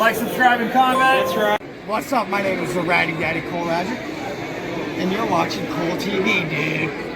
Like, subscribe, and comment. That's right. What's up? My name is the Ratty Daddy Cole Roger, and you're watching Cole TV, dude.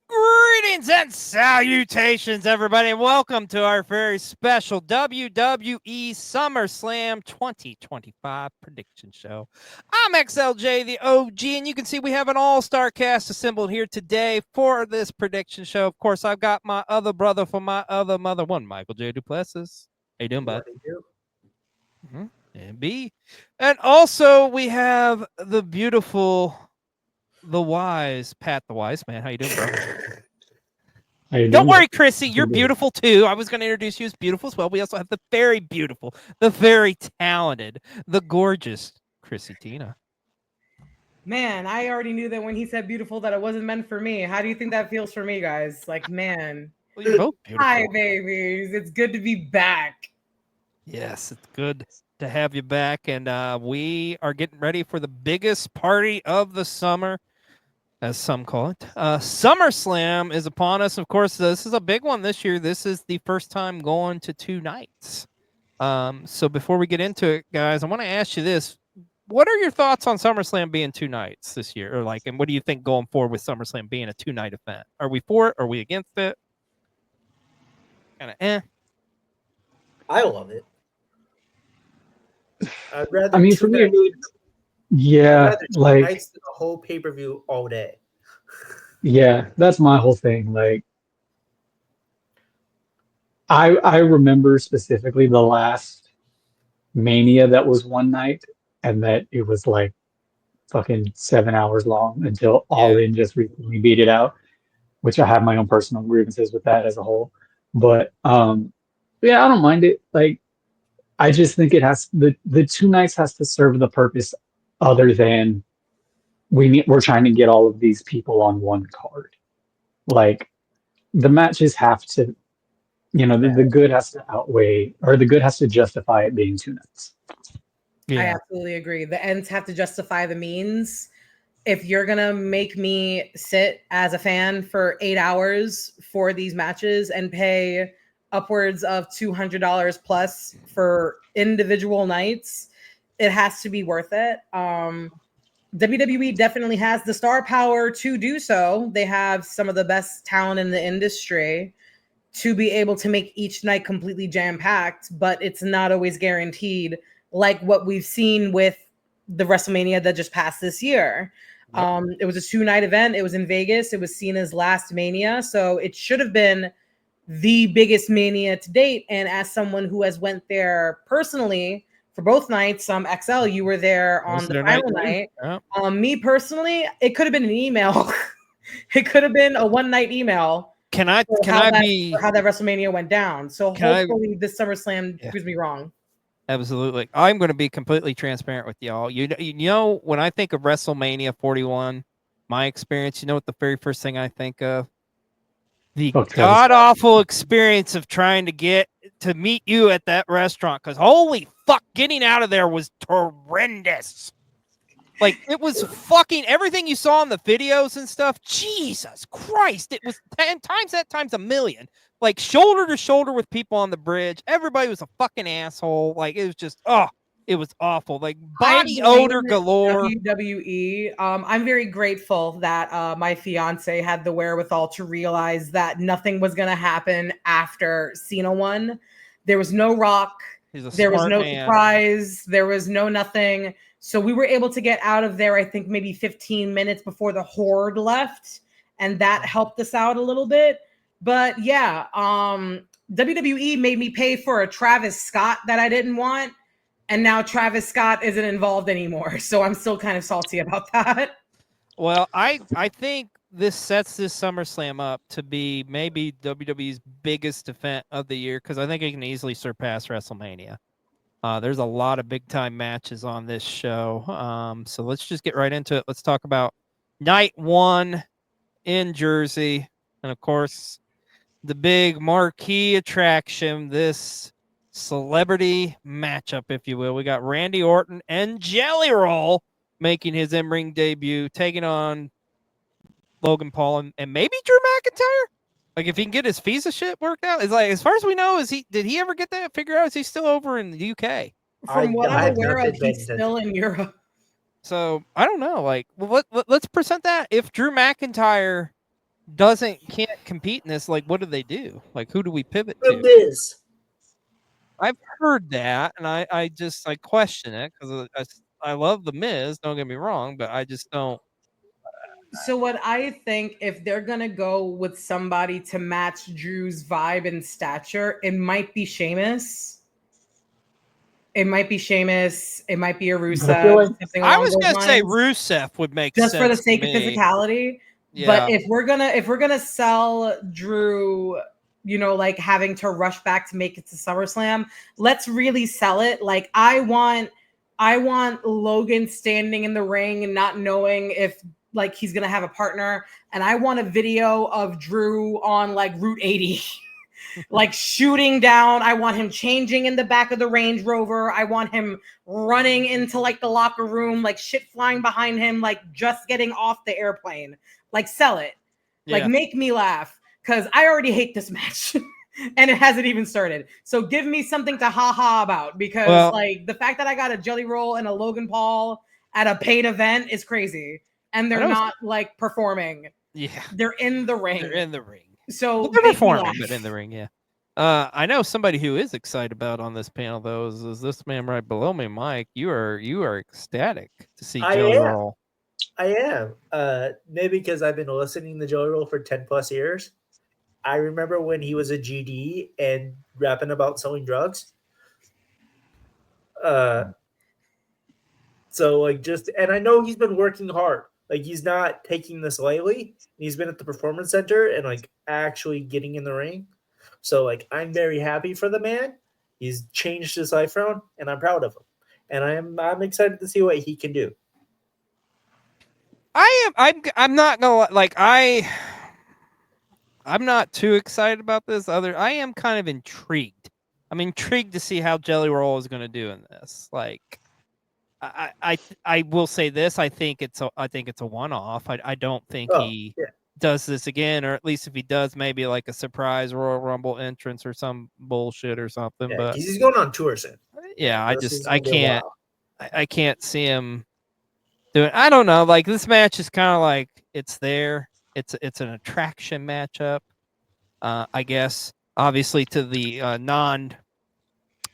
Greetings and salutations, everybody, and welcome to our very special WWE Summerslam 2025 prediction show. I'm Xlj the Og, and you can see we have an all-star cast assembled here today for this prediction show. Of course, I've got my other brother from my other mother, one Michael J. Duplessis. How you doing, bud? And B. And also, we have the beautiful, the wise Pat the Wise Man. How you doing, bro? Don't worry, Christy. You're beautiful too. I was going to introduce you as beautiful as well. We also have the very beautiful, the very talented, the gorgeous Chrissy Tina. Man, I already knew that when he said beautiful that it wasn't meant for me. How do you think that feels for me, guys? Like, man. Well, you're both beautiful. Hi, babies. It's good to be back. Yes, it's good to have you back. And we are getting ready for the biggest party of the summer, as some call it. SummerSlam is upon us. Of course, this is a big one this year. This is the first time going to 2 nights. So before we get into it, guys, I want to ask you this. What are your thoughts on SummerSlam being 2 nights this year? Or like, and what do you think going forward with SummerSlam being a 2-night event? Are we for it? Are we against it? Kind of I love it. I'd rather I mean, for me, it really, yeah, like nights than the whole pay-per-view all day. yeah, that's my whole thing. Like, I remember specifically the last Mania that was one night, and that it was like fucking 7 hours long until All In just recently beat it out, which I have my own personal grievances with that as a whole. But yeah, I don't mind it. Like, I just think it has the 2 nights has to serve the purpose other than we're trying to get all of these people on one card. Like, the matches have to, you know, the good has to outweigh, or the good has to justify it being 2 nights. Yeah. I absolutely agree. The ends have to justify the means. If you're going to make me sit as a fan for 8 hours for these matches and pay upwards of $200 plus for individual nights, it has to be worth it. WWE definitely has the star power to do so. They have some of the best talent in the industry to be able to make each night completely jam-packed, but it's not always guaranteed, like what we've seen with the WrestleMania that just passed this year. It was a 2-night event. It was in Vegas. It was seen as last Mania, so it should have been the biggest Mania to date. And as someone who has went there personally for both nights, XL, you were there on the final night. Yeah. Me personally, it could have been an email. It could have been a 1-night email. Can I be how that WrestleMania went down? So hopefully this SummerSlam proves me wrong. Absolutely. I'm going to be completely transparent with y'all. You know, when I think of WrestleMania 41, my experience, you know what the very first thing I think of? The god-awful experience of trying to get to meet you at that restaurant, because holy fuck, getting out of there was horrendous. Like, it was fucking everything you saw in the videos and stuff. Jesus Christ, it was 10 times that times a million. Like, shoulder to shoulder with people on the bridge. Everybody was a fucking asshole. Like, it was just, It was awful. Like I body odor blame galore. WWE. I'm very grateful that my fiance had the wherewithal to realize that nothing was going to happen after Cena won. There was no Rock. He's a There was smart no man. surprise. There was no nothing. So we were able to get out of there, I think, maybe 15 minutes before the Horde left. And that helped us out a little bit. But yeah, WWE made me pay for a Travis Scott that I didn't want. And now Travis Scott isn't involved anymore. So I'm still kind of salty about that. Well, I think this sets this SummerSlam up to be maybe WWE's biggest event of the year because I think it can easily surpass WrestleMania. There's a lot of big time matches on this show. So let's just get right into it. Let's talk about night 1 in Jersey. And of course, the big marquee attraction, this celebrity matchup, if you will. We got Randy Orton and Jelly Roll making his in-ring debut, taking on Logan Paul and maybe Drew McIntyre. Like if he can get his visa shit worked out, it's like as far as we know, did he ever get that figured out? Is he still over in the UK? From what I'm I've aware not of, been paying he's attention. still in Europe. So I don't know. Like, let's present that. If Drew McIntyre can't compete in this, like, what do they do? Like, who do we pivot The to? Miz. I've heard that, and I question it because I love the Miz. Don't get me wrong, but I just don't. So what I think, if they're gonna go with somebody to match Drew's vibe and stature, it might be Sheamus. It might be Sheamus. It might be a But I feel Rusev. like Something I along was those gonna say lines, Rusev would make just sense for the sake to of me. physicality. Yeah. But if we're gonna sell Drew, like having to rush back to make it to SummerSlam, let's really sell it. Like I want Logan standing in the ring and not knowing if like he's gonna have a partner, and I want a video of Drew on like Route 80. Like shooting down. I want him changing in the back of the Range Rover. I want him running into like the locker room, like shit flying behind him, like just getting off the airplane. Like sell it. Like Yeah. make me laugh because I already hate this match. And it hasn't even started. So give me something to ha about because like the fact that I got a Jelly Roll and a Logan Paul at a paid event is crazy. And they're not like performing. Yeah. They're in the ring. They're in the ring. So Well, they're make me performing, laugh. but in the ring, yeah. I know somebody who is excited about on this panel though is this man right below me, Mike. You are ecstatic to see I Jelly am. Roll. I am. Maybe because I've been listening to Jelly Roll for 10 plus years. I remember when he was a GD and rapping about selling drugs. So like and I know he's been working hard. Like he's not taking this lightly. He's been at the performance center and like actually getting in the ring. So like I'm very happy for the man. He's changed his life around, and I'm proud of him. And I'm excited to see what he can do. I'm not gonna like I'm not too excited about this. I am kind of intrigued. I'm intrigued to see how Jelly Roll is going to do in this. Like, I will say this. I think it's a one-off. I don't think he does this again, or at least if he does, maybe like a surprise Royal Rumble entrance or some bullshit or something. Yeah, but he's going on tour soon. Yeah, I I can't see him doing. I don't know. Like this match is kind of like it's there. It's an attraction matchup. I guess obviously to the non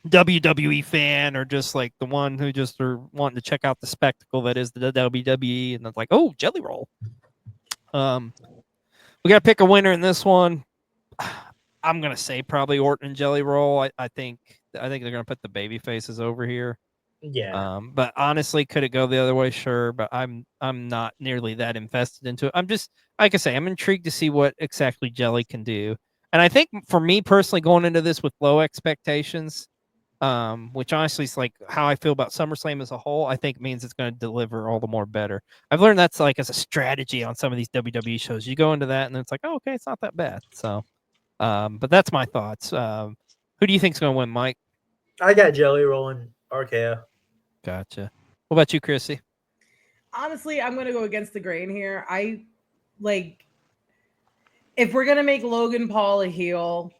WWE fan or just like the one who just are wanting to check out the spectacle that is the WWE, and it's like, oh, Jelly Roll. We got to pick a winner in this one. I'm gonna say probably Orton and Jelly Roll. I think they're gonna put the baby faces over here. Yeah. But honestly, could it go the other way? Sure, but I'm not nearly that invested into it. I'm just like I say, I'm intrigued to see what exactly Jelly can do. And I think for me personally, going into this with low expectations, which honestly is like how I feel about SummerSlam as a whole, I think means it's going to deliver all the more better. I've learned that's like as a strategy on some of these WWE shows. You go into that and it's like, oh, okay, it's not that bad. So, but that's my thoughts. Who do you think's going to win, Mike? I got Jelly rolling RKO. Gotcha. What about you, Chrissy? Honestly, I'm going to go against the grain here. I like if we're going to make Logan Paul a heel,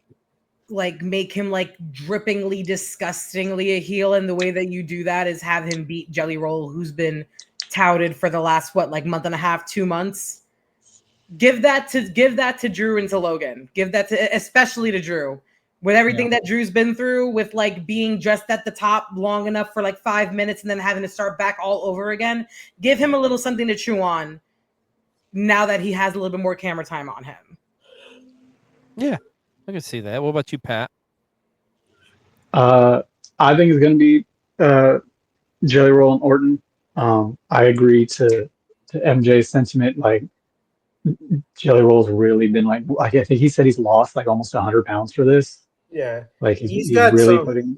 like make him like drippingly, disgustingly a heel, and the way that you do that is have him beat Jelly Roll, who's been touted for the last month and a half, 2 months. Give that to Drew and to Logan. Give that to especially to Drew. With everything that Drew's been through, with like being just at the top long enough for like 5 minutes and then having to start back all over again, give him a little something to chew on now that he has a little bit more camera time on him. Yeah, I can see that. What about you, Pat? I think it's going to be Jelly Roll and Orton. I agree to MJ's sentiment. Like Jelly Roll's really been like, I think he said he's lost like almost 100 pounds for this. Yeah. Like He's he's got really some putting.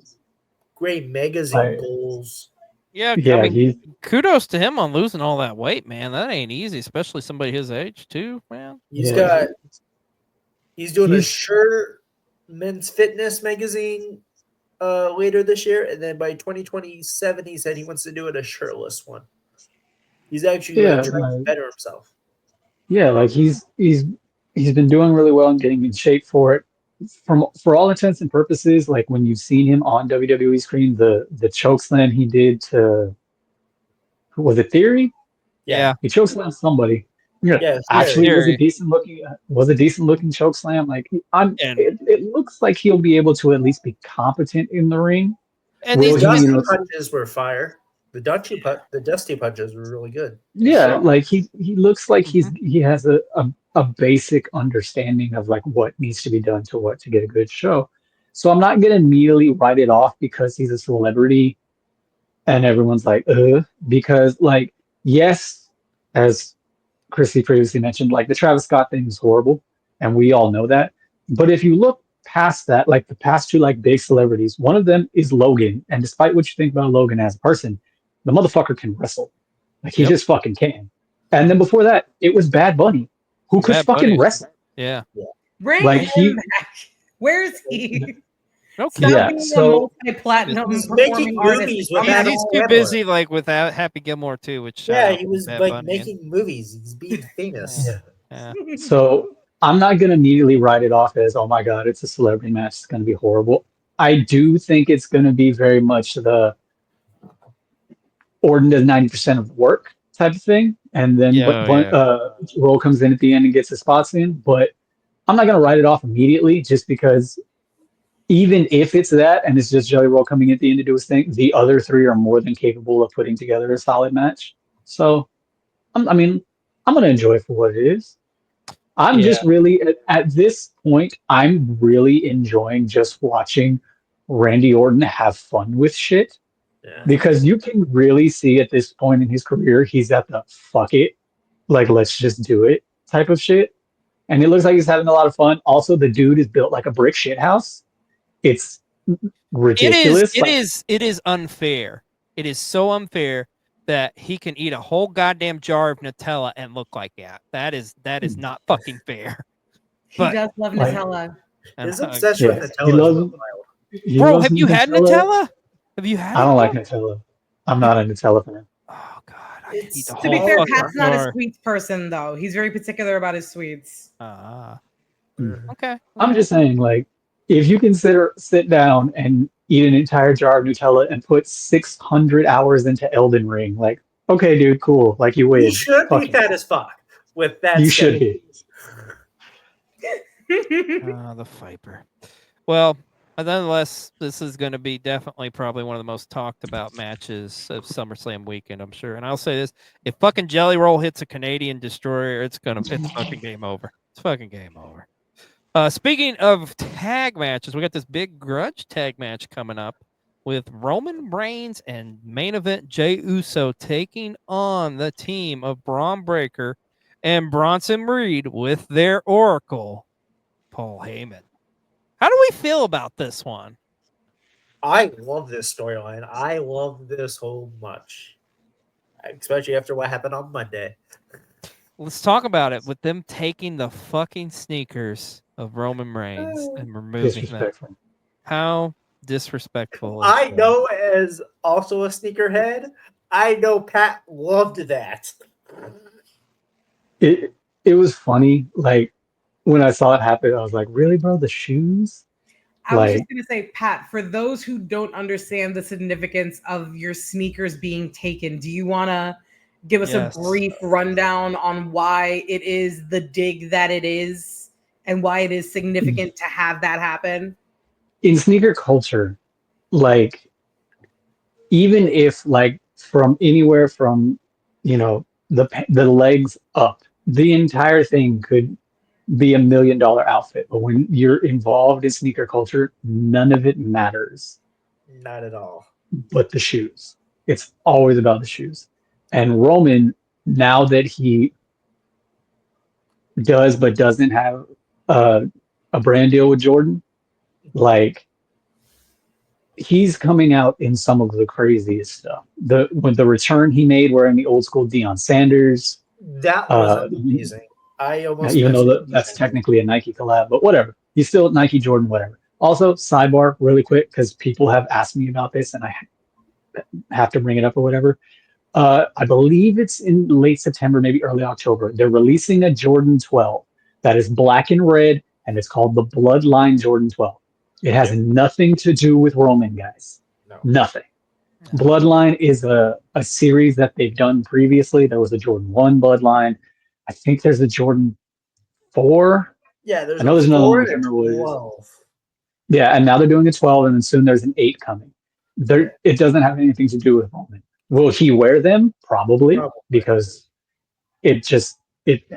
great magazine goals. Yeah, Yeah, I mean, kudos to him on losing all that weight, man. That ain't easy, especially somebody his age too, man. He's Yeah. doing a shirt men's fitness magazine later this year, and then by 2027 he said he wants to do it a shirtless one. He's actually trying to better himself. Yeah, like he's been doing really well and getting in shape for it. For all intents and purposes, like when you've seen him on WWE screen, the chokeslam he did to, was it Theory? Yeah. He chokeslammed somebody. Yeah, Yeah, actually Theory. was a decent looking chokeslam. Like it looks like he'll be able to at least be competent in the ring. And these these punches were fire. The dusty punches were really good. Yeah, like he looks like he has a basic understanding of like what needs to be done to get a good show. So I'm not gonna immediately write it off because he's a celebrity and everyone's like, because like, yes, as Christy previously mentioned, like the Travis Scott thing is horrible, and we all know that. But if you look past that, like the past two like big celebrities, one of them is Logan, and despite what you think about Logan as a person, the motherfucker can wrestle. Like he just fucking can. And then before that, it was Bad Bunny, who could fucking wrestle. Yeah. Bring like him back. Where's he? Okay. Yeah, being so a multi-platinum he's performing making artist. movies with He's Adam too Sandler. busy like with Happy Gilmore too, which he was Bad like Bunny making movies. He's being famous. Yeah. So I'm not gonna immediately write it off as, oh my god, it's a celebrity match, it's gonna be horrible. I do think it's gonna be very much the Orton does 90% of the work type of thing, and then Roll comes in at the end and gets his spots in. But I'm not gonna write it off immediately, just because even if it's that and it's just Jelly Roll coming at the end to do his thing, the other three are more than capable of putting together a solid match. So I'm gonna enjoy it for what it is. I'm just really at this point, I'm really enjoying just watching Randy Orton have fun with shit. Because you can really see at this point in his career, he's at the fuck it, like let's just do it type of shit. And it looks like he's having a lot of fun. Also, the dude is built like a brick shit house. It's ridiculous. It is unfair. It is so unfair that he can eat a whole goddamn jar of Nutella and look like that. That is not fucking fair. He does love Nutella. His obsession with Nutella is Bro, have you had Nutella? Have you had it? I don't like Nutella. I'm not a Nutella fan. Oh god, to be fair, Pat's not a sweets person though. He's very particular about his sweets. Okay. I'm just saying, like, if you consider sit down and eat an entire jar of Nutella and put 600 hours into Elden Ring, like, okay, dude, cool. Like you win. You should be fat as fuck with that. You should be. The Viper. Well, nonetheless, this is going to be definitely probably one of the most talked about matches of SummerSlam weekend, I'm sure. And I'll say this: if fucking Jelly Roll hits a Canadian Destroyer, it's fucking game over. It's fucking game over. Speaking of tag matches, we got this big grudge tag match coming up with Roman Reigns and main event Jey Uso taking on the team of Braun Breaker and Bronson Reed with their Oracle, Paul Heyman. How do we feel about this one? I love this storyline. I love this so much, especially after what happened on Monday. Let's talk about it with them taking the fucking sneakers of Roman Reigns and removing them. How disrespectful. I know, as also a sneakerhead, I know Pat loved that. It was funny. Like when I saw it happen, I was like, really, bro? The shoes? I was just going to say, Pat, for those who don't understand the significance of your sneakers being taken, do you want to give us a brief rundown on why it is the dig that it is and why it is significant to have that happen? In sneaker culture, like, even if like from anywhere from, the legs up, the entire thing could be $1 million outfit. But when you're involved in sneaker culture, none of it matters Not at all. but the shoes. It's always about the shoes. And Roman, now that he does but doesn't have a brand deal with Jordan, like, he's coming out in some of the craziest stuff. The return he made wearing the old school Deion Sanders, That was amazing. I almost even though missed that's technically a Nike collab, but whatever. He's still Nike Jordan, whatever. Also, sidebar really quick, because people have asked me about this and I have to bring it up or whatever. I believe it's in late September, maybe early October. They're releasing a Jordan 12 that is black and red, and it's called the Bloodline Jordan 12. It has nothing to do with Roman, guys. No. Nothing. No. Bloodline is a series that they've done previously. There was a Jordan 1 Bloodline. I think there's a Jordan 4. Yeah, there's I know there's another one. I and can't remember what it is. 12. Yeah, and now they're doing a 12, and then soon there's an 8 coming. It doesn't have anything to do with Roman. Will he wear them? Probably. Because it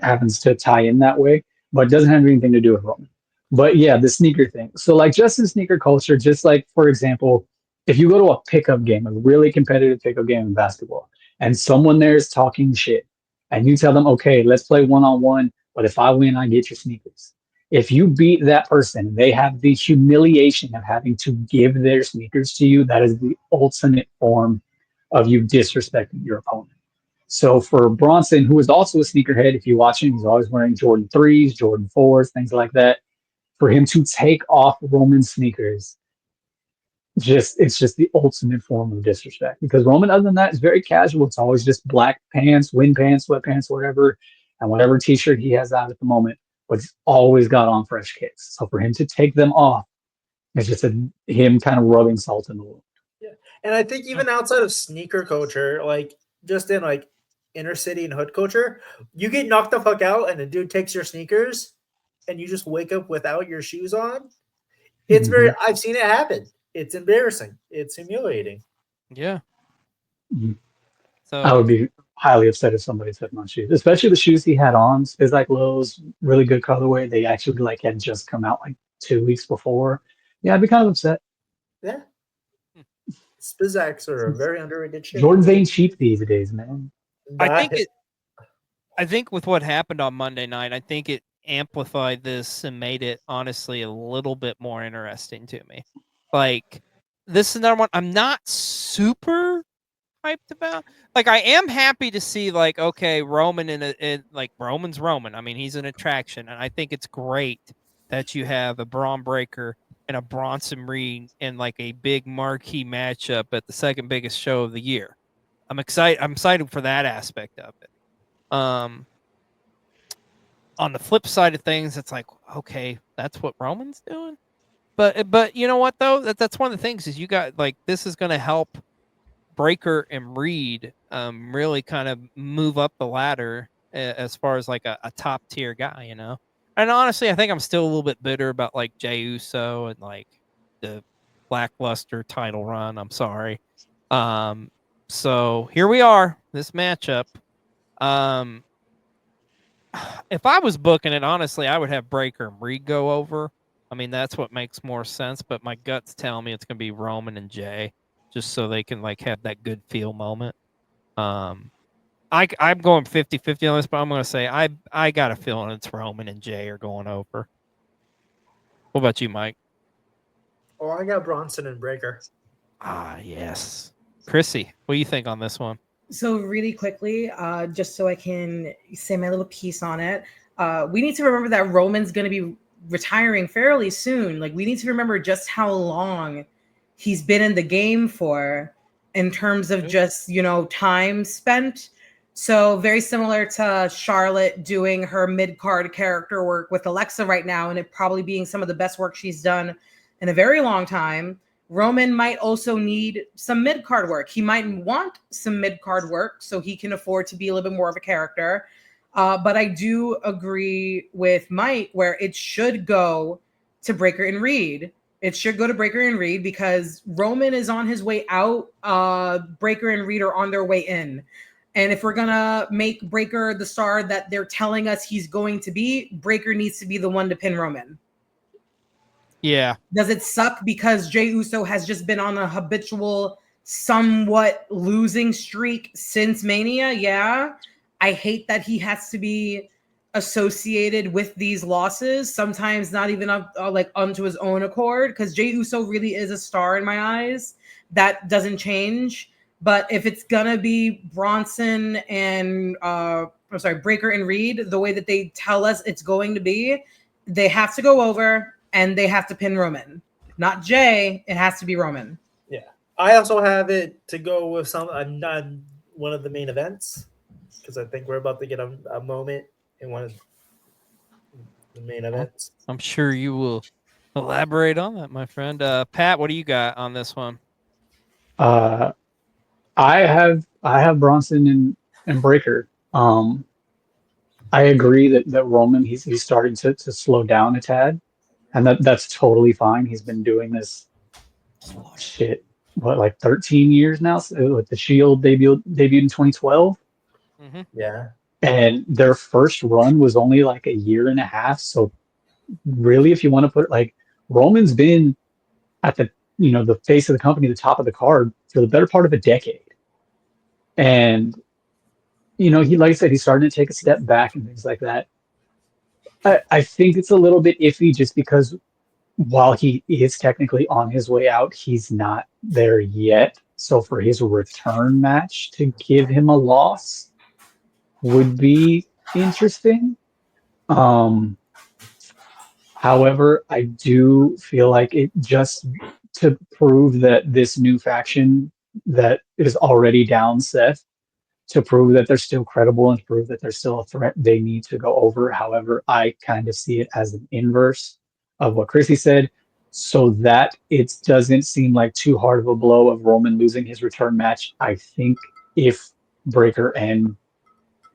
happens to tie in that way, but it doesn't have anything to do with Roman. But yeah, the sneaker thing. So like, just in sneaker culture, just like, for example, if you go to a pickup game, a really competitive pickup game in basketball, and someone there is talking shit, and you tell them, okay, let's play one-on-one, but if I win, I get your sneakers. If you beat that person, they have the humiliation of having to give their sneakers to you. That is the ultimate form of you disrespecting your opponent. So for Bronson, who is also a sneakerhead, if you watch him, he's always wearing Jordan 3s, Jordan 4s, things like that. For him to take off Roman's sneakers, it's just the ultimate form of disrespect. Because Roman, other than that, is very casual. It's always just black pants, wind pants, sweatpants, whatever, and whatever t-shirt he has out at the moment. But he's always got on fresh kicks. So for him to take them off, it's just him kind of rubbing salt in the wound. Yeah, and I think even outside of sneaker culture, like just in like inner city and hood culture, you get knocked the fuck out, and the dude takes your sneakers, and you just wake up without your shoes on. It's very. I've seen it happen. It's embarrassing. It's humiliating. Yeah. Mm-hmm. So I would be highly upset if somebody took my shoes, especially the shoes he had on. It's like Lowe's, really good colorway. They actually like had just come out like 2 weeks before. Yeah, I'd be kind of upset. Yeah. Spizaks are a very underrated shit. Jordans ain't cheap these days, man. I think with what happened on Monday night, I think it amplified this and made it honestly a little bit more interesting to me. Like, this is another one I'm not super hyped about. Like, I am happy to see, like, okay, Roman like Roman's Roman. I mean, he's an attraction, and I think it's great that you have a Braun Breaker and a Bronson Reed in like a big marquee matchup at the second biggest show of the year. I'm excited for that aspect of it. On the flip side of things, it's like, okay, that's what Roman's doing. But you know what though? That's one of the things is you got like this is going to help Breaker and Reed really kind of move up the ladder as far as like a top tier guy, you know. And honestly, I think I'm still a little bit bitter about like Jey Uso and like the lackluster title run. I'm sorry. So here we are, this matchup. If I was booking it, honestly, I would have Breaker and Reed go over. I mean, that's what makes more sense, but my guts tell me it's going to be Roman and Jey, just so they can like have that good feel moment. I'm going 50-50 on this, but I'm going to say I got a feeling it's Roman and Jey are going over. What about you, Mike? Oh, I got Bronson and Breaker. Ah, yes. Chrissy, what do you think on this one? So really quickly, just so I can say my little piece on it, we need to remember that Roman's going to be retiring fairly soon. Like, we need to remember just how long he's been in the game for in terms of just, time spent. So very similar to Charlotte doing her mid-card character work with Alexa right now, and it probably being some of the best work she's done in a very long time. Roman might also need some mid-card work. He might want some mid-card work so he can afford to be a little bit more of a character. But I do agree with Mike where it should go to Breakker and Reed. It should go to Breakker and Reed because Roman is on his way out. Breakker and Reed are on their way in. And if we're going to make Breakker the star that they're telling us he's going to be, Breakker needs to be the one to pin Roman. Yeah. Does it suck because Jey Uso has just been on a habitual, somewhat losing streak since Mania? Yeah. I hate that he has to be associated with these losses, sometimes not even like onto his own accord, because Jey Uso really is a star in my eyes. That doesn't change. But if it's gonna be Bronson and Breakker and Reed, the way that they tell us it's going to be, they have to go over and they have to pin Roman. Not Jay, it has to be Roman. Yeah. I also have it to go with one of the main events, because I think we're about to get a moment in one of the main events. I'm sure you will elaborate on that, my friend. Pat, what do you got on this one? I have Bronson and Breakker. I agree that Roman he's starting to slow down a tad, and that's totally fine. He's been doing this like 13 years now. So with the Shield debuted in 2012. Mm-hmm. Yeah. And their first run was only like a year and a half. So really, if you want to put it, like, Roman's been at the face of the company, the top of the card for the better part of a decade. And, he, like I said, he's starting to take a step back and things like that. I think it's a little bit iffy just because while he is technically on his way out, he's not there yet. So for his return match to give him a loss would be interesting. However, I do feel like it just to prove that this new faction that is already down Seth, to prove that they're still credible and prove that they're still a threat, they need to go over. However, I kind of see it as an inverse of what Chrissy said, so that it doesn't seem like too hard of a blow of Roman losing his return match. I think if Breakker and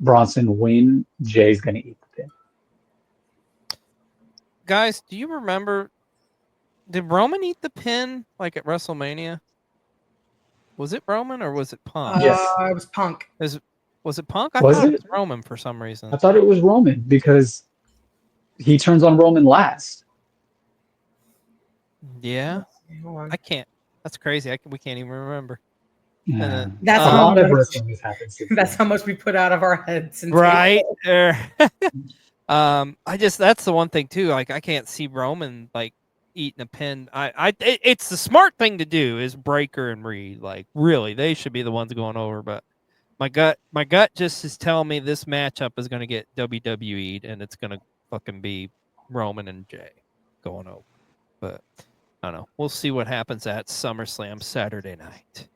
Bronson win, Jay's going to eat the pin. Guys, do you remember, did Roman eat the pin like at WrestleMania? Was it Roman or was it Punk? Yes. It was Punk. Was it Punk? I Was thought it it? was Roman for some reason. I thought it was Roman because he turns on Roman last. Yeah. Hold on. I can't. That's crazy. We can't even remember. Yeah. That's a how lot of much- wrestling has happened since That's then. how much we put out of our heads. Right. That's the one thing too. Like, I can't see Roman like eating a pin. It's the smart thing to do is Breakker and Reed. Like, really, they should be the ones going over. But my gut just is telling me this matchup is going to get WWE'd and it's going to fucking be Roman and Jay going over. But I don't know. We'll see what happens at SummerSlam Saturday night.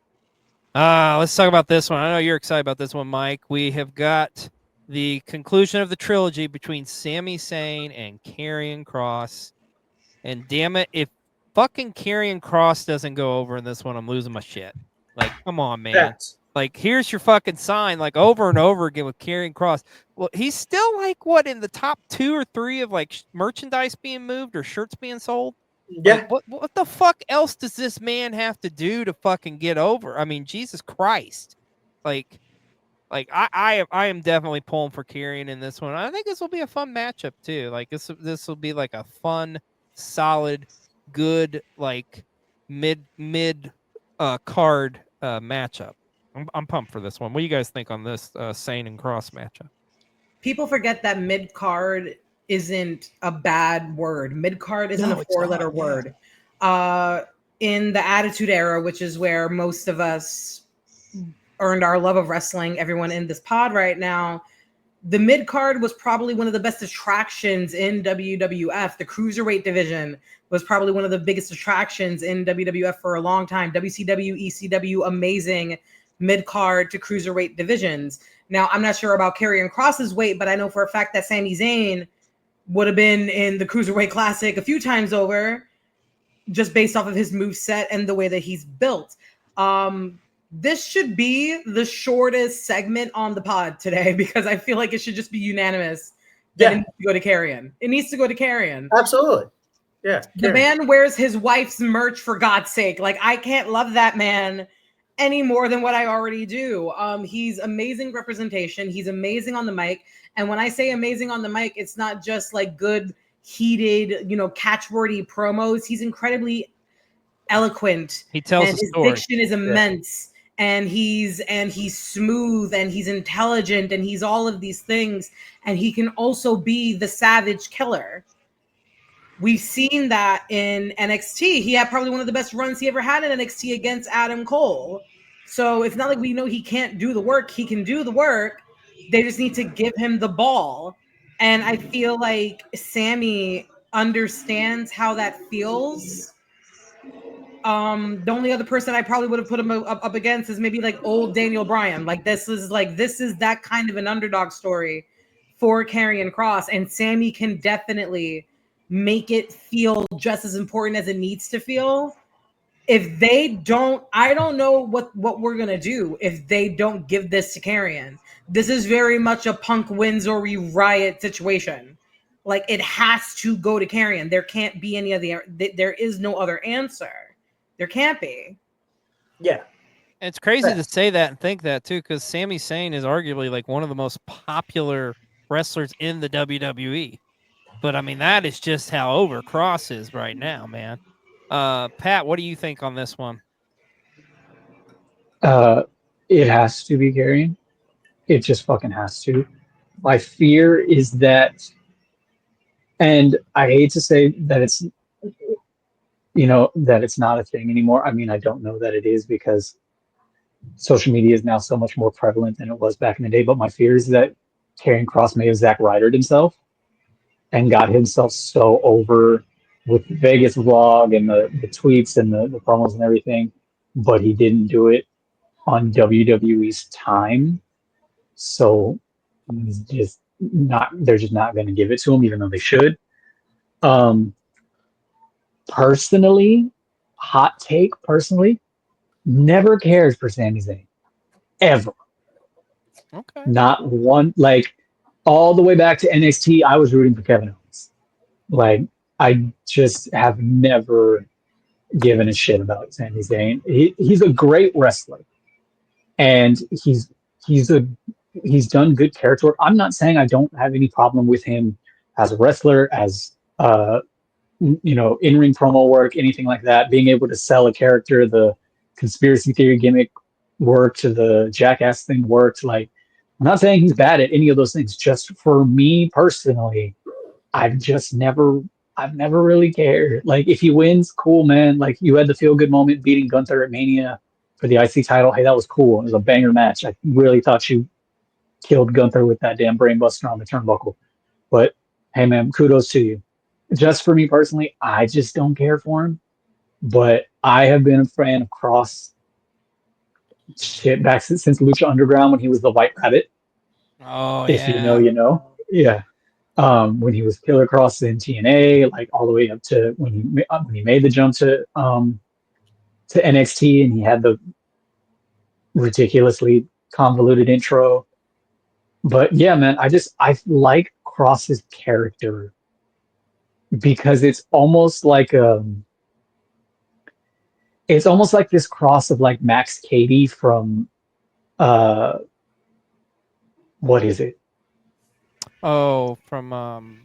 Let's talk about this one. I know you're excited about this one, Mike. We have got the conclusion of the trilogy between Sami Zayn and Karrion Kross. And damn it, if fucking Karrion Kross doesn't go over in this one, I'm losing my shit. Like, come on, man. Facts. Like, here's your fucking sign, like, over and over again with Karrion Kross. Well, he's still, like, what, in the top 2 or 3 of, like, merchandise being moved or shirts being sold? Yeah. Like, what the fuck else does this man have to do to fucking get over? I mean, Jesus Christ. Like I am definitely pulling for Karrion in this one. I think this will be a fun matchup too. Like, this will be like a fun, solid, good, like mid card matchup. I'm pumped for this one. What do you guys think on this Zayn and Kross matchup? People forget that mid card isn't a bad word. Mid card isn't No, a it's 4-letter not, word. In the Attitude Era, which is where most of us earned our love of wrestling, everyone in this pod right now, the mid card was probably one of the best attractions in WWF. The cruiserweight division was probably one of the biggest attractions in WWF for a long time. WCW, ECW, amazing mid card to cruiserweight divisions. Now, I'm not sure about Karrion Kross's weight, but I know for a fact that Sami Zayn would have been in the Cruiserweight Classic a few times over. just based off of his move set and the way that he's built. This should be the shortest segment on the pod today because I feel like it should just be unanimous that it needs to go to Carrion. It needs to go to Carrion. Absolutely. Yeah. The man wears his wife's merch, for God's sake. Like, I can't love that man any more than what I already do. He's amazing representation. He's amazing on the mic. And when I say amazing on the mic, it's not just like good, heated, catchwordy promos. He's incredibly eloquent. He tells and a his story. diction is immense. And he's smooth and he's intelligent and he's all of these things. And he can also be the savage killer. We've seen that in NXT. He had probably one of the best runs he ever had in NXT against Adam Cole. So it's not like we know he can't do the work. He can do the work. They just need to give him the ball. And I feel like Sammy understands how that feels. The only other person I probably would have put him up against is maybe like old Daniel Bryan. Like this is that kind of an underdog story for Karrion Kross, and Sammy can definitely make it feel just as important as it needs to feel. If they don't, I don't know what we're gonna do if they don't give this to Karrion. This is very much a Punk wins or we riot situation. Like, it has to go to Karrion. There can't be any other. There is no other answer. There can't be. Yeah. It's crazy to say that and think that too, because Sami Zayn is arguably like one of the most popular wrestlers in the WWE. But I mean, that is just how over Kross is right now, man. Pat, what do you think on this one? It has to be Carrion. It just fucking has to. My fear is that, and I hate to say that it's, that it's not a thing anymore. I mean, I don't know that it is because social media is now so much more prevalent than it was back in the day. But my fear is that Karrion Kross may have Zack Rydered himself and got himself so over with the Vegas vlog and the tweets and the promos and everything, but he didn't do it on WWE's time. So he's just not, they're just not going to give it to him, even though they should. Personally, hot take, never cared for Sami Zayn. Ever. Okay. Not one, like, all the way back to NXT, I was rooting for Kevin Owens. Like, I just have never given a shit about Sami Zayn. He's a great wrestler, and he's done good character work. I'm not saying I don't have any problem with him as a wrestler, as in-ring promo work, anything like that. Being able to sell a character, the conspiracy theory gimmick worked, the jackass thing worked. Like, I'm not saying he's bad at any of those things. Just for me personally, I've never really cared. Like, if he wins, cool, man. Like, you had the feel good moment beating Gunther at Mania for the IC title. Hey, that was cool. It was a banger match. I really thought you killed Gunther with that damn brainbuster on the turnbuckle. But hey, man, kudos to you. Just for me personally, I just don't care for him. But I have been a fan of Kross shit back since Lucha Underground when he was the White Rabbit. Oh, if yeah. you know. Yeah. When he was Killer Kross in TNA, like all the way up to when he made the jump to NXT, and he had the ridiculously convoluted intro. But yeah, man, I like Kross's character because it's almost like this cross of like Max Cady from what is it? Oh, from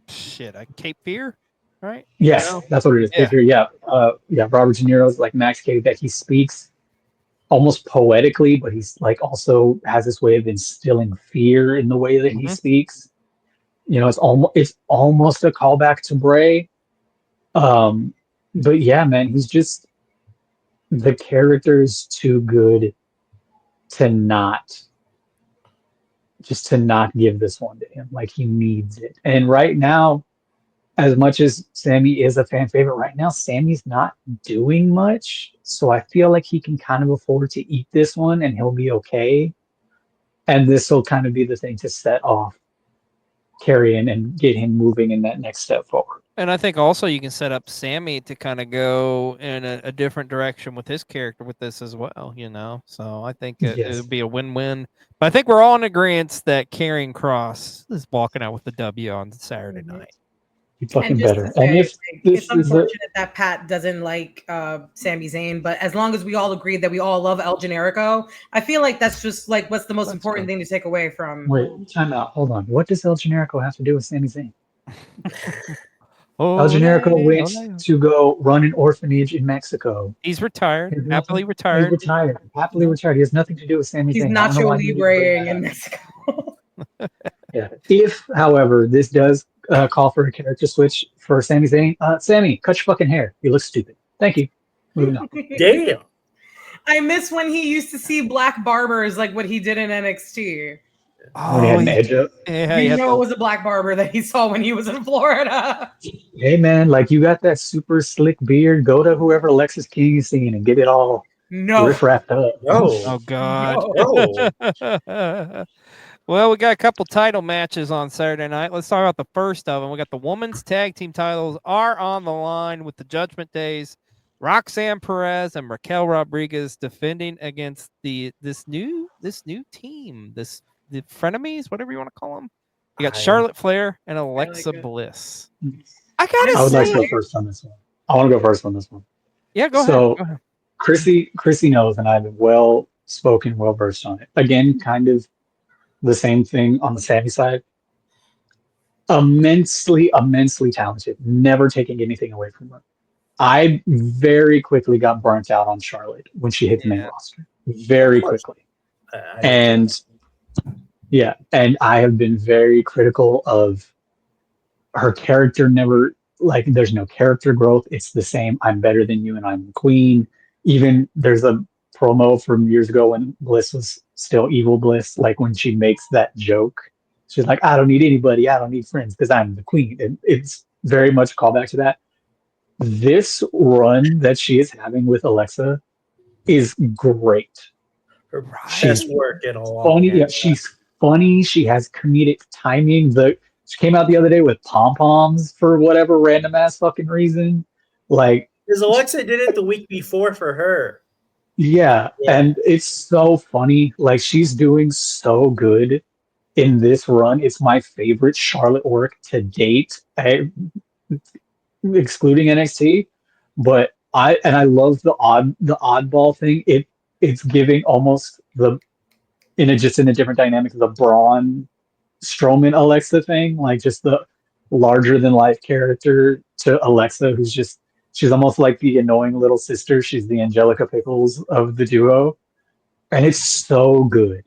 Cape Fear, right? Yes, that's what it is. Yeah. Cape Fear, yeah. Robert De Niro's like Max Cady, that he speaks almost poetically, but he's like also has this way of instilling fear in the way that he speaks. It's almost a callback to Bray. But yeah, man, he's just, the character is too good to not give this one to him. Like, he needs it. And right now, as much as Sammy is a fan favorite, right now Sammy's not doing much, so I feel like he can kind of afford to eat this one and he'll be okay. And this will kind of be the thing to set off Karrion and get him moving in that next step forward. And I think also you can set up Sammy to kind of go in a different direction with his character with this as well, you know. So I think it Yes. would be a win-win. But I think we're all in agreement that Karrion Kross is walking out with the W on Saturday night. You fucking And just better. to say, And if like, this it's is a unfortunate that Pat doesn't like Sami Zayn, but as long as we all agree that we all love El Generico, I feel like that's just like what's the most important thing to take away from. wait, time out. Hold on. What does El Generico have to do with Sami Zayn? El Oh, Generico went to go run an orphanage in Mexico. he's retired, He's happily He's retired. retired. Happily retired. He has nothing to do with Sami He's Zayn. I don't know Nacho why he needed to bring Libreing that in up. Mexico. Yeah. If, however, this does call for a character switch for Sami Zayn, Sammy, cut your fucking hair. You look stupid. Thank you. Moving on. Damn. I miss when he used to see black barbers like what he did in NXT. When he had an edge up. Yeah, You he had know it was a black barber that he saw when he was in Florida. Hey man, like you got that super slick beard. Go to whoever Alexis King is seeing and get it all No. riff-raffed up. No. Oh God. No. Well, we got a couple title matches on Saturday night. Let's talk about the first of them. We got the women's tag team titles are on the line with the Judgment Days. Roxanne Perez and Raquel Rodriguez defending against this new team, the frenemies, whatever you want to call them. You got Charlotte Flair and Alexa Bliss. I gotta I would like say, to go first on this one. I want to go first on this one. yeah, go So, ahead. Chrissy knows, and I've been well spoken, well versed on it. Again, kind of the same thing on the Sammy side. Immensely talented. Never taking anything away from her. I very quickly got burnt out on Charlotte when she hit the main roster. Very quickly. And yeah, and I have been very critical of her character. Never, like, there's no character growth. It's the same. I'm better than you and I'm the queen. Even there's a promo from years ago when Bliss was still evil Bliss, like when she makes that joke. She's like, I don't need anybody. I don't need friends because I'm the queen. And it's very much a callback to that. This run that she is having with Alexa is great. Her best work in a long Funny, time. yeah, she's funny. She has comedic timing. She came out the other day with pom poms for whatever random ass fucking reason. Like, Because Alexa did it the week before for her. yeah, and it's so funny. Like, she's doing so good in this run. It's my favorite Charlotte work to date. Excluding NXT, but I love the oddball thing. It's giving almost in a different dynamic, the Braun Strowman Alexa thing, like just the larger than life character to Alexa, she's almost like the annoying little sister. She's the Angelica Pickles of the duo, and it's so good.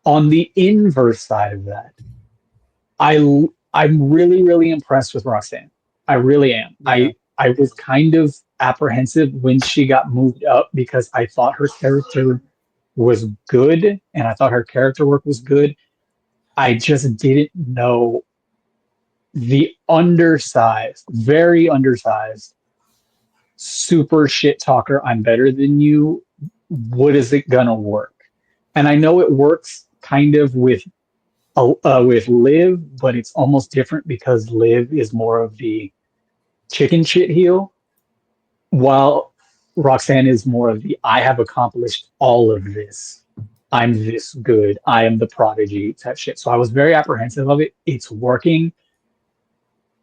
On the inverse side of that, I'm really impressed with Roxanne. I really am. Yeah. I was kind of apprehensive when she got moved up because I thought her character was good and I thought her character work was good. I just didn't know the undersized, very undersized, super shit talker. I'm better than you. What is it gonna work? And I know it works kind of with Liv, but it's almost different because Liv is more of the chicken shit heel, while Roxanne is more of the I have accomplished all of this. I'm this good. I am the prodigy type shit. So I was very apprehensive of it. It's working.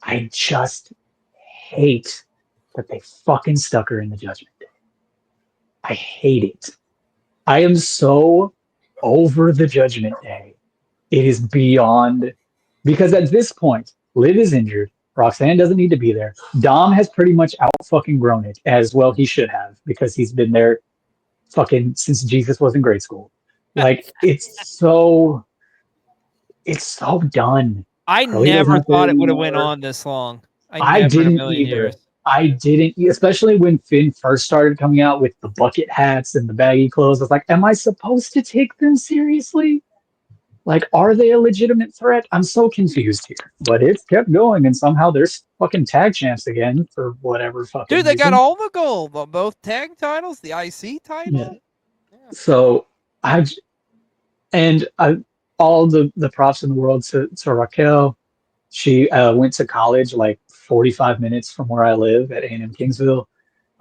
I just hate that they fucking stuck her in the Judgment Day. I hate it. I am so over the Judgment Day. It is beyond, because at this point, Liv is injured. Roxanne doesn't need to be there. Dom has pretty much out fucking grown it, as well he should have, because he's been there fucking since Jesus was in grade school. Like, it's so done. I Carlito's never not there thought it would have went anymore. on this long. I Never in a didn't million either. years. I didn't, especially when Finn first started coming out with the bucket hats and the baggy clothes. I was like, am I supposed to take them seriously? Like, are they a legitimate threat? I'm so confused here. But it's kept going, and somehow they're fucking tag champs again for whatever fucking Dude, they got reason. all the gold, both tag titles, the IC title. Yeah. So all the props in the world to Raquel. She went to college like 45 minutes from where I live at A&M Kingsville.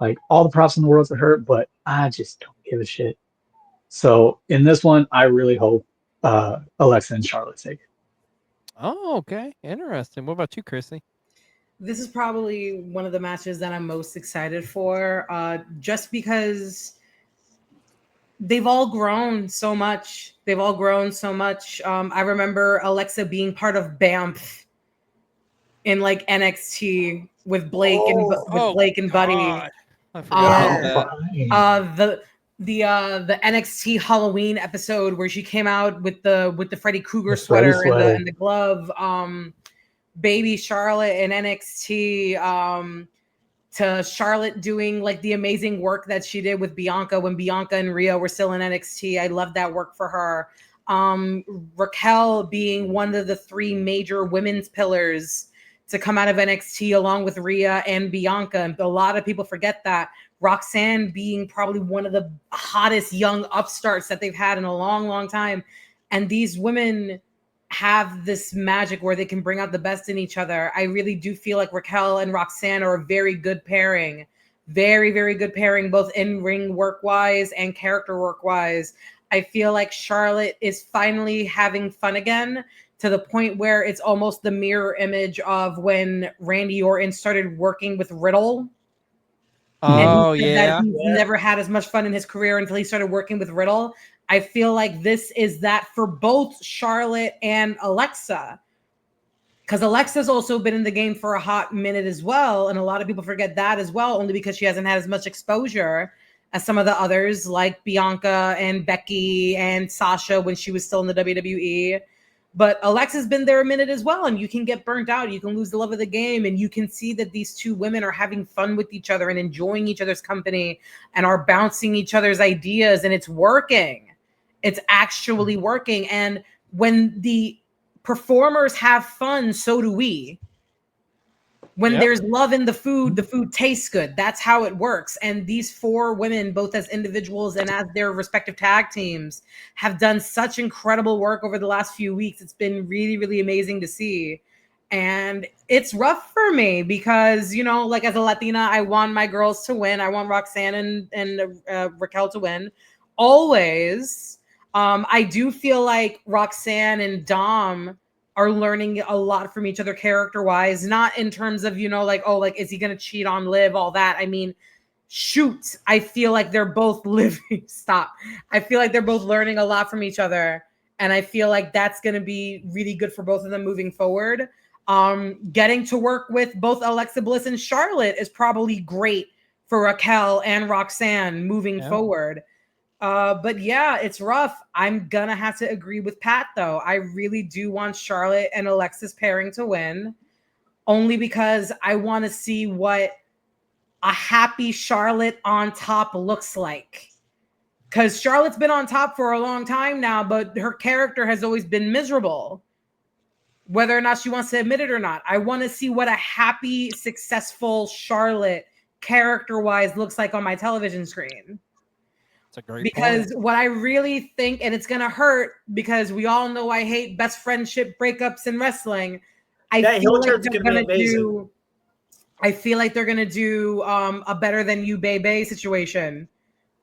Like, all the props in the world to her, but I just don't give a shit. So in this one, I really hope Alexa and Charlotte take it. Oh, okay. Interesting. What about you, Chrissy? This is probably one of the matches that I'm most excited for, just because they've all grown so much. They've all grown so much. I remember Alexa being part of BAMF in like NXT with Blake and Buddy. God. I forgot Um, about that. The NXT Halloween episode where she came out with the Freddy Krueger The Freddy sweater sweater. and the glove. Baby Charlotte in NXT. To Charlotte doing like the amazing work that she did with Bianca when Bianca and Rhea were still in NXT. I love that work for her. Raquel being one of the 3 major women's pillars to come out of NXT along with Rhea and Bianca. And a lot of people forget that. Roxanne being probably one of the hottest young upstarts that they've had in a long, long time. And these women have this magic where they can bring out the best in each other. I really do feel like Raquel and Roxanne are a very good pairing. Very, very good pairing, both in-ring work-wise and character work-wise. I feel like Charlotte is finally having fun again, to the point where it's almost the mirror image of when Randy Orton started working with Riddle. Oh, and he said yeah. that he's never had as much fun in his career until he started working with Riddle. I feel like this is that for both Charlotte and Alexa, because Alexa's also been in the game for a hot minute as well, and a lot of people forget that as well, only because she hasn't had as much exposure as some of the others, like Bianca and Becky and Sasha when she was still in the WWE. But Alexa's been there a minute as well, and you can get burnt out. You can lose the love of the game, and you can see that these 2 women are having fun with each other and enjoying each other's company and are bouncing each other's ideas, and it's working. It's actually working. And when the performers have fun, so do we. When there's love in the food tastes good. That's how it works. And these 4 women, both as individuals and as their respective tag teams, have done such incredible work over the last few weeks. It's been really, really amazing to see. And it's rough for me because, you know, like as a Latina, I want my girls to win. I want Roxanne and Raquel to win. Always. I do feel like Roxanne and Dom are learning a lot from each other character-wise, not in terms of, you know, like, oh, like, is he going to cheat on Liv, all that. I mean, shoot, I feel like they're both living, stop. I feel like they're both learning a lot from each other, and I feel like that's going to be really good for both of them moving forward. Getting to work with both Alexa Bliss and Charlotte is probably great for Raquel and Roxanne moving forward. But yeah, it's rough. I'm gonna have to agree with Pat though. I really do want Charlotte and Alexa's pairing to win, only because I want to see what a happy Charlotte on top looks like. Because Charlotte's been on top for a long time now, but her character has always been miserable, whether or not she wants to admit it or not. I want to see what a happy, successful Charlotte character-wise looks like on my television screen. Because what I really think, and it's gonna hurt because we all know I hate best friendship breakups in wrestling. I feel like they're gonna do a better than you, baby situation,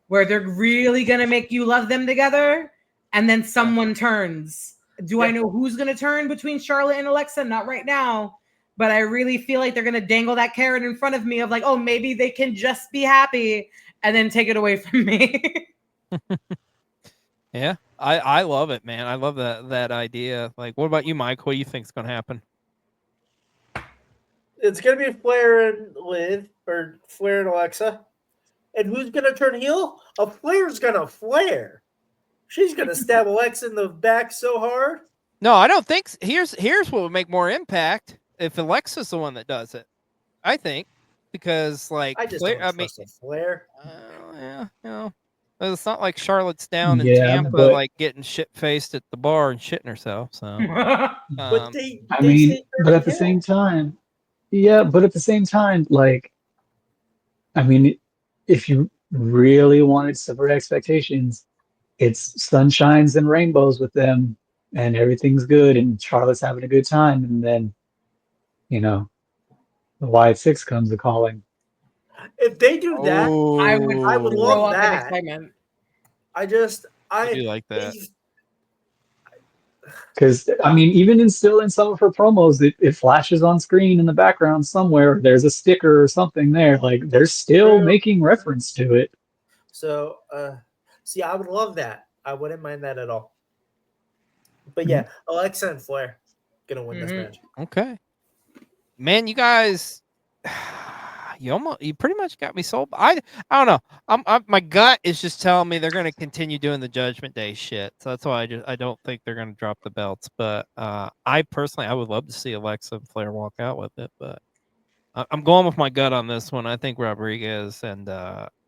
where they're really gonna make you love them together, and then someone turns. Do I know who's gonna turn between Charlotte and Alexa? Not right now, but I really feel like they're gonna dangle that carrot in front of me of like, oh, maybe they can just be happy. And then take it away from me. Yeah, I love it, man. I love that idea. Like, what about you, Mike? What do you think's gonna happen? It's gonna be Flair and Liv, or Flair and Alexa. And who's gonna turn heel? A Flair's gonna flare. She's gonna stab Alexa in the back so hard. No, I don't think. Here's what would make more impact if Alexa's the one that does it. I think. Because like I just Flair, don't trust a Flair. Yeah, you know, it's not like Charlotte's down in Yeah, Tampa, but- like getting shit faced at the bar and shitting herself. So, But I mean, but at the same time, like, I mean, if you really wanted to subvert expectations, it's sunshines and rainbows with them, and everything's good, and Charlotte's having a good time, and then, you know, The Wyatt Six comes a calling. If they do that, I would I would throw love up in that. excitement. I do like that. Because I mean, even still in some of her promos, it flashes on screen in the background somewhere. There's a sticker or something there. Like they're still True. making reference to it. So, see, I would love that. I wouldn't mind that at all. But yeah, Alexa and Flair gonna win this match. Okay, man, you guys, you pretty much got me sold. I don't know. My gut is just telling me they're going to continue doing the Judgment Day shit. So that's why I don't think they're going to drop the belts. But I personally, I would love to see Alexa and Flair walk out with it. But I'm going with my gut on this one. I think Rodriguez and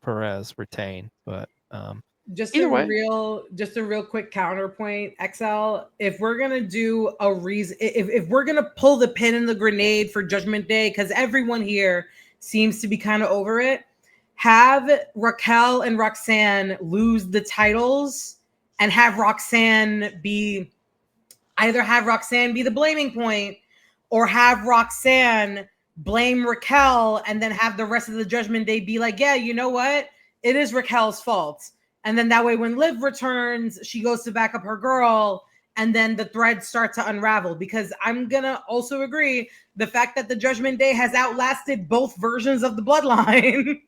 Perez retain. But Just either a way, real quick counterpoint, XL. If we're gonna do a reason, if we're gonna pull the pin in the grenade for Judgment Day, because everyone here seems to be kind of over it, have Raquel and Roxanne lose the titles and have Roxanne be the blaming point, or have Roxanne blame Raquel and then have the rest of the Judgment Day be like, yeah, you know what? It is Raquel's fault. And then that way, when Liv returns, she goes to back up her girl, and then the threads start to unravel. Because I'm going to also agree, the fact that the Judgment Day has outlasted both versions of the Bloodline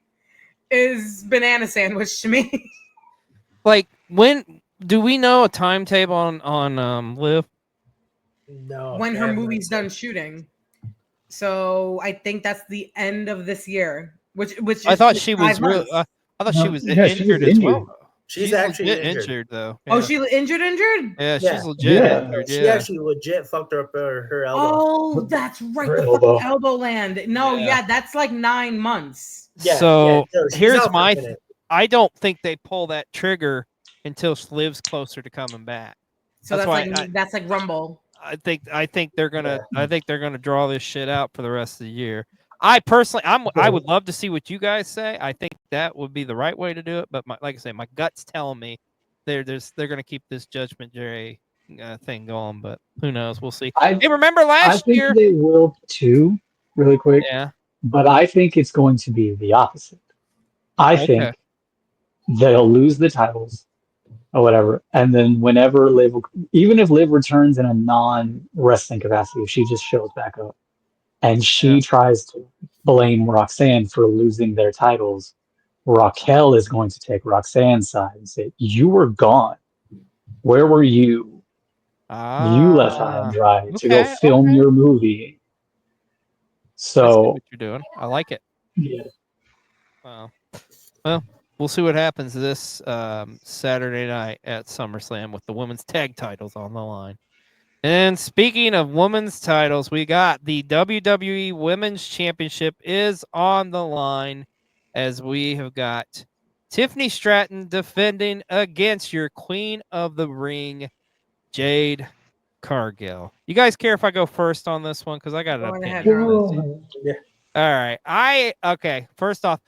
is banana sandwich to me. like, when do we know a timetable on Liv? No, When I her have no movie's idea. done shooting. So I think that's the end of this year, which I is thought she was 5 really. months. I thought No, she was yeah, she was injured as well. injured. She's actually legit injured. though. Oh, Yeah. she injured? Yeah, Yeah. she's legit Yeah. injured. She Yeah. actually legit fucked her up her elbow. Oh, that's right. Her The elbow. fucking elbow land. No, Yeah. yeah, that's like 9 months. Yeah, So no, she's here's out for a my. minute. I don't think they pull that trigger until Liv's closer to coming back. So That's that's why that's like Rumble. I think they're gonna draw this shit out for the rest of the year. I personally, I would love to see what you guys say. I think that would be the right way to do it. But like I say, my gut's telling me they're gonna keep this Judgment Day thing going. But who knows? We'll see. Hey, remember I last think year? they will too, really quick. Yeah. But I think it's going to be the opposite. I Okay. think they'll lose the titles or whatever, and then whenever Liv, even if Liv returns in a non-wrestling capacity, she just shows back up, and she tries to blame Roxanne for losing their titles. Raquel is going to take Roxanne's side and say, "You were gone. Where were you? You left high and dry to go film your movie." I see So what you're doing. I like it. yeah. Wow. Well, we'll see what happens this Saturday night at SummerSlam with the women's tag titles on the line. And speaking of women's titles, we got the WWE Women's Championship is on the line as we have got Tiffany Stratton defending against your Queen of the Ring, Jade Cargill. You guys care if I go first on this one? Because I got an Going ahead, opinion. Ron. Yeah. All right. First off,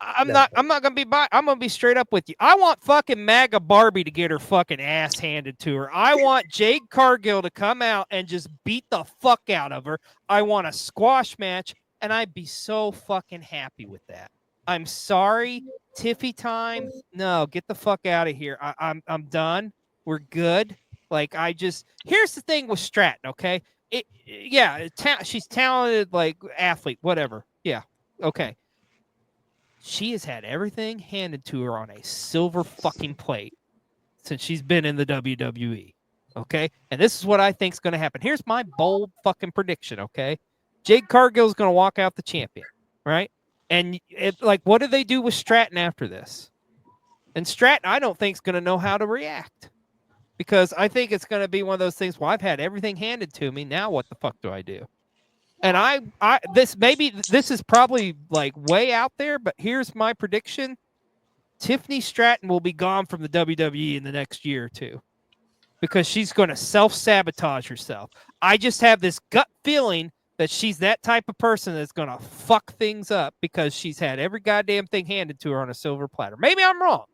I'm not gonna be I'm gonna be straight up with you. I want fucking MAGA Barbie to get her fucking ass handed to her. I want Jade Cargill to come out and just beat the fuck out of her. I want a squash match, and I'd be so fucking happy with that. I'm sorry, Tiffy time. No, get the fuck out of here. I'm done. We're good. Like here's the thing with Stratton, okay? She's talented, like athlete, whatever. Yeah, okay. She has had everything handed to her on a silver fucking plate since she's been in the WWE. Okay. And this is what I think is going to happen. Here's my bold fucking prediction. Okay. Jade Cargill is going to walk out the champion. Right. And what do they do with Stratton after this? And Stratton, I don't think is going to know how to react because I think it's going to be one of those things. Well, I've had everything handed to me. Now what the fuck do I do? And this is probably like way out there, but here's my prediction. Tiffany Stratton will be gone from the WWE in the next year or two because she's going to self-sabotage herself. I just have this gut feeling that she's that type of person that's going to fuck things up because she's had every goddamn thing handed to her on a silver platter. Maybe I'm wrong.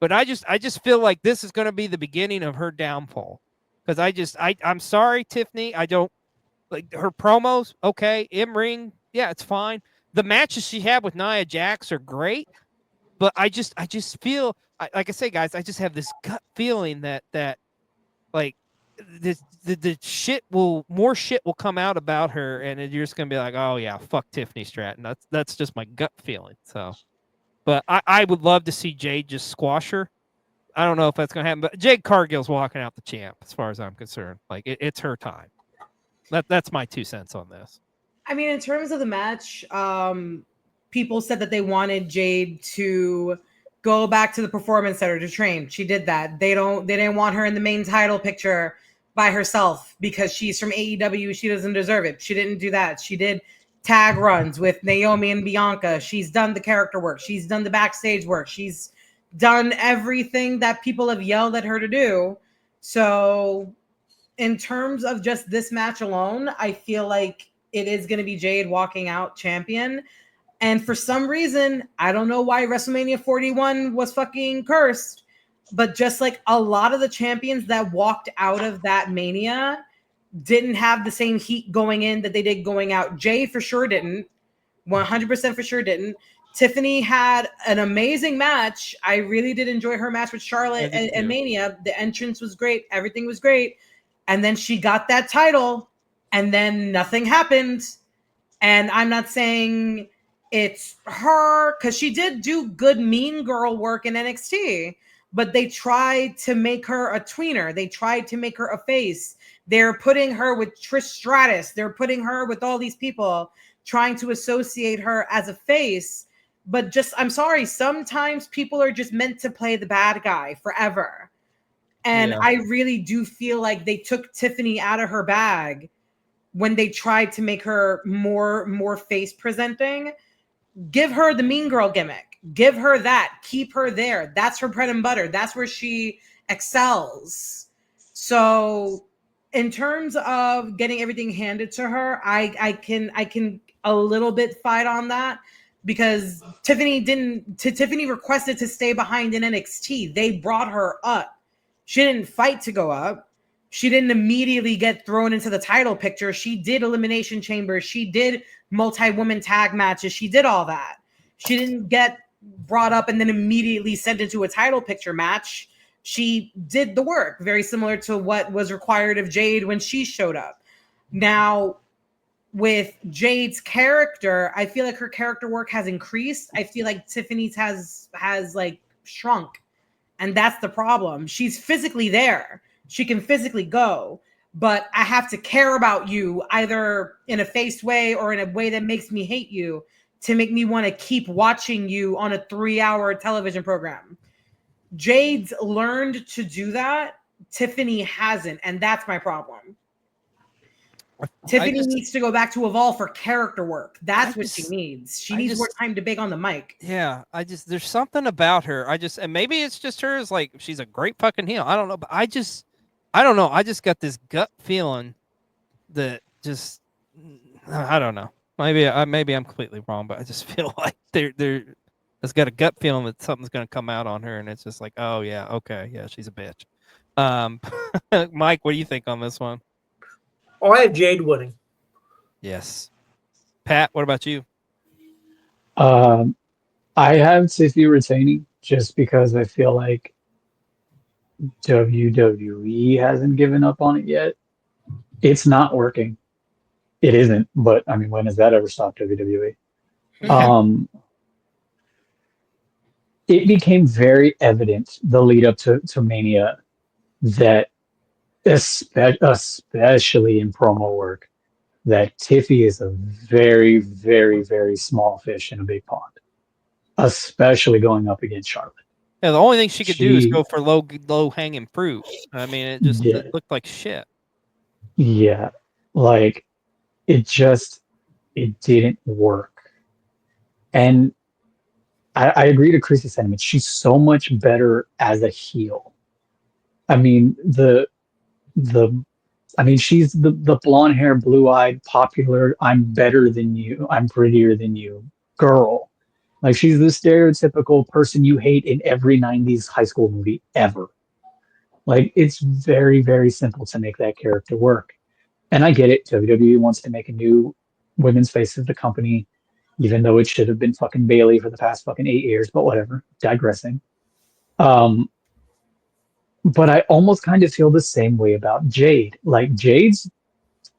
But I just feel like this is going to be the beginning of her downfall because I'm sorry, Tiffany. like her promos, okay, in ring, yeah, it's fine. The matches she had with Nia Jax are great, but I just feel like I say, guys, I just have this gut feeling that like the shit will more shit will come out about her, and you're just gonna be like, oh yeah, fuck Tiffany Stratton. That's just my gut feeling. So, but I would love to see Jade just squash her. I don't know if that's gonna happen, but Jade Cargill's walking out the champ, as far as I'm concerned. Like it's her time. That's my 2 cents on this. I mean, in terms of the match, people said that they wanted Jade to go back to the performance center to train. She did that. They didn't want her in the main title picture by herself because she's from AEW. She doesn't deserve it. She didn't do that. She did tag runs with Naomi and Bianca. She's done the character work. She's done the backstage work. She's done everything that people have yelled at her to do. So in terms of just this match alone, I feel like it is going to be Jade walking out champion. And for some reason, I don't know why WrestleMania 41 was fucking cursed, but just like a lot of the champions that walked out of that Mania didn't have the same heat going in that they did going out. Jay for sure didn't. 100% for sure didn't. Tiffany had an amazing match. I really did enjoy her match with Charlotte and Mania. The entrance was great. Everything was great. And then she got that title, and then nothing happened. And I'm not saying it's her, because she did do good mean girl work in NXT, but they tried to make her a tweener. They tried to make her a face. They're putting her with Trish Stratus. They're putting her with all these people, trying to associate her as a face. But just, I'm sorry, sometimes people are just meant to play the bad guy forever. And I really do feel like they took Tiffany out of her bag when they tried to make her more face presenting. Give her the mean girl gimmick. Give her that. Keep her there. That's her bread and butter. That's where she excels. So in terms of getting everything handed to her, I can a little bit fight on that, because Tiffany requested to stay behind in NXT. They brought her up. She didn't fight to go up. She didn't immediately get thrown into the title picture. She did Elimination Chamber. She did multi-woman tag matches. She did all that. She didn't get brought up and then immediately sent into a title picture match. She did the work, very similar to what was required of Jade when she showed up. Now, with Jade's character, I feel like her character work has increased. I feel like Tiffany's has like shrunk. And that's the problem. She's physically there. She can physically go, but I have to care about you either in a face way or in a way that makes me hate you to make me want to keep watching you on a 3-hour television program. Jade's learned to do that. Tiffany hasn't, and that's my problem. Tiffany needs to go back to Evolve for character work. That's what she needs. She needs more time to beg on the mic. Yeah, there's something about her. And maybe it's just her as like, she's a great fucking heel. I don't know, but I don't know. I just got this gut feeling that just, I don't know. Maybe I'm completely wrong, but I just feel like it's got a gut feeling that something's going to come out on her, and it's just like, oh yeah, okay, yeah, she's a bitch. Mike, what do you think on this one? Oh, I have Jade winning. Yes. Pat, what about you? I have Tiffy retaining just because I feel like WWE hasn't given up on it yet. It's not working. It isn't, but I mean, when has that ever stopped WWE? It became very evident the lead up to Mania that especially in promo work, that Tiffy is a very, very, very small fish in a big pond, especially going up against Charlotte. Yeah, the only thing she could do is go for low hanging fruit. I mean, it looked like shit. Yeah, like it didn't work. And I agree to Chris's sentiment. She's so much better as a heel. I mean, she's the blonde hair, blue eyed, popular, I'm better than you, I'm prettier than you girl. Like, she's the stereotypical person you hate in every 90s high school movie ever. Like, it's very, very simple to make that character work. And I get it. WWE wants to make a new women's face of the company, even though it should have been fucking Bailey for the past fucking 8 years, but whatever. Digressing. Um, but I almost kind of feel the same way about Jade. Like Jade's,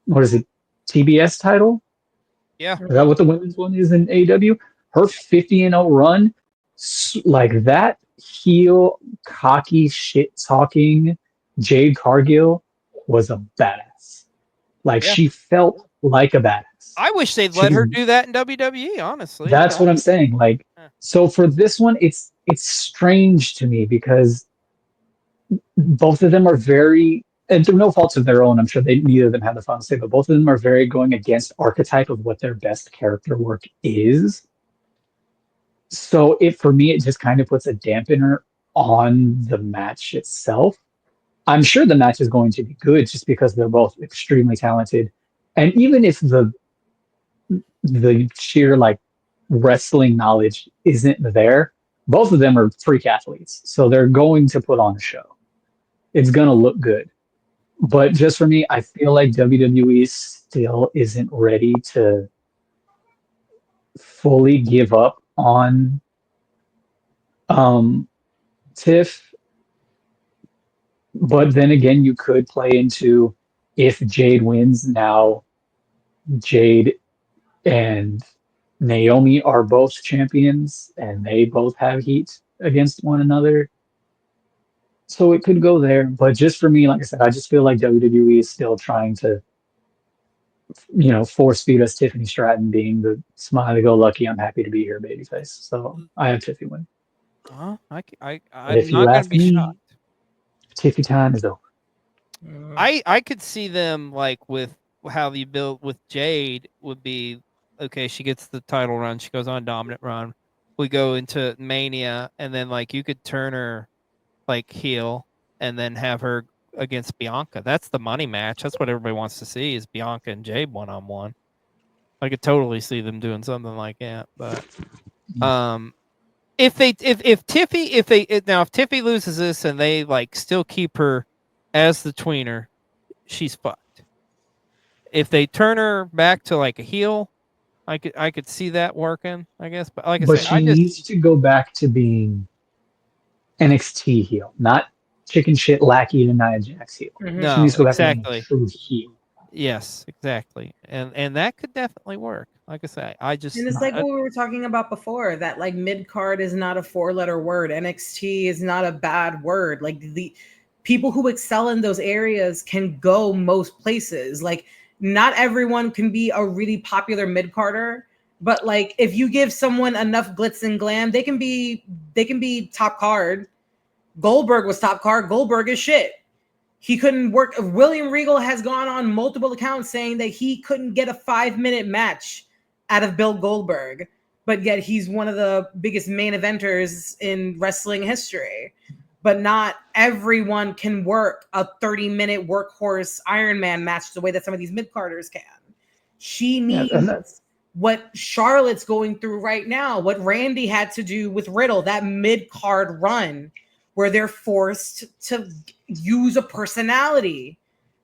what is it, TBS title? Yeah. Is that what the women's one is in AEW? Her 50-0 run, like that heel, cocky, shit talking Jade Cargill was a badass. Like Yeah. she felt like a badass. I wish they'd She let her was- do that in WWE, honestly. That's what I'm saying. Like, Yeah. so for this one, it's strange to me because both of them are very, and through no faults of their own, I'm sure neither of them have the final say, but both of them are very going against archetype of what their best character work is. So for me, it just kind of puts a dampener on the match itself. I'm sure the match is going to be good just because they're both extremely talented. And even if the sheer like wrestling knowledge isn't there, both of them are freak athletes. So they're going to put on a show. It's going to look good. But just for me, I feel like WWE still isn't ready to fully give up on Tiff. But then again, you could play into if Jade wins now, Jade and Naomi are both champions and they both have heat against one another. So it could go there. But just for me, like I said, I just feel like WWE is still trying to, force feed us Tiffany Stratton being the smiley go lucky, I'm happy to be here babyface. So I have Tiffy win. I'm If you not going to ask be me, shocked. Tiffy time is over. I could see them like with how you built with Jade would be okay. She gets the title run. She goes on dominant run. We go into Mania, and then like you could turn her like heel, and then have her against Bianca. That's the money match. That's what everybody wants to see is Bianca and Jade 1-on-1. I could totally see them doing something like that. But if Tiffy loses this and they like still keep her as the tweener, she's fucked. If they turn her back to like a heel, I could see that working, I guess. But like I But said, she needs to go back to being NXT heel, not chicken shit lackey to Nia Jax heel. no, She needs to go back exactly. to being true heel. Yes, exactly. And that could definitely work. Like I say, And it's like what we were talking about before, that like mid card is not a 4-letter word. NXT is not a bad word. Like the people who excel in those areas can go most places. Like not everyone can be a really popular mid carder, but like if you give someone enough glitz and glam, they can be top card. Goldberg was top card. Goldberg is shit. He couldn't work. William Regal has gone on multiple accounts saying that he couldn't get a 5-minute match out of Bill Goldberg, but yet he's one of the biggest main eventers in wrestling history. But not everyone can work a 30-minute workhorse Iron Man match the way that some of these mid-carders can. She needs what Charlotte's going through right now, what Randy had to do with Riddle, that mid-card run where they're forced to use a personality.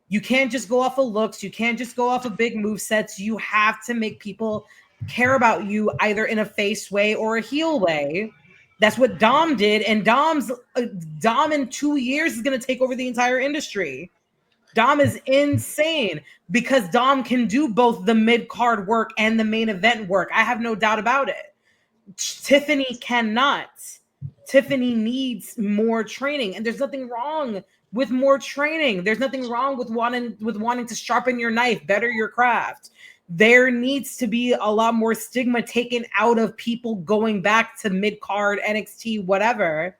You can't just go off of looks. You can't just go off of big move sets. You have to make people care about you either in a face way or a heel way. That's what Dom did. And Dom in 2 years is going to take over the entire industry. Dom is insane because Dom can do both the mid-card work and the main event work. I have no doubt about it. Tiffany cannot. Tiffany needs more training, and there's nothing wrong with more training. There's nothing wrong with wanting to sharpen your knife, better your craft. There needs to be a lot more stigma taken out of people going back to mid-card, NXT, whatever,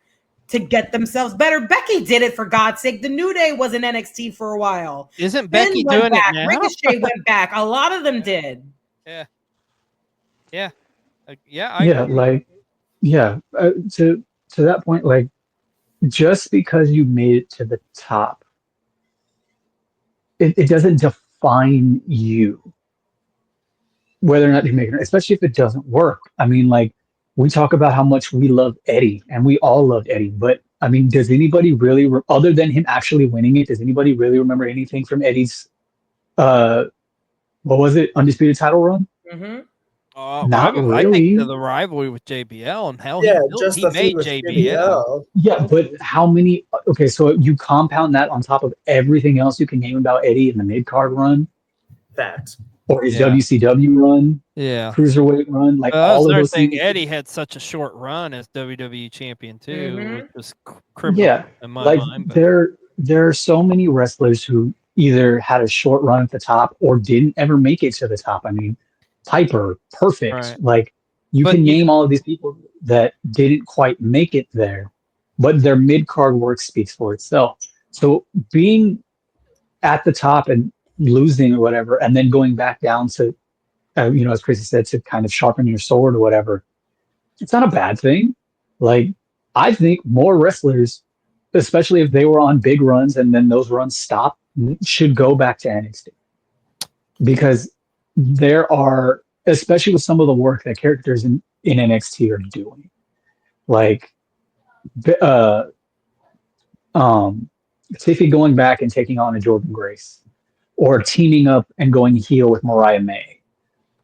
to get themselves better. Becky did it, for God's sake. The New Day was in NXT for a while. Isn't Becky doing back. it now? Ricochet went back. A lot of them did. Yeah. Yeah. To that point, like just because you made it to the top, it doesn't define you. Whether or not you make it, especially if it doesn't work. I mean, like we talk about how much we love Eddie, and we all loved Eddie. But I mean, does anybody really, other than him actually winning it, does anybody really remember anything from Eddie's uh, what was it? Undisputed title run? Mm-hmm. Not I think really. the rivalry with JBL and hell, Yeah, he just the feud made with JBL. JBL. Yeah, but how many? Okay, so you compound that on top of everything else you can name about Eddie in the mid card run, Facts. or his Yeah. WCW run, Yeah. cruiserweight run, like That was all of another those thing. things. Eddie had such a short run as WWE champion too, which Mhm. was criminal Yeah, in my like mind. But there are so many wrestlers who either had a short run at the top or didn't ever make it to the top. I mean, Piper, perfect. right. Like you But can you, name all of these people that didn't quite make it there, but their mid card work speaks for itself. So being at the top and losing or whatever, and then going back down to, as Chrissy said, to kind of sharpen your sword or whatever, it's not a bad thing. Like, I think more wrestlers, especially if they were on big runs and then those runs stop, should go back to NXT because there are, especially with some of the work that characters in NXT are doing, like, uh, um, Tiffy going back and taking on a Jordan Grace, or teaming up and going heel with Mariah May,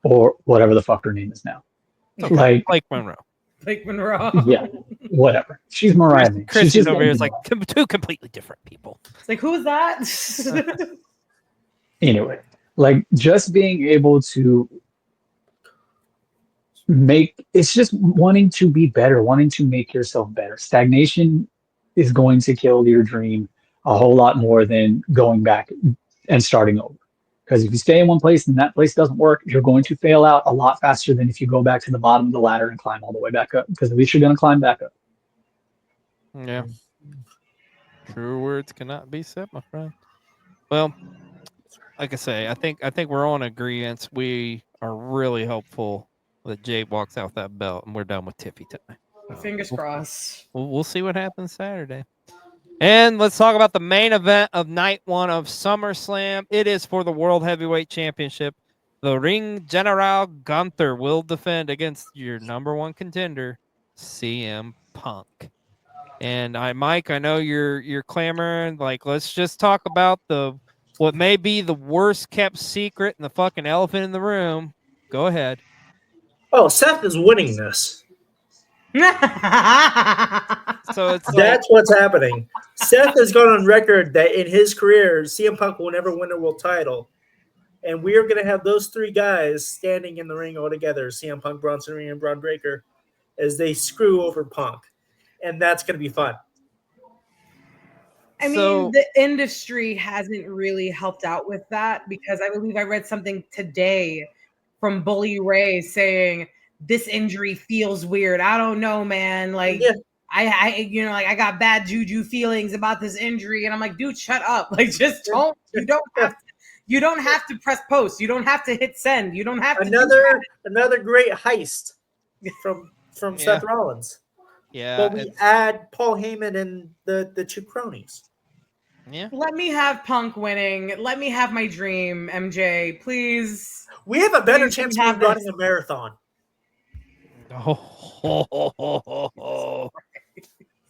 or whatever the fuck her name is now. okay, Like, Blake Monroe. Blake Monroe. yeah, whatever. She's Mariah May. She's Christy's just over here is getting like two completely different people. It's like, who's that? anyway. Like just being able to make it's just wanting to be better, wanting to make yourself better. Stagnation is going to kill your dream a whole lot more than going back and starting over. Because if you stay in one place and that place doesn't work, you're going to fail out a lot faster than if you go back to the bottom of the ladder and climb all the way back up. Because at least you're going to climb back up. Yeah. True words cannot be said, my friend. Well, like I say, I think we're on agreement. We are really hopeful that Jay walks out that belt and we're done with Tiffy tonight. Fingers crossed. We'll see what happens Saturday. And let's talk about the main event of night one of SummerSlam. It is for the World Heavyweight Championship. The Ring General Gunther will defend against your number one contender, CM Punk. And Mike, I know you're clamoring. Like, let's just talk about what may be the worst kept secret and the fucking elephant in the room. Go ahead. Oh, Seth is winning this. So it's like, That's what's happening. Seth has gone on record that in his career, CM Punk will never win a world title. And we are going to have those three guys standing in the ring all together, CM Punk, Bronson Reed, and Braun Breaker, as they screw over Punk. And that's going to be fun. I mean, the industry hasn't really helped out with that because I believe I read something today from Bully Ray saying this injury feels weird. I don't know, man. Like, yeah. I got bad juju feelings about this injury, and I'm like, dude, shut up. Like, just don't. You don't have to press post. You don't have to hit send. You don't have to. Another great heist from Seth Rollins. Yeah, but we add Paul Heyman and the two cronies. Yeah. Let me have Punk winning. Let me have my dream, MJ, please. We have a better chance of running a marathon.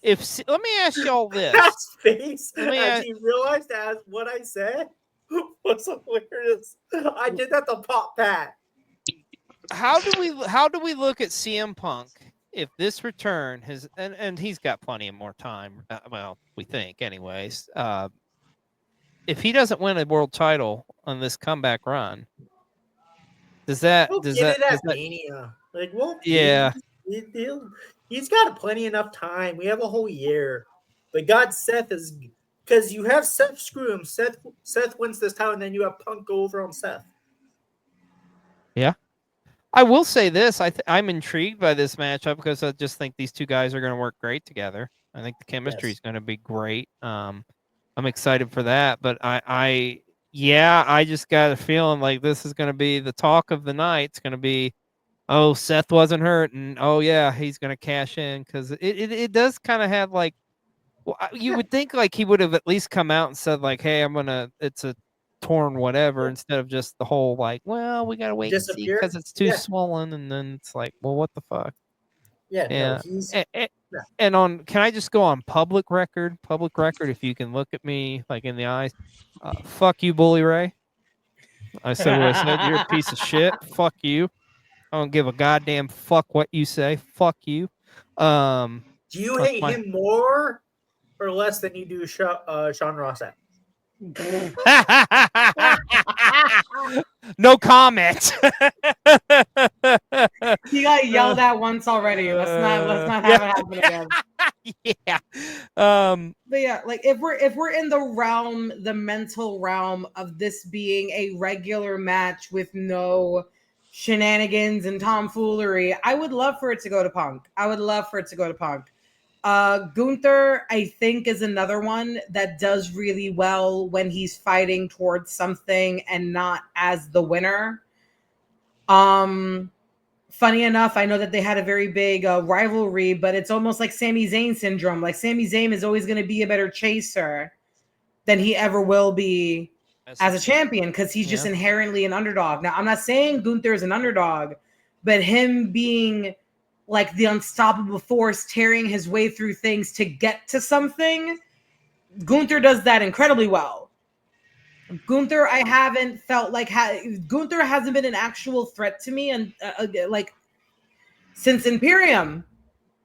Let me ask y'all this. Pat's face as he realized as what I said was hilarious. I did that to pop Pat. How do we look at CM Punk if this return has and he's got plenty of more time? Well, we think, anyways. If he doesn't win a world title on this comeback run, does that Mania? Like, well, yeah, he's got plenty enough time. We have a whole year. But God, Seth is because you have Seth screw him. Seth wins this title, and then you have Punk go over on Seth. Yeah. I will say this. I'm intrigued by this matchup because I just think these two guys are going to work great together. I think the chemistry is going to be great. I'm excited for that, but I just got a feeling like this is going to be the talk of the night. It's going to be, oh, Seth wasn't hurt, and oh yeah, he's going to cash in because it does kind of have like, well, you would think like he would have at least come out and said like, hey, it's a torn whatever instead of just the whole like, well, we got to wait and see because it's too swollen, and then it's like, well, what the fuck? Yeah. No, and can I just go on public record, if you can look at me like in the eyes, fuck you, Bully Ray. I said what I said. You're a piece of shit. Fuck you. I don't give a goddamn fuck what you say. Fuck you. Do you That's hate my- him more or less than you do Sean Ross Sapp? No comment. He got yelled at once already. Let's not have it happen again. Yeah. But yeah, like if we're in the mental realm of this being a regular match with no shenanigans and tomfoolery, I would love for it to go to Punk. Gunther, I think, is another one that does really well when he's fighting towards something and not as the winner. Funny enough, I know that they had a very big rivalry, but it's almost like Sami Zayn syndrome. Like Sami Zayn is always going to be a better chaser than he ever will be as a champion because he's just inherently an underdog. Now, I'm not saying Gunther is an underdog, but him being like the unstoppable force, tearing his way through things to get to something, Gunther does that incredibly well. Gunther, I haven't felt like Gunther hasn't been an actual threat to me, and like since Imperium,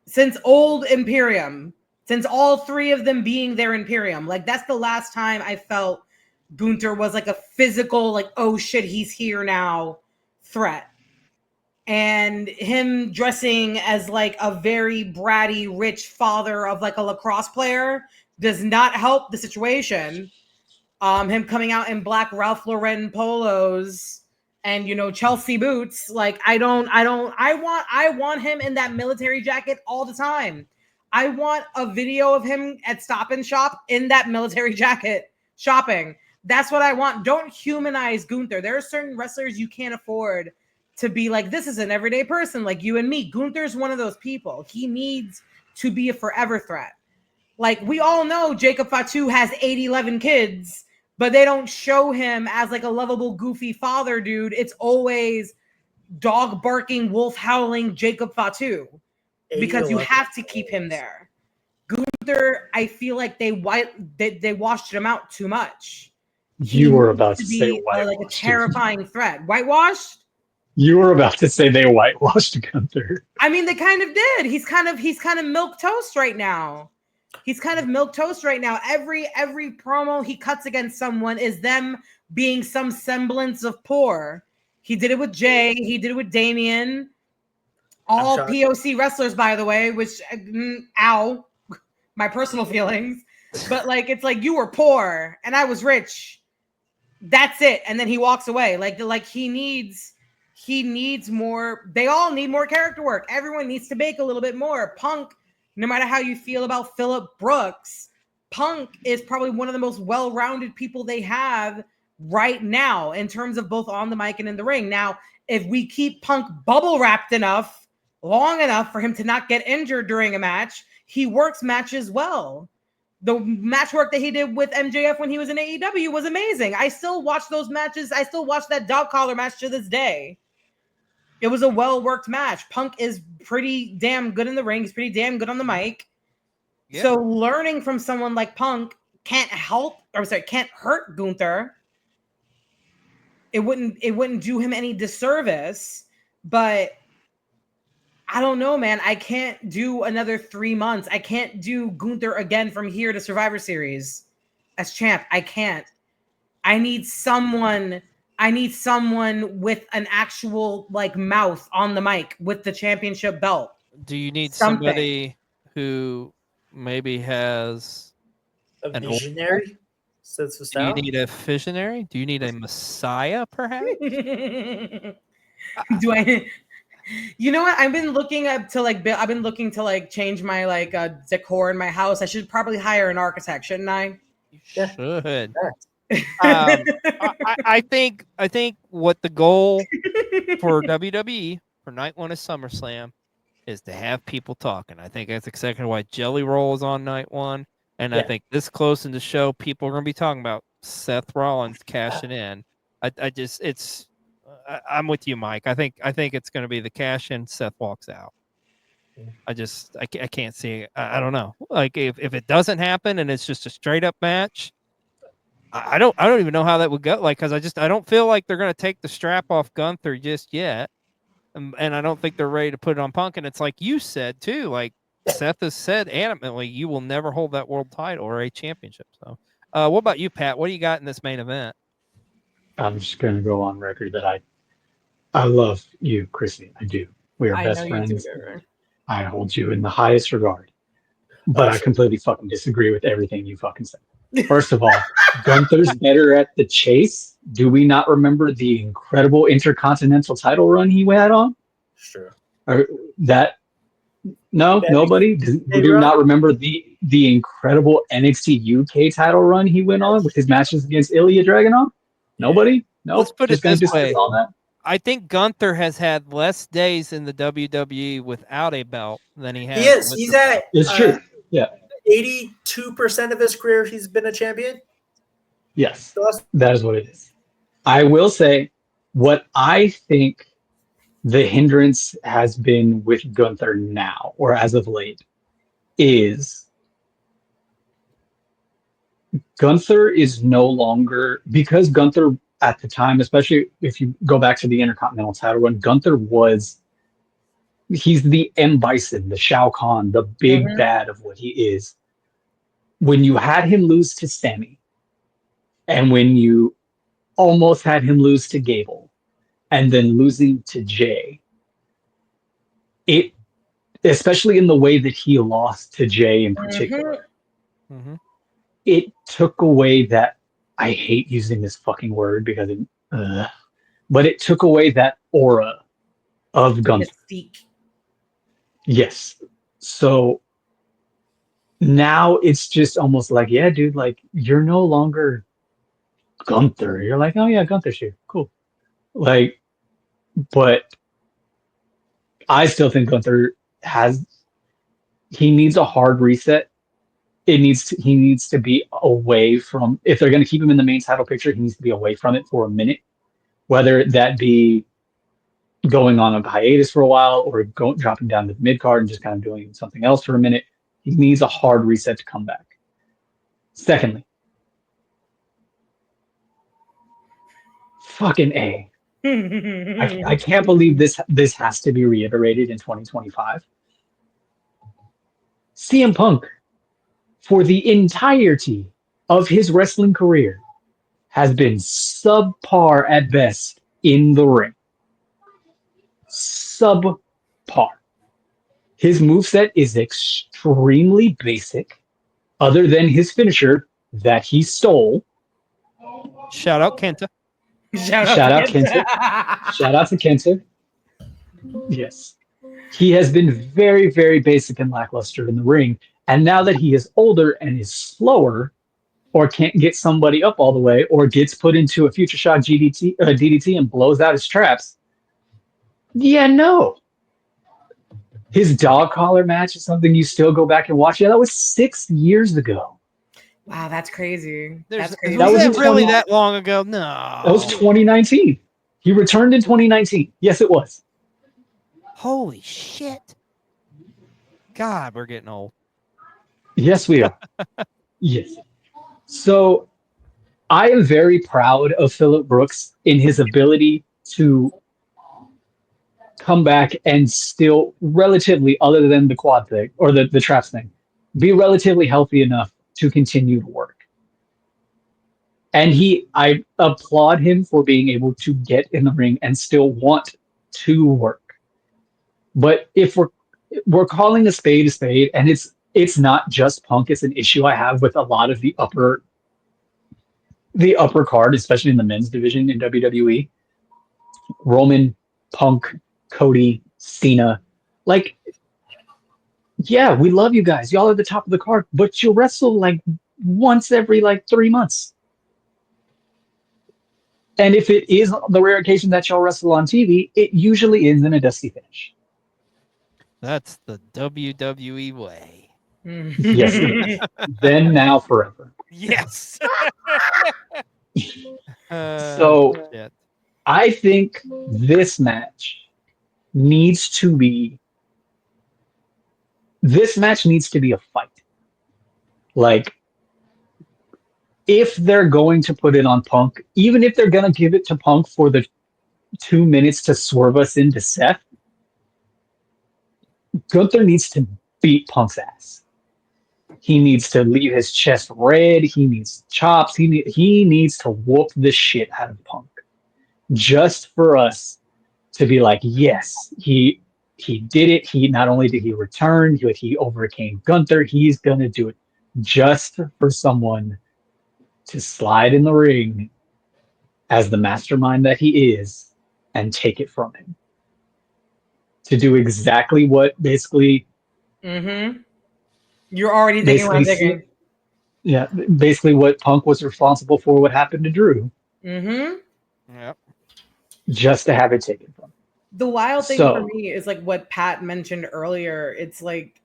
since old Imperium, since all three of them being their Imperium. Like that's the last time I felt Gunther was like a physical, like oh shit, he's here now threat. And him dressing as like a very bratty, rich father of like a lacrosse player does not help the situation. Him coming out in black Ralph Lauren polos and Chelsea boots, like I want him in that military jacket all the time. I want a video of him at Stop and Shop in that military jacket shopping. That's what I want. Don't humanize Gunther. There are certain wrestlers you can't afford to be like, this is an everyday person like you and me. Gunther's one of those people. He needs to be a forever threat. Like we all know Jacob Fatu has 11 kids, but they don't show him as like a lovable, goofy father dude. It's always dog barking, wolf howling Jacob Fatu because you have to keep him there. Gunther, I feel like they washed him out too much. You were about to say whitewashed. Like a terrifying threat. Whitewashed? You were about to say they whitewashed Gunther. I mean, they kind of did. He's kind of milk toast right now. Every promo he cuts against someone is them being some semblance of poor. He did it with Jay. He did it with Damian. All POC wrestlers, by the way, which, ow, my personal feelings. But like, it's like you were poor and I was rich. That's it. And then he walks away. Like he needs more. They all need more character work. Everyone needs to bake a little bit more. Punk, no matter how you feel about Phillip Brooks, Punk is probably one of the most well-rounded people they have right now in terms of both on the mic and in the ring. Now, if we keep Punk bubble wrapped long enough for him to not get injured during a match, he works matches well. The match work that he did with MJF when he was in AEW was amazing. I still watch those matches. I still watch that dog collar match to this day. It was a well-worked match. Punk is pretty damn good in the ring. He's pretty damn good on the mic. Yeah. So learning from someone like Punk can't hurt Gunther. It wouldn't do him any disservice, but I don't know, man. I can't do another 3 months. I can't do Gunther again from here to Survivor Series as champ. I can't. I need someone with an actual like mouth on the mic with the championship belt. Do you need somebody who maybe has a visionary? Do you need a visionary? Do you need a messiah, perhaps? Do I? You know what? I've been looking to change my like decor in my house. I should probably hire an architect, shouldn't I? You should. I think what the goal for WWE for night one of SummerSlam is to have people talking. I think that's exactly why Jelly Roll is on night one. And I think this close in the show, people are going to be talking about Seth Rollins cashing in. I'm with you, Mike. I think it's going to be the cash in. Seth walks out. I can't see it. I don't know. Like if it doesn't happen and it's just a straight up match, I don't even know how that would go. Like, because I don't feel like they're going to take the strap off Gunther just yet, and I don't think they're ready to put it on Punk. And it's like you said too. Like Seth has said adamantly, you will never hold that world title or a championship. So, what about you, Pat? What do you got in this main event? I'm just gonna go on record that I love you, Christy. I do. We are I know best you do, friends. Guru. I hold you in the highest regard. But I completely fucking disagree with everything you fucking said. First of all, Gunther's better at the chase. Do we not remember the incredible intercontinental title run he had on? Sure. Or that no, Baby- nobody. Do Baby you run? not remember the incredible NXT UK title run he went on with his matches against Ilya Dragunov? Nobody? No. Let's put it Just gonna this disagree way. on that. I think Gunther has had less days in the WWE without a belt than he has. He is. with He's the at belt. It's true. Yeah. 82% of his career. He's been a champion. Yes. So that's That is what it is. I will say what I think the hindrance has been with Gunther now, or as of late, is Gunther is no longer, because Gunther at the time, especially if you go back to the Intercontinental title run, Gunther he's the M. Bison, the Shao Kahn, the big Mhm. bad of what he is. When you had him lose to Sammy, and when you almost had him lose to Gable, and then losing to Jay, it, especially in the way that he lost to Jay in particular, Mhm. it took away that, I hate using this fucking word because but it took away that aura of Gunther. Mystique. Yes. So now it's just almost like, yeah, dude, like you're no longer Gunther. You're like, oh yeah, Gunther's here. Cool. Like, but I still think Gunther he needs a hard reset. He needs to be away from, if they're going to keep him in the main title picture, he needs to be away from it for a minute, whether that be going on a hiatus for a while or dropping down to the mid card and just kind of doing something else for a minute. He needs a hard reset to come back. Secondly, fucking A. I can't believe this has to be reiterated in 2025. CM Punk, for the entirety of his wrestling career, has been subpar at best in the ring. Subpar. His moveset is extremely basic, other than his finisher that he stole. Shout out Kenta. Shout out Kenta. Shout out to Kenta. Yes. He has been very, very basic and lackluster in the ring. And now that he is older and is slower, or can't get somebody up all the way, or gets put into a future shock DDT and blows out his traps, yeah, no. His dog collar match is something you still go back and watch. Yeah, that was 6 years ago. Wow, that's crazy. That's crazy. That Was was that in really 20 that long ago? No. That was 2019. He returned in 2019. Yes, it was. Holy shit. God, we're getting old. Yes, we are. Yes. So I am very proud of Phillip Brooks in his ability to come back and still relatively, other than the quad thing or the traps thing, be relatively healthy enough to continue to work. And I applaud him for being able to get in the ring and still want to work. But if we're calling a spade, and it's not just Punk, it's an issue I have with a lot of the upper card, especially in the men's division in WWE. Roman, Punk, Cody, Cena, like, yeah, we love you guys. Y'all are the top of the card, but you wrestle like once every like 3 months. And if it is the rare occasion that y'all wrestle on TV, it usually ends in a dusty finish. That's the WWE way. Yes, it is. Then, now, forever. Yes. So, shit. I think this match needs to be a fight. Like, if they're going to put it on Punk, even if they're going to give it to Punk for the 2 minutes to swerve us into Seth, Gunther needs to beat Punk's ass. He needs to leave his chest red. He needs chops. He needs to whoop the shit out of Punk, just for us to be like, yes, he did it. He not only did he return, he overcame Gunther. He's gonna do it, just for someone to slide in the ring as the mastermind that he is and take it from him. To do exactly what basically. Mm-hmm. You're already thinking what I'm thinking. Yeah, basically what Punk was responsible for, what happened to Drew. Mm-hmm. Yep. Just to have it taken from him. The wild thing for me is like what Pat mentioned earlier. It's like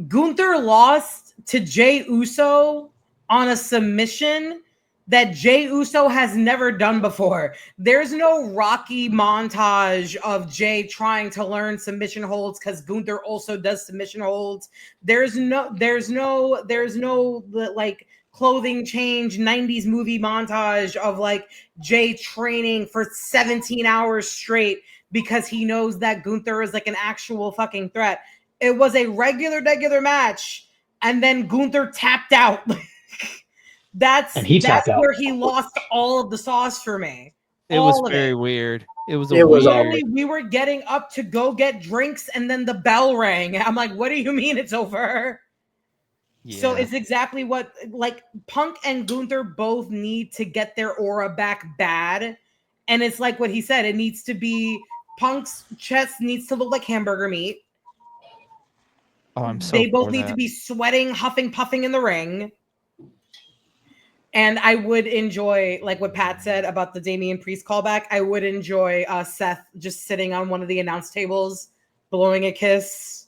Gunther lost to Jey Uso on a submission that Jey Uso has never done before. There's no Rocky montage of Jey trying to learn submission holds because Gunther also does submission holds. There's no like clothing change 90s movie montage of like Jey training for 17 hours straight because he knows that Gunther is like an actual fucking threat. It was a regular match, and then Gunther tapped out. That's where he lost all of the sauce for me. It was very weird. It was literally we were getting up to go get drinks, and then the bell rang. I'm like, what do you mean it's over? Yeah. So it's exactly what like Punk and Gunther both need to get their aura back bad. And it's like what he said, it needs to be Punk's chest needs to look like hamburger meat. Oh, I'm so they both need to be sweating, huffing, puffing in the ring. And I would enjoy, like what Pat said about the Damian Priest callback, I would enjoy Seth just sitting on one of the announce tables, blowing a kiss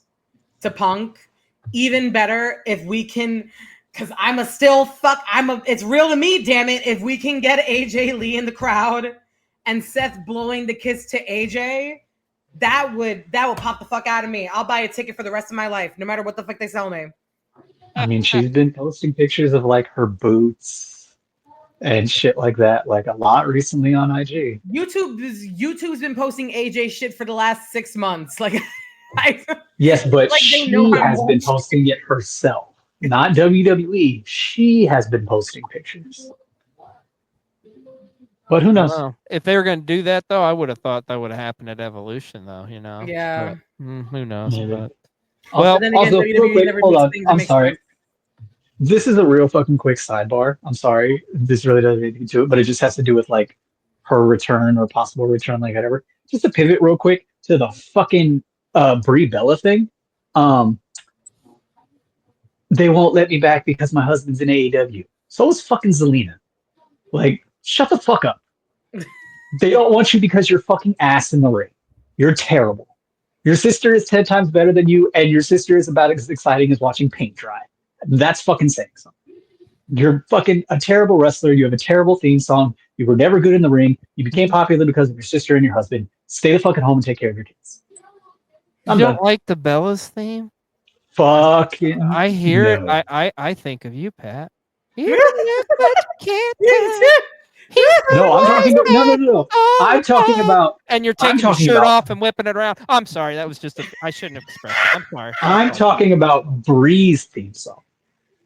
to Punk. Even better if we can, because it's real to me, damn it. If we can get AJ Lee in the crowd and Seth blowing the kiss to AJ, that would pop the fuck out of me. I'll buy a ticket for the rest of my life, no matter what the fuck they sell me. I mean, she's been posting pictures of like her boots and shit like that, like a lot recently on IG. YouTube's been posting AJ shit for the last 6 months. Like, yes, but like she has been posting it herself, not WWE. She has been posting pictures. But who knows? If they were going to do that, though, I would have thought that would have happened at Evolution, though. You know? Yeah. But, who knows? Maybe. But, well, also, real quick, hold on. I'm sorry. This is a real fucking quick sidebar. I'm sorry. This really doesn't have anything to it, but it just has to do with like her return or possible return, like whatever. Just to pivot real quick to the fucking Brie Bella thing. They won't let me back because my husband's in AEW. So is fucking Zelina. Like, shut the fuck up. They don't want you because you're fucking ass in the ring. You're terrible. Your sister is 10 times better than you, and your sister is about as exciting as watching paint dry. That's fucking saying something. You're fucking a terrible wrestler. You have a terrible theme song. You were never good in the ring. You became popular because of your sister and your husband. Stay the fuck at home and take care of your kids. You don't like the Bellas theme? Fucking I hear no. it. I think of you, Pat. You can't. No, I'm talking about no. I'm talking about, and you're taking your shirt off and whipping it around. I'm sorry, that was just I shouldn't have expressed it. I'm sorry. I'm talking about Brie's theme song.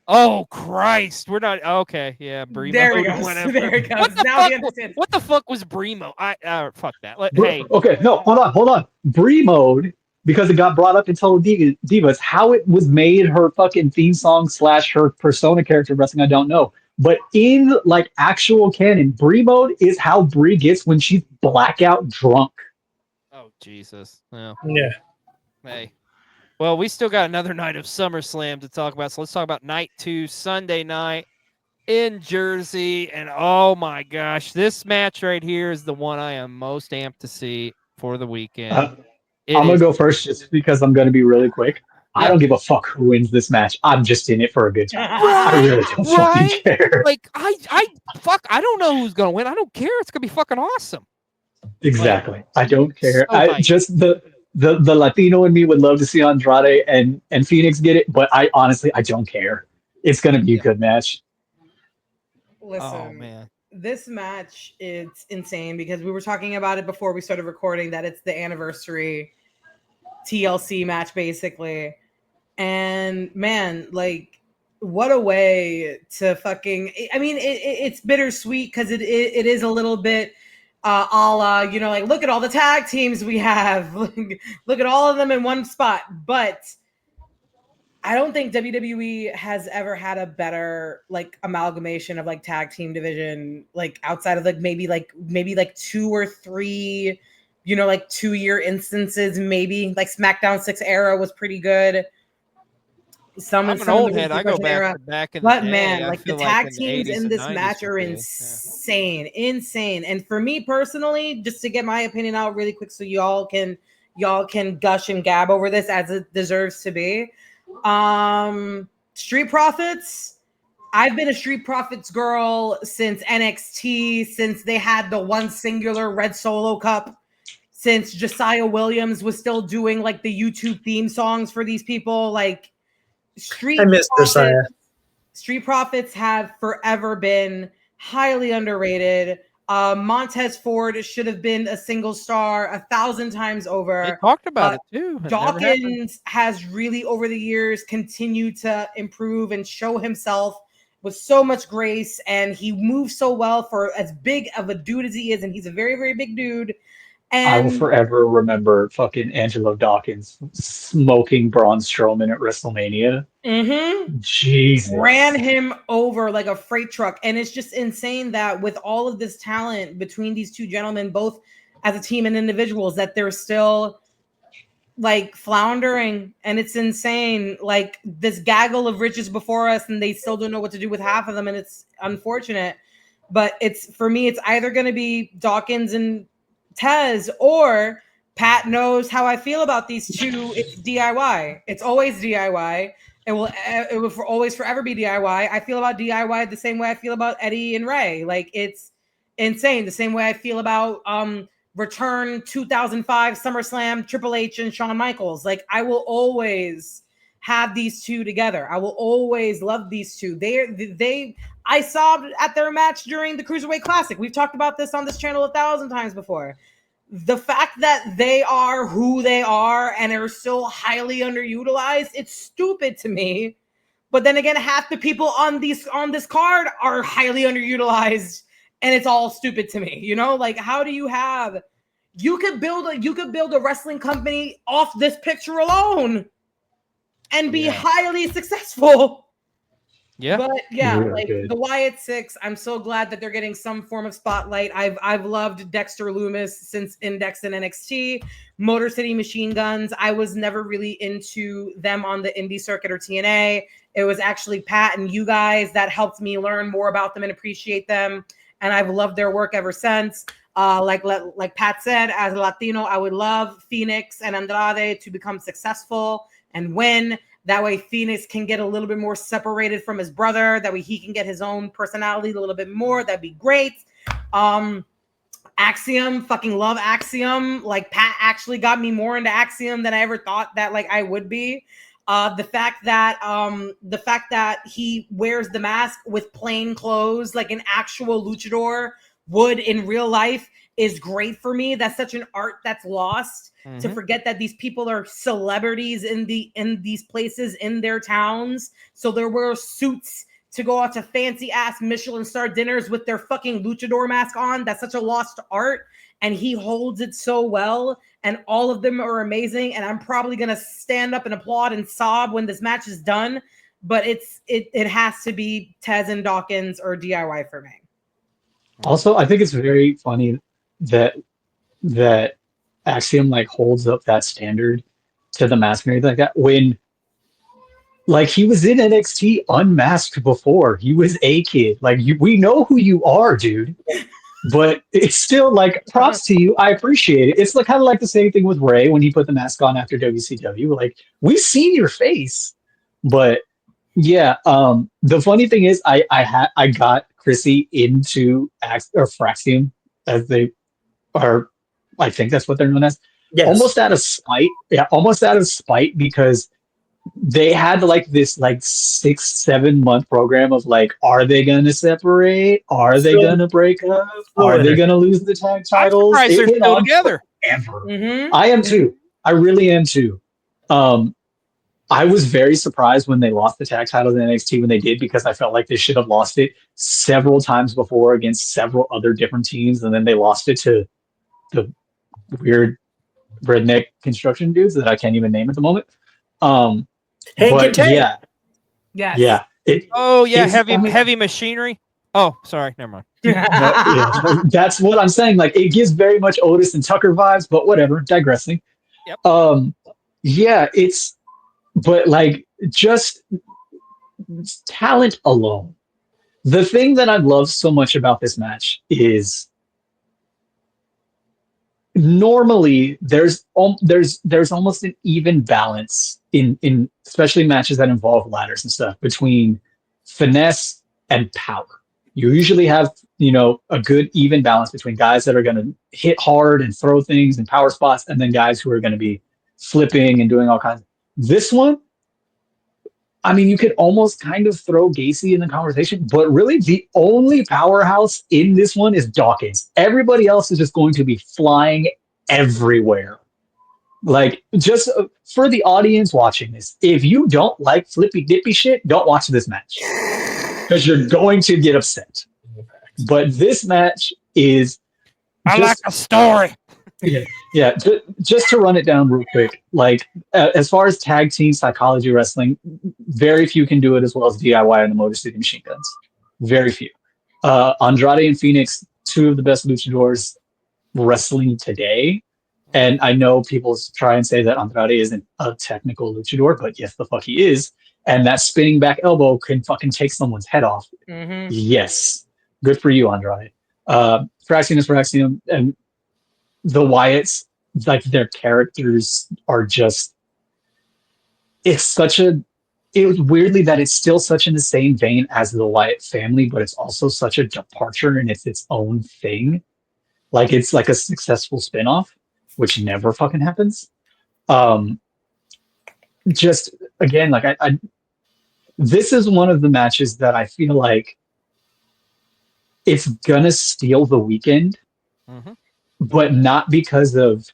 Oh Christ, we're not okay. Yeah, Brie. There he goes. There he goes. Now he understands. What the fuck was Brie mode? Fuck that. Hey. Okay, no, hold on. Brie mode, because it got brought up in Total Divas, how it was made her fucking theme song / her persona character wrestling, I don't know. But in like actual canon, Brie mode is how Brie gets when she's blackout drunk. Oh Jesus! Yeah. Hey. Well, we still got another night of SummerSlam to talk about, so let's talk about night 2, Sunday night in Jersey. And oh my gosh, this match right here is the one I am most amped to see for the weekend. I'm gonna go first just because I'm gonna be really quick. Yeah. I don't give a fuck who wins this match. I'm just in it for a good time. I really don't fucking care. Like I don't know who's gonna win. I don't care. It's gonna be fucking awesome. Exactly. I don't care. So just the Latino in me would love to see Andrade and Phoenix get it, but I honestly don't care. It's gonna be a good match. Listen, man. this match is insane because we were talking about it before we started recording that it's the anniversary TLC match basically. And man, like what a way to fucking I mean it's bittersweet because it is a little bit a la, you know, like look at all the tag teams we have. Look at all of them in one spot. But I don't think WWE has ever had a better like amalgamation of like tag team division, like outside of like maybe like 2 or 3, you know, like 2-year instances. Maybe like SmackDown 6 era was pretty good. I'm an old head. I go back in the But day. man, I like the feel like tag in the teams 80s in and this 90s match were are good. insane, insane. And for me personally, just to get my opinion out really quick, so y'all can gush and gab over this as it deserves to be. Street Profits. I've been a Street Profits girl since NXT, since they had the one singular Red Solo Cup, since Josiah Williams was still doing like the YouTube theme songs for these people. Like I miss Josiah. Street Profits have forever been highly underrated. Montez Ford should have been a single star 1,000 times over. They talked about it too. Dawkins has really over the years continued to improve and show himself with so much grace, and he moves so well for as big of a dude as he is, and he's a very, very big dude. And I will forever remember fucking Angelo Dawkins smoking Braun Strowman at WrestleMania. Jesus. Ran him over like a freight truck. And it's just insane that with all of this talent between these two gentlemen, both as a team and individuals, that they're still like floundering. And it's insane. Like this gaggle of riches before us, and they still don't know what to do with half of them. And it's unfortunate. But it's for me, it's either going to be Dawkins and Tez, or Pat knows how I feel about these two. It's DIY. It's always DIY. It will always forever be DIY. I feel about DIY the same way I feel about Eddie and Ray. Like it's insane. The same way I feel about Return 2005 SummerSlam, Triple H and Shawn Michaels. Like I will always have these two together. I will always love these two. I sobbed at their match during the Cruiserweight Classic. We've talked about this on this channel 1,000 times before. The fact that they are who they are and are still highly underutilized, it's stupid to me. But then again, half the people on this card are highly underutilized, and it's all stupid to me. You know, like how do you have? You could build a wrestling company off this picture alone, and be highly successful. Yeah. But yeah, Really like good. the Wyatt Six, I'm so glad that they're getting some form of spotlight. I've loved Dexter Loomis since Index and NXT. Motor City Machine Guns, I was never really into them on the indie circuit or TNA. It was actually Pat and you guys that helped me learn more about them and appreciate them. And I've loved their work ever since. Like Pat said, as a Latino, I would love Phoenix and Andrade to become successful and win. That way Phoenix can get a little bit more separated from his brother. That way he can get his own personality a little bit more. That'd be great. Axiom, fucking love Axiom. Like Pat actually got me more into Axiom than I ever thought that like I would be. The fact that he wears the mask with plain clothes like an actual luchador would in real life is great for me. That's such an art that's lost. To forget that these people are celebrities in these places in their towns. So they wear suits to go out to fancy ass Michelin star dinners with their fucking luchador mask on. That's such a lost art. And he holds it so well. And all of them are amazing. And I'm probably going to stand up and applaud and sob when this match is done. But it has to be Tez and Dawkins or DIY for me. Also, I think it's very funny that Axiom like holds up that standard to the mask and everything like that when like he was in NXT unmasked before. He was a kid. Like we know who you are, dude. But it's still like props to you. I appreciate it. It's like kind of like the same thing with Ray when he put the mask on after WCW. Like we've seen your face, but yeah. The funny thing is, I got Chrissy into Fraxium as they are. I think that's what they're known as. Yes. Almost out of spite. Yeah, almost out of spite because they had like this like 6-7 month program of like, are they gonna separate? Are they Still, gonna break up? still Are in they it. gonna lose the tag I'm titles? surprised It they're went still on together. forever. Mhm. I am too. I really am too. Um, I was very surprised when they lost the tag titles in NXT when they did, because I felt like they should have lost it several times before against several other different teams, and then they lost it to the weird redneck construction dudes that I can't even name at the moment. Um, Hank and but Tank. yeah, Yes. yeah, Oh yeah, it's, I mean, heavy machinery. Oh, sorry, never mind. no, yeah, that's what I'm saying. Like, it gives very much Otis and Tucker vibes, but whatever. Digressing. Yep. Yeah, but like, just talent alone. The thing that I love so much about this match is normally there's almost an even balance in especially matches that involve ladders and stuff between finesse and power. You usually have, a good even balance between guys that are going to hit hard and throw things and power spots, and then guys who are going to be flipping and doing all kinds. This one, I mean, you could almost kind of throw Gacy in the conversation, but really the only powerhouse in this one is Dawkins. Everybody else is just going to be flying everywhere. Like, just for the audience watching this, if you don't like flippy dippy shit, don't watch this match because you're going to get upset. But this match is I like just a story. yeah. Just to run it down real quick, like, as far as tag team psychology wrestling, very few can do it as well as DIY and the Motor City Machine Guns. Very few. Andrade and Phoenix, two of the best luchadors wrestling today. And I know people try and say that Andrade isn't a technical luchador, but yes, the fuck he is. And that spinning back elbow can fucking take someone's head off. Mhm. Yes. Good for you, Andrade. Fraxium is Fraxium, and the Wyatts, like, their characters are just, it's such a, it was weirdly that it's still such in the same vein as the Wyatt family, but it's also such a departure and it's its own thing. Like, it's like a successful spinoff, which never fucking happens. Um, just again, like, I this is one of the matches that I feel like it's gonna steal the weekend, Mm-hmm. but not because of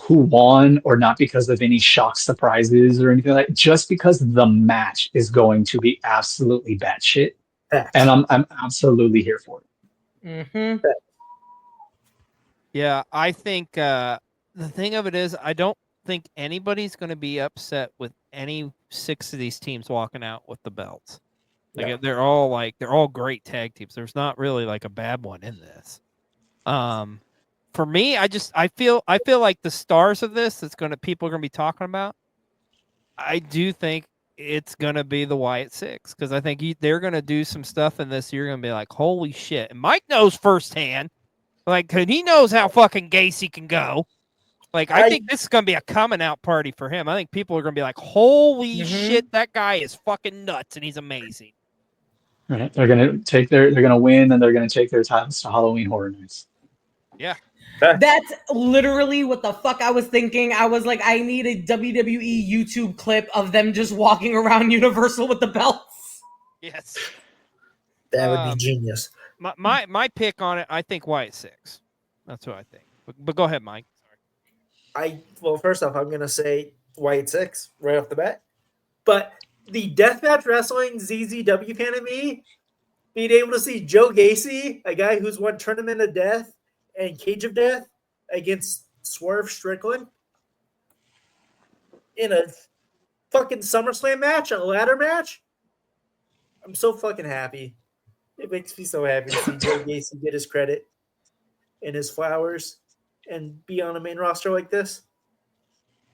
who won or not because of any shock surprises or anything like that, just because the match is going to be absolutely batshit. Facts. And I'm absolutely here for it. Mhm. Yeah, I think the thing of it is, I don't think anybody's going to be upset with any 6 of these teams walking out with the belts. Like, Yeah. they're all great tag teams. There's not really like a bad one in this. For me, I feel like the stars of this people are gonna be talking about. I do think it's gonna be the Wyatt Six, because I think they're gonna do some stuff in this. You're gonna be like, holy shit! And Mike knows firsthand, like, 'cause he knows how fucking Gacy can go. Like, I think this is gonna be a coming out party for him. I think people are gonna be like, holy shit, that guy is fucking nuts and he's amazing. Right? They're gonna win, and they're gonna take their titles to Halloween Horror Nights. Yeah. That's literally what the fuck I was thinking. I was like, I need a WWE YouTube clip of them just walking around Universal with the belts. Yes. That would be genius. My pick on it, I think Wyatt Six. That's what I think. But go ahead, Mike. Sorry. Well, first off, I'm gonna say Wyatt Six right off the bat. But the deathmatch wrestling ZZW fan of me, being able to see Joe Gacy, a guy who's won Tournament of Death and Cage of Death, against Swerve Strickland in a fucking SummerSlam match, a ladder match. I'm so fucking happy. It makes me so happy to see Joe Gacy get his credit and his flowers and be on a main roster like this.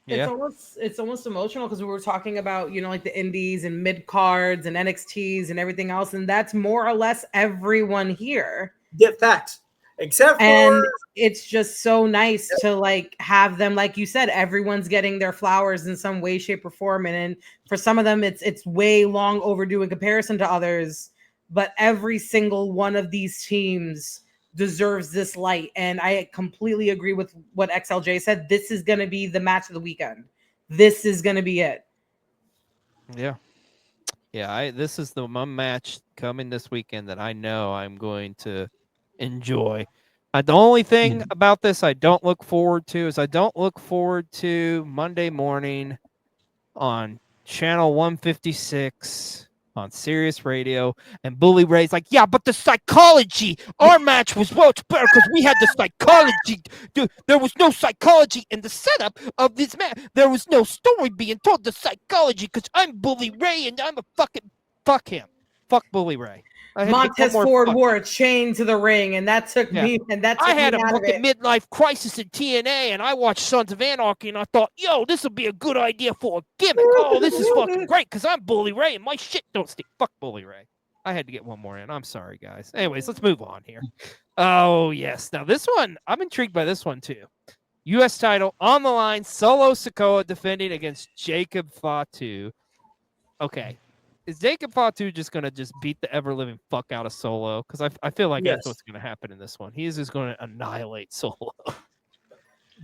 Yeah. It's almost emotional, because we were talking about, like the indies and mid cards and NXTs and everything else, and that's more or less everyone here. Get facts. Except for, and it's just so nice to like have them, like you said, everyone's getting their flowers in some way, shape, or form, and for some of them it's way long overdue in comparison to others, but every single one of these teams deserves this light. And I completely agree with what XLJ said. This is going to be the match of the weekend. This is going to be it. Yeah. Yeah, this is the one match coming this weekend that I know I'm going to enjoy. The only thing about this I don't look forward to is I don't look forward to Monday morning on channel 156 on Sirius Radio, and Bully Ray's like, yeah, but the psychology, our match was much better because we had the psychology. Dude, there was no psychology in the setup of this match. There was no story being told. The psychology, because I'm Bully Ray and I'm a fucking fuck him. Fuck Bully Ray. Montez Ford wore a chain to the ring, and that took me. And that took I had me a out of fucking it. midlife crisis in TNA, and I watched Sons of Anarchy, and I thought, yo, this would be a good idea for a gimmick. Oh, this is fucking great because I'm Bully Ray, and my shit don't stink. Fuck Bully Ray. I had to get one more in. I'm sorry, guys. Anyways, let's move on here. Oh, yes. Now, this one, I'm intrigued by this one, too. U.S. title on the line. Solo Sikoa defending against Jacob Fatu. Okay. Is Jacob Fatu just going to just beat the ever-living fuck out of Solo? Because I feel like that's what's going to happen in this one. He is just going to annihilate Solo.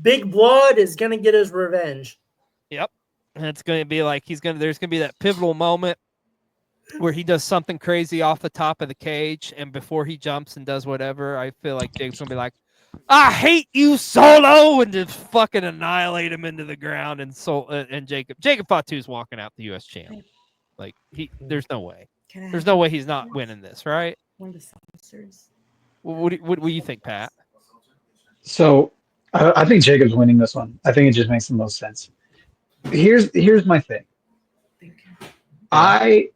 Big Blood is going to get his revenge. Yep. And it's going to be like there's going to be that pivotal moment where he does something crazy off the top of the cage, and before he jumps and does whatever, I feel like Jacob's going to be like, I hate you, Solo, and just fucking annihilate him into the ground. And Jacob Fatu's walking out the U.S. champ. Like there's no way. There's no way he's not winning this, right? What do you think, Pat? So I think Jacob's winning this one. I think it just makes the most sense. Here's my thing. I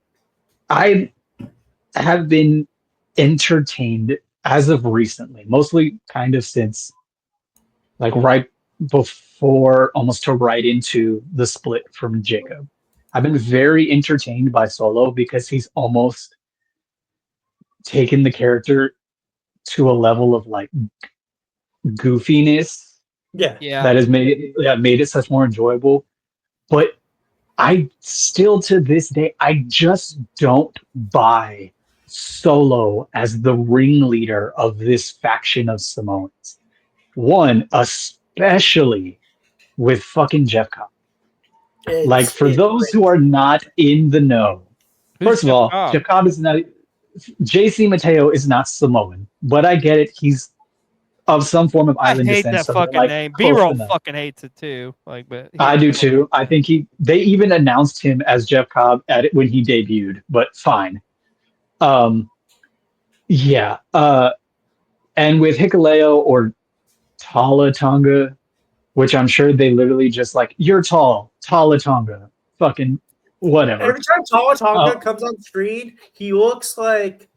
have been entertained as of recently, mostly kind of since like right before, almost to right into the split from Jacob. I've been very entertained by Solo because he's almost taken the character to a level of like goofiness that has made it such more enjoyable. But I still, to this day, I just don't buy Solo as the ringleader of this faction of Samoans. One, especially with fucking Jeff Cobb. Like, for those who are not in the know, first of all, Jeff Cobb is not. JC Mateo is not Samoan, but I get it. He's of some form of island descent. I hate that fucking name. B-roll fucking hates it too. Like, but I do too. I think they even announced him as Jeff Cobb when he debuted, but fine. Yeah. And with Hikuleo or Tala Tonga, which I'm sure they literally just like, you're tall, Tala Tonga, fucking whatever. Every time Tala Tonga comes on screen, he looks like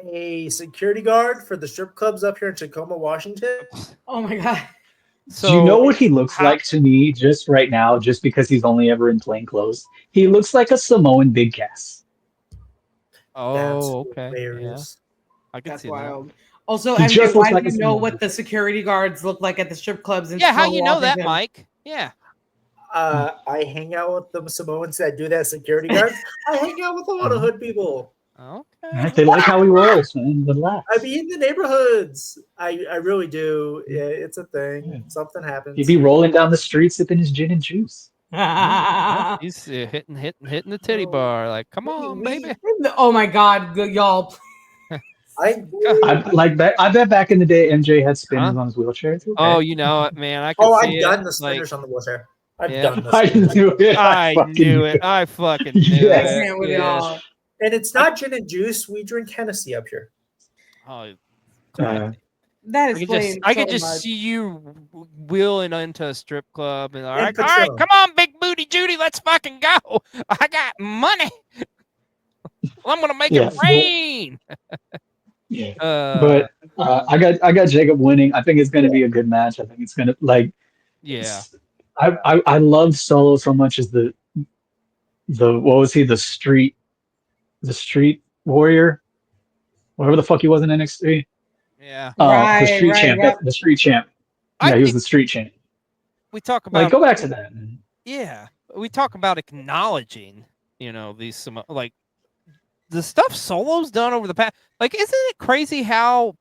a security guard for the strip clubs up here in Tacoma, Washington. Oh my god. So, do you know what he looks like to me just right now, just because he's only ever in plain clothes? He looks like a Samoan Big Cass. Oh, okay. Yeah. I can see wild. that. Also, MJ, why do you know what the security guards look like at the strip clubs? Yeah, how you know that, Mike? Yeah. I hang out with the Samoans that do that security guards. I hang out with a lot of hood people. Okay. They like how he rolls, man. Relax. I be in the neighborhoods. I really do. Yeah, it's a thing. Yeah. Something happens. He'd be rolling down the street sipping his gin and juice. Yeah, he's hitting the titty bar. Like, come on, baby. Oh my god, y'all. I like that. I bet back in the day MJ had spinners on his wheelchair. Okay. Oh, you know it, man. I've done the spinners on the wheelchair. I've done this. I knew it. I knew it. I fucking knew it. Y'all. And it's not gin and juice. We drink Hennessy up here. Oh, that explains. I could just see you wheeling into a strip club and all right, come on, big booty Judy, let's fucking go. I got money. Well, I'm gonna make it rain. But I got Jacob winning. I think it's going to be a good match. I think it's going to I love Solo so much as the what was he, the street warrior, whatever the fuck he was in NXT. Yeah. The street champ. Right. The street champ. Yeah, he was the street champ. We talk about go back to that. Yeah, we talk about acknowledging, these like the stuff Solo's done over the past. Like, isn't it crazy how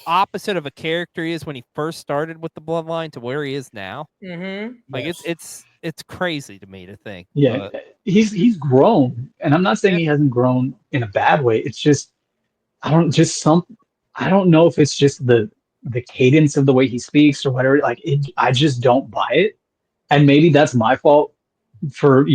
opposite of a character he is when he first started with the Bloodline to where he is now? Mm-hmm. Like, it's crazy to me to think. Yeah, he's grown, and I'm not saying he hasn't grown in a bad way. It's just I don't know if it's just the cadence of the way he speaks or whatever. Like I just don't buy it, and maybe that's my fault for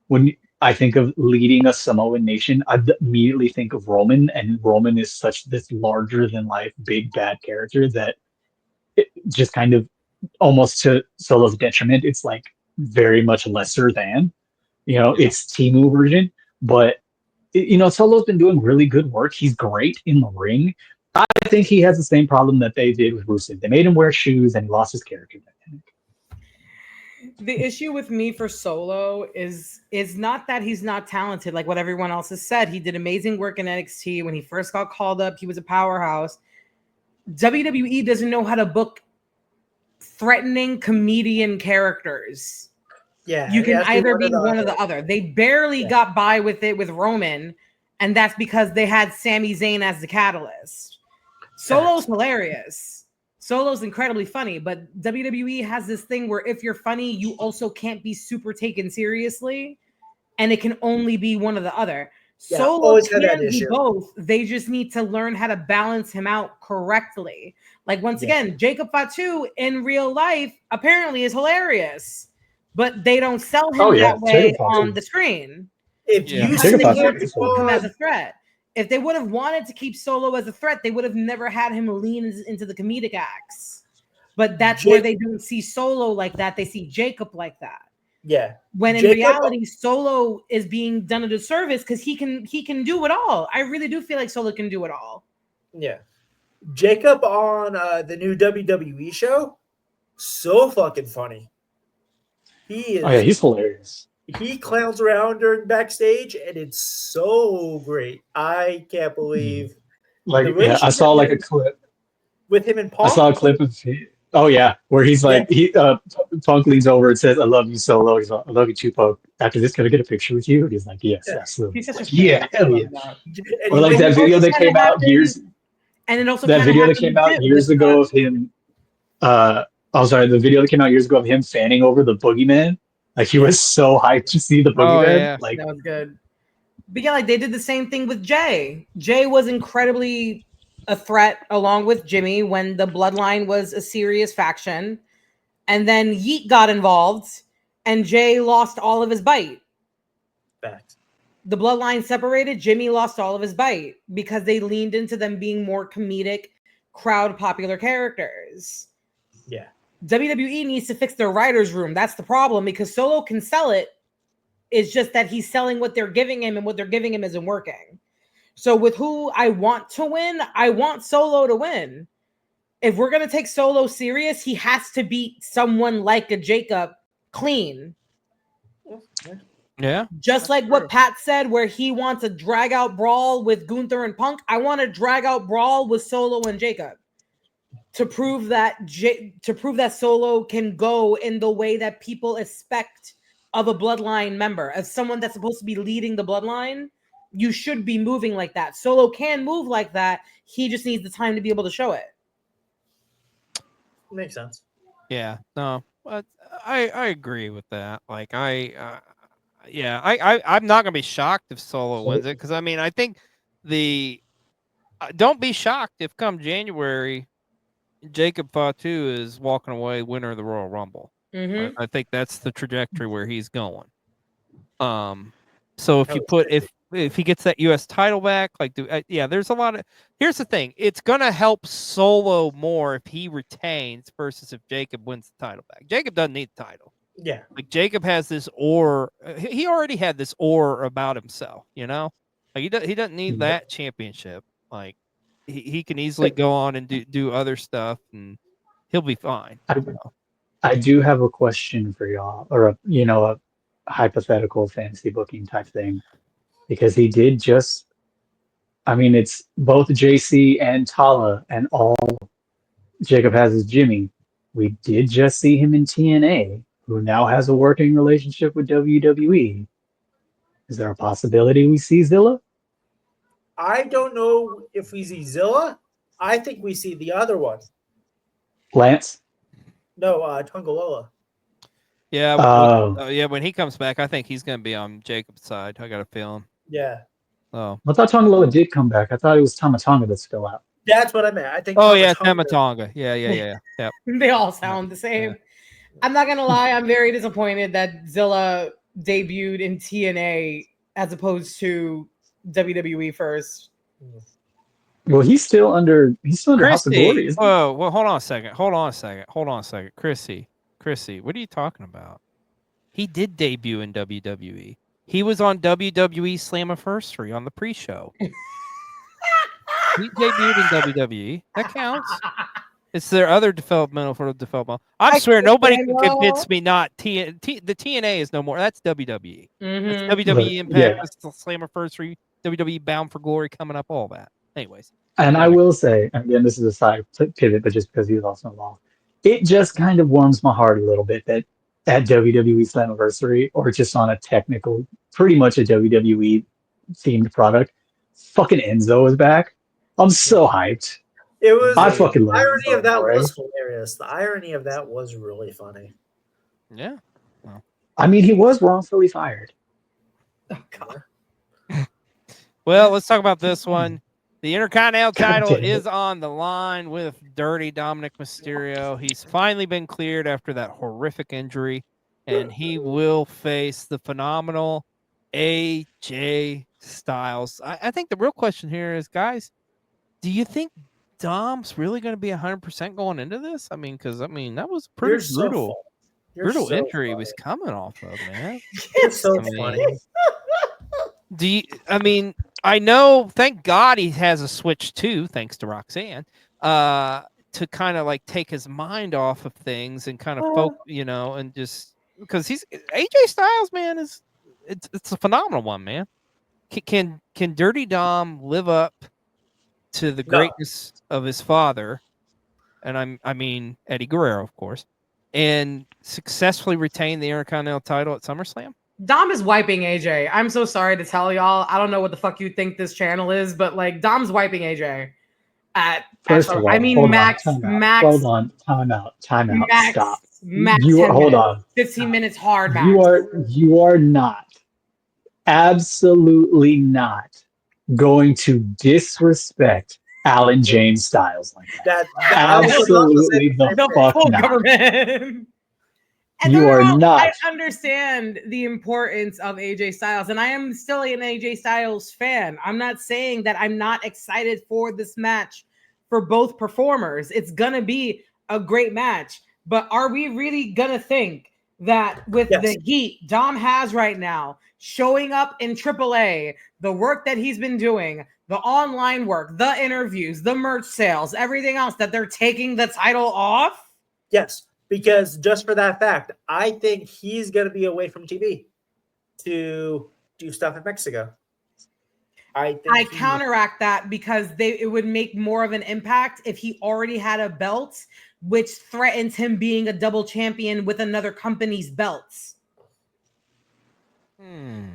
when I think of leading a Samoan nation, I immediately think of Roman, and Roman is such this larger than life big bad character that it just kind of almost to Solo's detriment, it's like very much lesser than, it's Timu version. But Solo's been doing really good work. He's great in the ring. I think he has the same problem that they did with Rusev. They made him wear shoes and he lost his character dynamic. The issue with me for Solo is not that he's not talented, like what everyone else has said. He did amazing work in NXT. When he first got called up, he was a powerhouse. WWE doesn't know how to book threatening comedian characters. Yeah, You can either be one one or the other. They barely got by with it with Roman, and that's because they had Sami Zayn as the catalyst. Solo's hilarious. Solo's incredibly funny, but WWE has this thing where if you're funny, you also can't be super taken seriously, and it can only be one or the other. Yeah, Solo can be both. They just need to learn how to balance him out correctly. Like, once again, Jacob Fatu in real life apparently is hilarious, but they don't sell him that way on the screen. If you see him as a threat. If they would have wanted to keep Solo as a threat, they would have never had him lean into the comedic acts. But that's where they don't see Solo like that. They see Jacob like that. Yeah. When in reality, Solo is being done a disservice because he can do it all. I really do feel like Solo can do it all. Yeah. Jacob on the new WWE show, so fucking funny. He is. Oh yeah, he's hilarious. He clowns around during backstage, and it's so great. I can't believe. I saw like a clip with him and Punk. I saw a clip of where he's like Punk leans over and says, "I love you, Solo." He's like, "I love you too, Punk. After this, can I get a picture with you?" And he's like, "Yes, absolutely." Hell yeah. Or like that video that came out years. And it also that video that came out years ago of him. The video that came out years ago of him fanning over the boogeyman. Like, he was so hyped to see the boogeyman. Like, that was good. But yeah, like they did the same thing with Jay. Jay was incredibly a threat along with Jimmy when the Bloodline was a serious faction. And then Yeet got involved and Jay lost all of his bite. Fact. The Bloodline separated, Jimmy lost all of his bite because they leaned into them being more comedic, crowd popular characters. Yeah. WWE needs to fix their writer's room. That's the problem, because Solo can sell it. It's just that he's selling what they're giving him, and what they're giving him isn't working. So with who I want to win, I want Solo to win. If we're going to take Solo serious, he has to beat someone like a Jacob clean. Yeah. Just like what Pat said, where he wants a drag out brawl with Gunther and Punk. I want a drag out brawl with Solo and Jacob. To prove that Solo can go in the way that people expect of a Bloodline member, as someone that's supposed to be leading the Bloodline, you should be moving like that. Solo can move like that. He just needs the time to be able to show it. Makes sense. Yeah, no, but I agree with that. Like I'm not gonna be shocked if Solo wins it, because I mean I think don't be shocked if come January Jacob Fatu is walking away winner of the Royal Rumble. Mm-hmm. I think that's the trajectory where he's going. So if he gets that U.S. title back, there's a lot of. Here's the thing: it's gonna help Solo more if he retains versus if Jacob wins the title back. Jacob doesn't need the title. Yeah, like Jacob has this aura. He already had this aura about himself. Like he doesn't need that championship. Like. He can easily go on and do other stuff, and he'll be fine. I do have a question for y'all, or a hypothetical fantasy booking type thing, because he did just. I mean, it's both JC and Tala, and all Jacob has is Jimmy. We did just see him in TNA, who now has a working relationship with WWE. Is there a possibility we see Zilla? I don't know if we see Zilla. I think we see the other one. Lance? No, Tungalola. Yeah, Oh, yeah. When he comes back, I think he's going to be on Jacob's side. I got a feeling. Yeah, Oh, I thought Tongaloa did come back. I thought it was Tamatonga that's still out. that's what I meant. I think. oh yeah, Tama Tonga- Tamatonga. Yeah. Yep. They all sound the same. Yeah. I'm not gonna lie, I'm very disappointed that Zilla debuted in TNA as opposed to WWE first. Well, he's still under House of Christy. Glory, isn't he? Whoa, well, hold on a second. Chrissy, what are you talking about? He did debut in WWE. He was on WWE Slammiversary on the pre-show. He debuted in WWE. That counts. It's their other developmental. I swear nobody can convince me not the TNA is no more. That's WWE. That's Mm-hmm. WWE But, Impact. yeah. That's the Slammiversary. WWE Bound for Glory coming up. All that. Anyways. And I Anyway. will say, and again, this is a side pivot, but just because he was also involved, it just kind of warms my heart a little bit that at WWE Slammiversary, or just on a technical, pretty much a WWE themed product, fucking Enzo is back. I'm so hyped. It was I the fucking love irony Enzo of that Amore. was hilarious. The irony of that was really funny. Yeah. I mean, he was wrongfully fired. Oh god. Well, let's talk about this one. The Intercontinental title damn it. is on the line with Dirty Dominic Mysterio. He's finally been cleared after that horrific injury, and he will face the phenomenal AJ Styles. I think the real question here is, guys, do you think Dom's really going to be 100% going into this? I mean, because that was a pretty You're so brutal, funny. You're so injury he funny. was coming off of, man. You're so I mean, funny. I know, thank God he has a Switch too, thanks to Roxanne, to kind of like take his mind off of things and kind of and just because he's AJ Styles, man, it's a phenomenal one, man. Can Dirty Dom live up to the No. greatness of his father? And I mean Eddie Guerrero, of course, and successfully retain the Intercontinental title at SummerSlam? Dom is wiping AJ. I'm so sorry to tell y'all. I don't know what the fuck you think this channel is, but like Dom's wiping AJ. First of all, I mean hold Max. on, Max. hold on, time out, Max. stop. Max. You 10 hold minutes, on. 15 minutes hard. Max. You are not, absolutely not, going to disrespect Alan James Styles like that. I was about to say Absolutely the the same the thing. fuck full not. government. And You are not. I understand the importance of AJ Styles, and I am still an AJ Styles fan. I'm not saying that I'm not excited for this match for both performers. It's gonna be a great match, but are we really gonna think that with the heat Dom has right now, showing up in AAA, the work that he's been doing, the online work, the interviews, the merch sales, everything else, that they're taking the title off? Yes, because just for that fact, I think he's going to be away from TV to do stuff in Mexico. I counteract that because it would make more of an impact if he already had a belt, which threatens him being a double champion with another company's belts.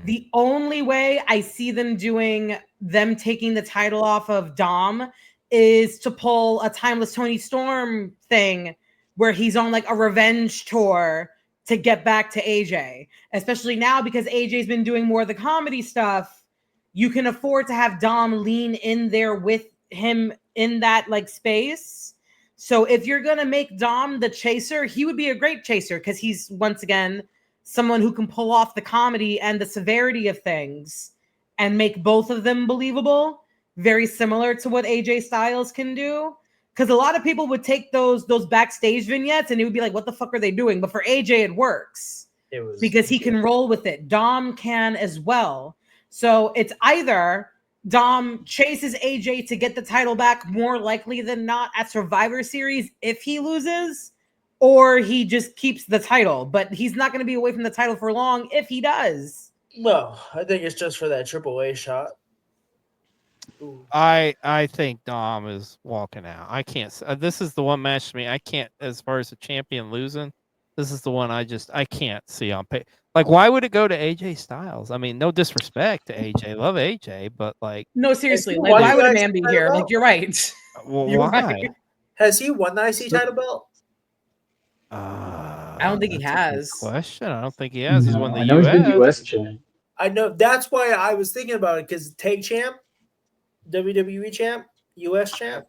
The only way I see them taking the title off of Dom is to pull a Timeless Tony Storm thing where he's on like a revenge tour to get back to AJ, especially now because AJ's been doing more of the comedy stuff. You can afford to have Dom lean in there with him in that like space. So if you're going to make Dom the chaser, he would be a great chaser because he's, once again, someone who can pull off the comedy and the severity of things and make both of them believable, very similar to what AJ Styles can do. Because a lot of people would take those backstage vignettes and it would be like, what the fuck are they doing? But for AJ, it works because he can roll with it. Dom can as well. So it's either Dom chases AJ to get the title back, more likely than not at Survivor Series if he loses, or he just keeps the title. But he's not going to be away from the title for long if he does. Well, I think it's just for that AAA shot. Ooh. I think Dom is walking out. I can't. This is the one match to me. I can't, as far as the champion losing. This is the one I can't see on pay. Like, why would it go to AJ Styles? I mean, no disrespect to AJ, love AJ, but like, no, seriously, like, why would a man be here? Like, you're right. Well, you're why? right. Has he won the IC title belt? I I don't think he That's a good has. question. I don't think he has. He's won the I know he's been US. US champ. I know that's why I was thinking about it because tag champ, WWE champ, US champ.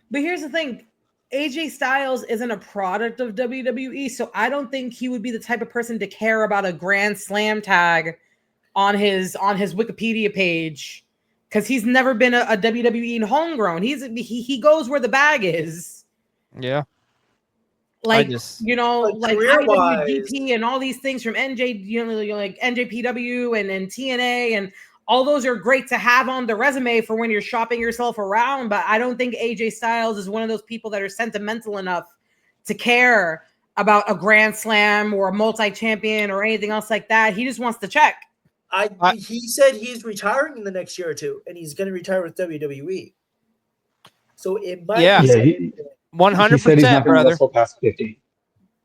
But here's the thing. AJ Styles isn't a product of WWE, so I don't think he would be the type of person to care about a Grand Slam tag on his Wikipedia page because he's never been a WWE homegrown. He goes where the bag is. Yeah. Like just- like career-wise- IWGP and all these things from NJ, like NJPW and TNA and all those are great to have on the resume for when you're shopping yourself around. But I don't think AJ Styles is one of those people that are sentimental enough to care about a Grand Slam or a multi-champion or anything else like that. He just wants to check. He said he's retiring in the next year or two, and he's going to retire with WWE. So it might. Yeah. Be 100%, he said he's not going to brother. wrestle past 50.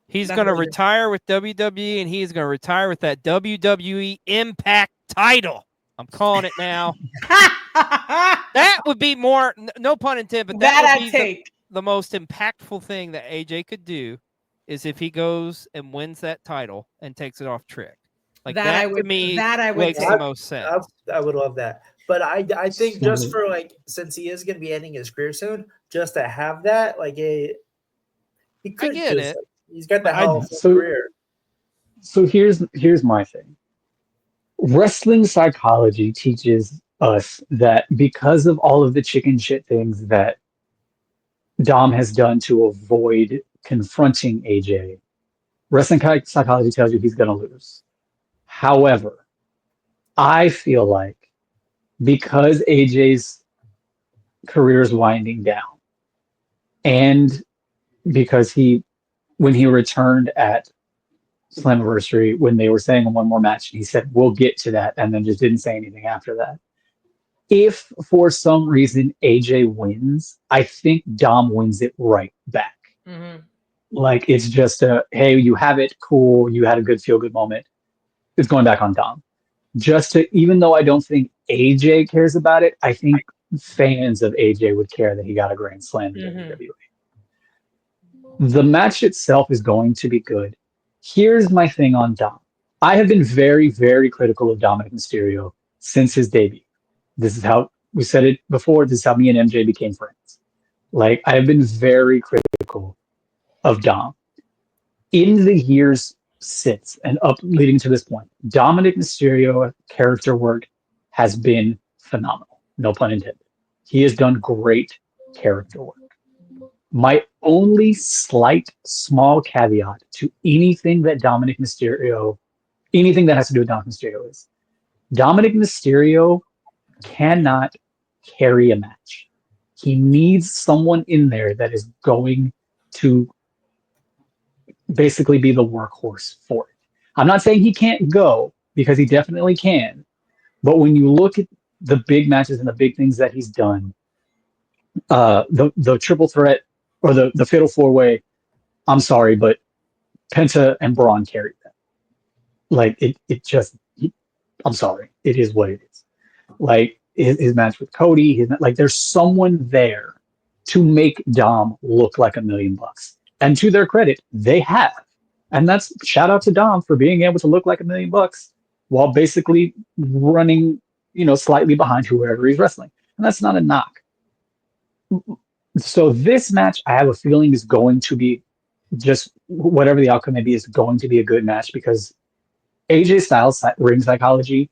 He's That's going to what he- retire with WWE, and he's going to retire with that WWE Impact title. I'm calling it now. That would be more, no pun intended, but that that would I be take. the most impactful thing that AJ could do is if he goes and wins that title and takes it off Trick. Like that, to me makes take. the most sense. I would love that. But I think just for like, since he is going to be ending his career soon, just to have that, like he could get it. He's got the hell of a career. So here's my thing. Wrestling psychology teaches us that because of all of the chicken shit things that Dom has done to avoid confronting AJ, wrestling psychology tells you he's going to lose. However, I feel like because AJ's career is winding down and because when he returned at Slammiversary, when they were saying one more match, he said, we'll get to that, and then just didn't say anything after that. If for some reason AJ wins, I think Dom wins it right back. Mm-hmm. Like it's just hey, you have it, cool, you had a good feel-good moment. It's going back on Dom. Even though I don't think AJ cares about it, I think fans of AJ would care that he got a Grand Slam in WWE. The match itself is going to be good. Here's my thing on Dom. I have been very, very critical of Dominic Mysterio since his debut. This is how we said it before. This is how me and MJ became friends. Like, I have been very critical of Dom. In the years since and up leading to this point, Dominic Mysterio character work has been phenomenal. No pun intended. He has done great character work. My only slight small caveat to anything that has to do with Dominic Mysterio is Dominic Mysterio cannot carry a match. He needs someone in there that is going to basically be the workhorse for it. I'm not saying he can't go, because he definitely can. But when you look at the big matches and the big things that he's done, the triple threat or the fatal four-way, I'm sorry, but Penta and Braun carried that. Like I'm sorry, it is what it is. Like his match with Cody, there's someone there to make Dom look like $1 million. And to their credit, they have. And that's shout out to Dom for being able to look like $1 million while basically running, slightly behind whoever he's wrestling. And that's not a knock. So this match, I have a feeling is going to be just whatever the outcome may be, is going to be a good match because AJ Styles ring psychology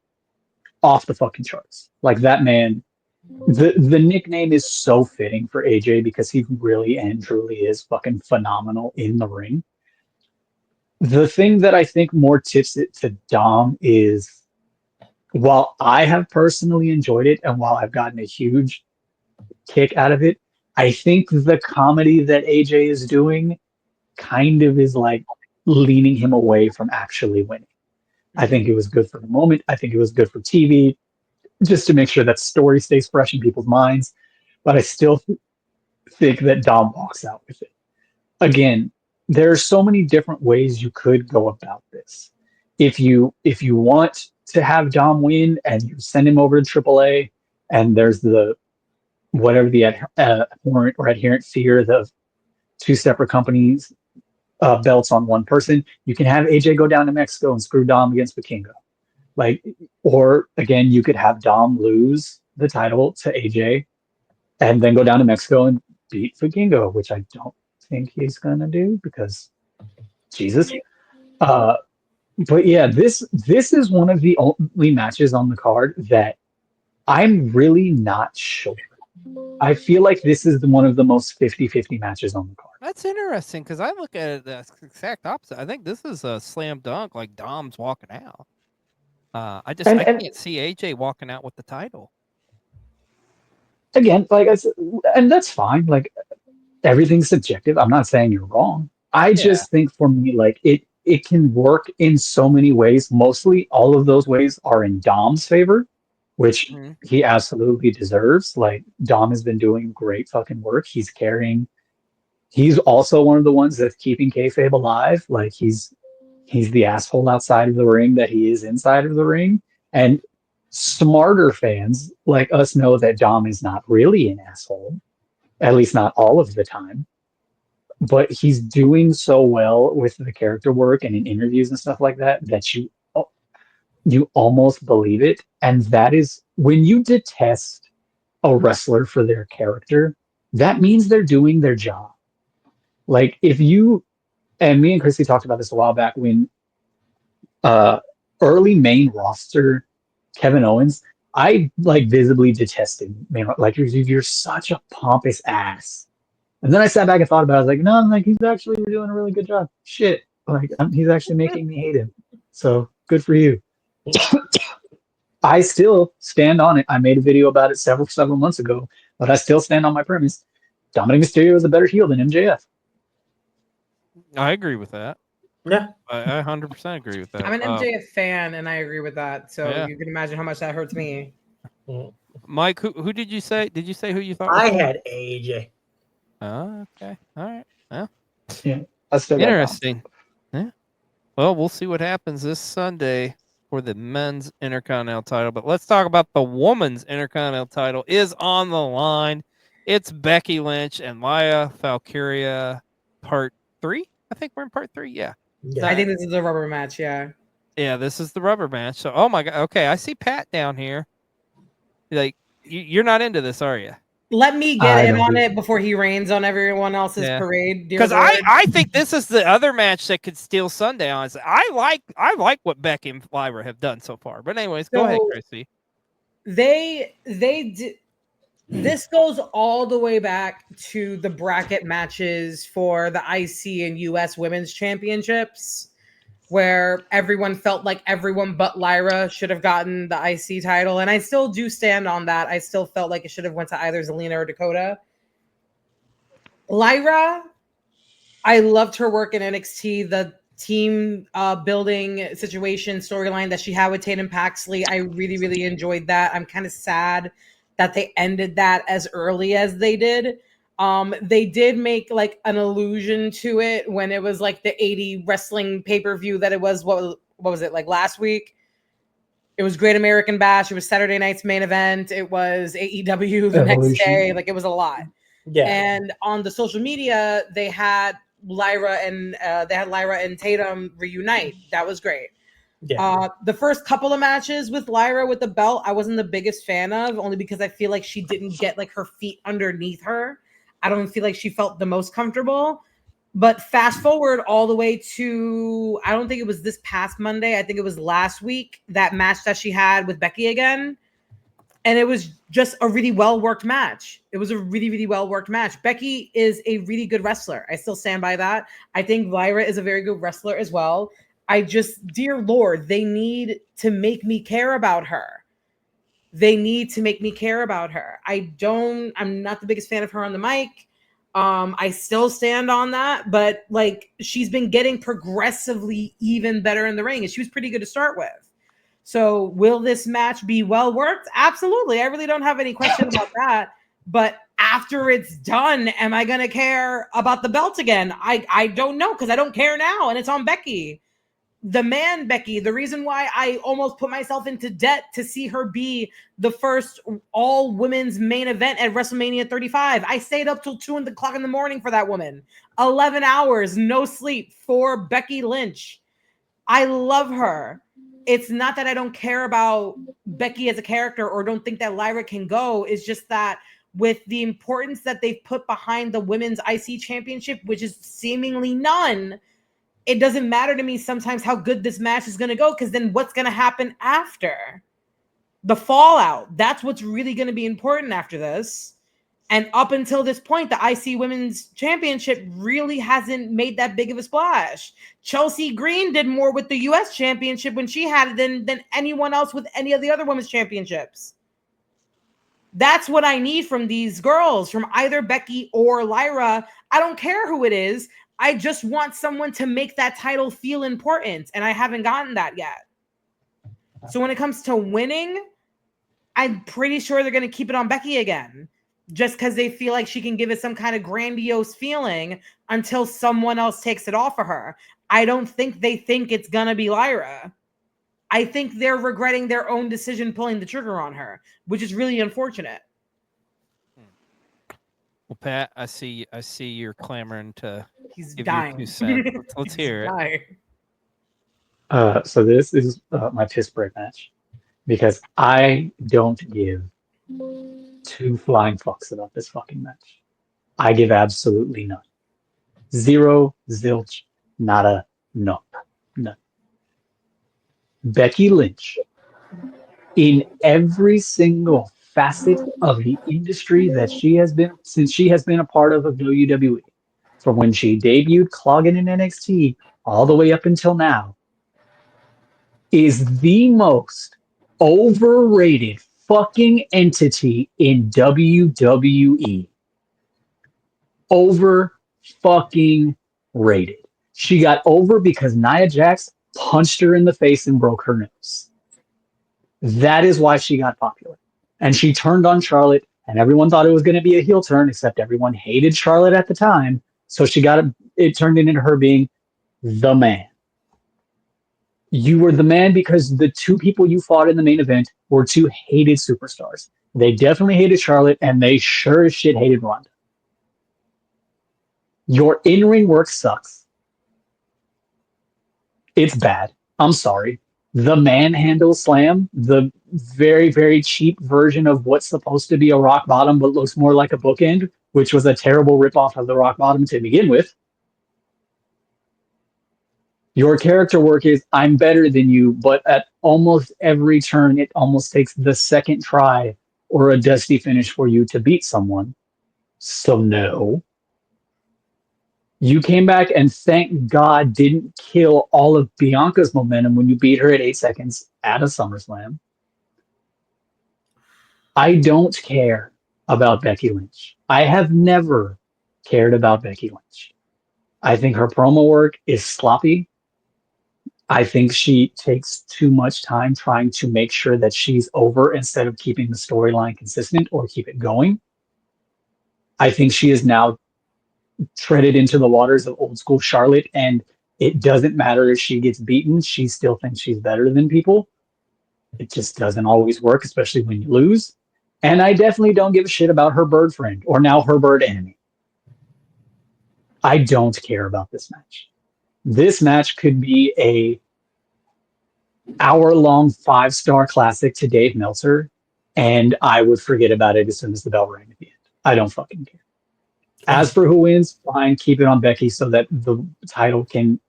off the fucking charts. Like that man, the nickname is so fitting for AJ because he really and truly is fucking phenomenal in the ring. The thing that I think more tips it to Dom is, while I have personally enjoyed it and while I've gotten a huge kick out of it, I think the comedy that AJ is doing kind of is like leaning him away from actually winning. I think it was good for the moment. I think it was good for TV, just to make sure that story stays fresh in people's minds. But I still think that Dom walks out with it. Again, there are so many different ways you could go about this. If you want to have Dom win and you send him over to AAA, and there's the whatever the abhorrent or adherent fear of two separate companies belts on one person. You can have AJ go down to Mexico and screw Dom against Vikingo. Like, or again, you could have Dom lose the title to AJ and then go down to Mexico and beat Vikingo, which I don't think he's gonna do because Jesus. But yeah, this is one of the only matches on the card that I'm really not sure. I feel like this is one of the most 50-50 matches on the card. That's interesting because I look at it the exact opposite. I think this is a slam dunk, like Dom's walking out. I can't see AJ walking out with the title. Again, like I said, and that's fine. Like everything's subjective. I'm not saying you're wrong. I just think for me, like it can work in so many ways. Mostly all of those ways are in Dom's favor, which he absolutely deserves. Like Dom has been doing great fucking work. He's also one of the ones that's keeping kayfabe alive. Like he's the asshole outside of the ring that he is inside of the ring. And smarter fans like us know that Dom is not really an asshole, at least not all of the time. But he's doing so well with the character work and in interviews and stuff like that that you almost believe it. And that is when you detest a wrestler for their character, that means they're doing their job. Like if you and me and Christy talked about this a while back when early main roster Kevin Owens, I like visibly detested main like you're such a pompous ass. And then I sat back and thought about it. I was like, no, I'm like, he's actually doing a really good job. Shit. Like, he's actually making me hate him. So good for you. I still stand on it. I made a video about it several months ago, but I still stand on my premise. Dominic Mysterio is a better heel than MJF. I agree with that. Yeah. I 100% agree with that. I'm an MJF fan, and I agree with that. So Yeah. you can imagine how much that hurts me. Mike, who did you say? Did you say who you thought? I had AJ. Oh, okay. All right. Well, Yeah. I still got interesting. Yeah. Well, we'll see what happens this Sunday for the men's Intercontinental title. But let's talk about the women's Intercontinental title is on the line. It's Becky Lynch and Laya Valkyria part 3. I think we're in part 3. Yeah. I think this is a rubber match. Yeah. Yeah, this is the rubber match. So, oh my God. Okay, I see Pat down here. Like, you're not into this, are you? Let me get in on it before he rains on everyone else's parade. Because I think this is the other match that could steal Sunday. Honestly, I like what Becky and Lyra have done so far. But anyways, go ahead, Christy. This goes all the way back to the bracket matches for the IC and US Women's Championships, where everyone felt like everyone but Lyra should have gotten the IC title. And I still do stand on that. I still felt like it should have went to either Zelina or Dakota. Lyra, I loved her work in NXT, the team building situation storyline that she had with Tatum Paxley. I really, really enjoyed that. I'm kind of sad that they ended that as early as they did. They did make like an allusion to it when it was like the 80 wrestling pay-per-view that it was. What was it, like last week? It was Great American Bash. It was Saturday night's main event. It was AEW the next day. Like it was a lot. Yeah. And on the social media, they had Lyra and Tatum reunite. That was great. Yeah. The first couple of matches with Lyra with the belt, I wasn't the biggest fan of, only because I feel like she didn't get like her feet underneath her. I don't feel like she felt the most comfortable. But fast forward all the way to, I don't think it was this past Monday. I think it was last week, that match that she had with Becky again. And it was just a really well-worked match. It was a really, really well-worked match. Becky is a really good wrestler. I still stand by that. I think Lyra is a very good wrestler as well. Dear Lord, they need to make me care about her. They need to make me care about her. I'm not the biggest fan of her on the mic. I still stand on that, but like she's been getting progressively even better in the ring, and she was pretty good to start with. So will this match be well worked? Absolutely. I really don't have any question about that. But after it's done, am I going to care about the belt again? I don't know, because I don't care now, and it's on Becky. the man Becky, the reason why I almost put myself into debt to see her be the first all women's main event at WrestleMania 35. I stayed up till 2 o'clock in the morning for that woman. 11 hours, no sleep for Becky Lynch. I love her. It's not that I don't care about Becky as a character or don't think that Lyra can go. It's just that with the importance that they've put behind the women's IC championship, which is seemingly none, it doesn't matter to me sometimes how good this match is going to go, because then what's going to happen after? The fallout. That's what's really going to be important after this. And up until this point, the IC Women's Championship really hasn't made that big of a splash. Chelsea Green did more with the US Championship when she had it than anyone else with any of the other women's championships. That's what I need from these girls, from either Becky or Lyra. I don't care who it is. I just want someone to make that title feel important, and I haven't gotten that yet. So when it comes to winning, I'm pretty sure they're going to keep it on Becky again, just because they feel like she can give it some kind of grandiose feeling until someone else takes it off of her. I don't think they think it's going to be Lyra. I think they're regretting their own decision pulling the trigger on her, which is really unfortunate. Well, Pat, I see you're clamoring to He's give dying. your 2 cents. Let's hear it. Dying. So this is my piss break match, because I don't give 2 flying fucks about this fucking match. I give absolutely none. Zero, zilch, nada, nope, none. Becky Lynch, in every single facet of the industry that she has been, since she has been a part of WWE, from when she debuted clogging in NXT all the way up until now, is the most overrated fucking entity in WWE. Over fucking rated. She got over because Nia Jax punched her in the face and broke her nose. That is why she got popular. And she turned on Charlotte, and everyone thought it was going to be a heel turn, except everyone hated Charlotte at the time. So she got it turned into her being the man. You were the man because the 2 people you fought in the main event were 2 hated superstars. They definitely hated Charlotte, and they sure as shit hated Ronda. Your in-ring work sucks. It's bad. I'm sorry. The manhandle slam, the very, very cheap version of what's supposed to be a rock bottom but looks more like a bookend, which was a terrible ripoff of the rock bottom to begin with. Your character work is, I'm better than you, but at almost every turn, it almost takes the second try or a dusty finish for you to beat someone. So no. You came back and thank God didn't kill all of Bianca's momentum when you beat her at 8 seconds at a SummerSlam. I don't care about Becky Lynch. I have never cared about Becky Lynch. I think her promo work is sloppy. I think she takes too much time trying to make sure that she's over instead of keeping the storyline consistent or keep it going. I think she is now treaded into the waters of old school Charlotte, and it doesn't matter if she gets beaten, she still thinks she's better than people. It just doesn't always work, especially when you lose. And I definitely don't give a shit about her bird friend, or now her bird enemy. I don't care about this match. This match could be a hour-long 5-star classic to Dave Meltzer, and I would forget about it as soon as the bell rang at the end. I don't fucking care. As for who wins, fine, keep it on Becky so that the title can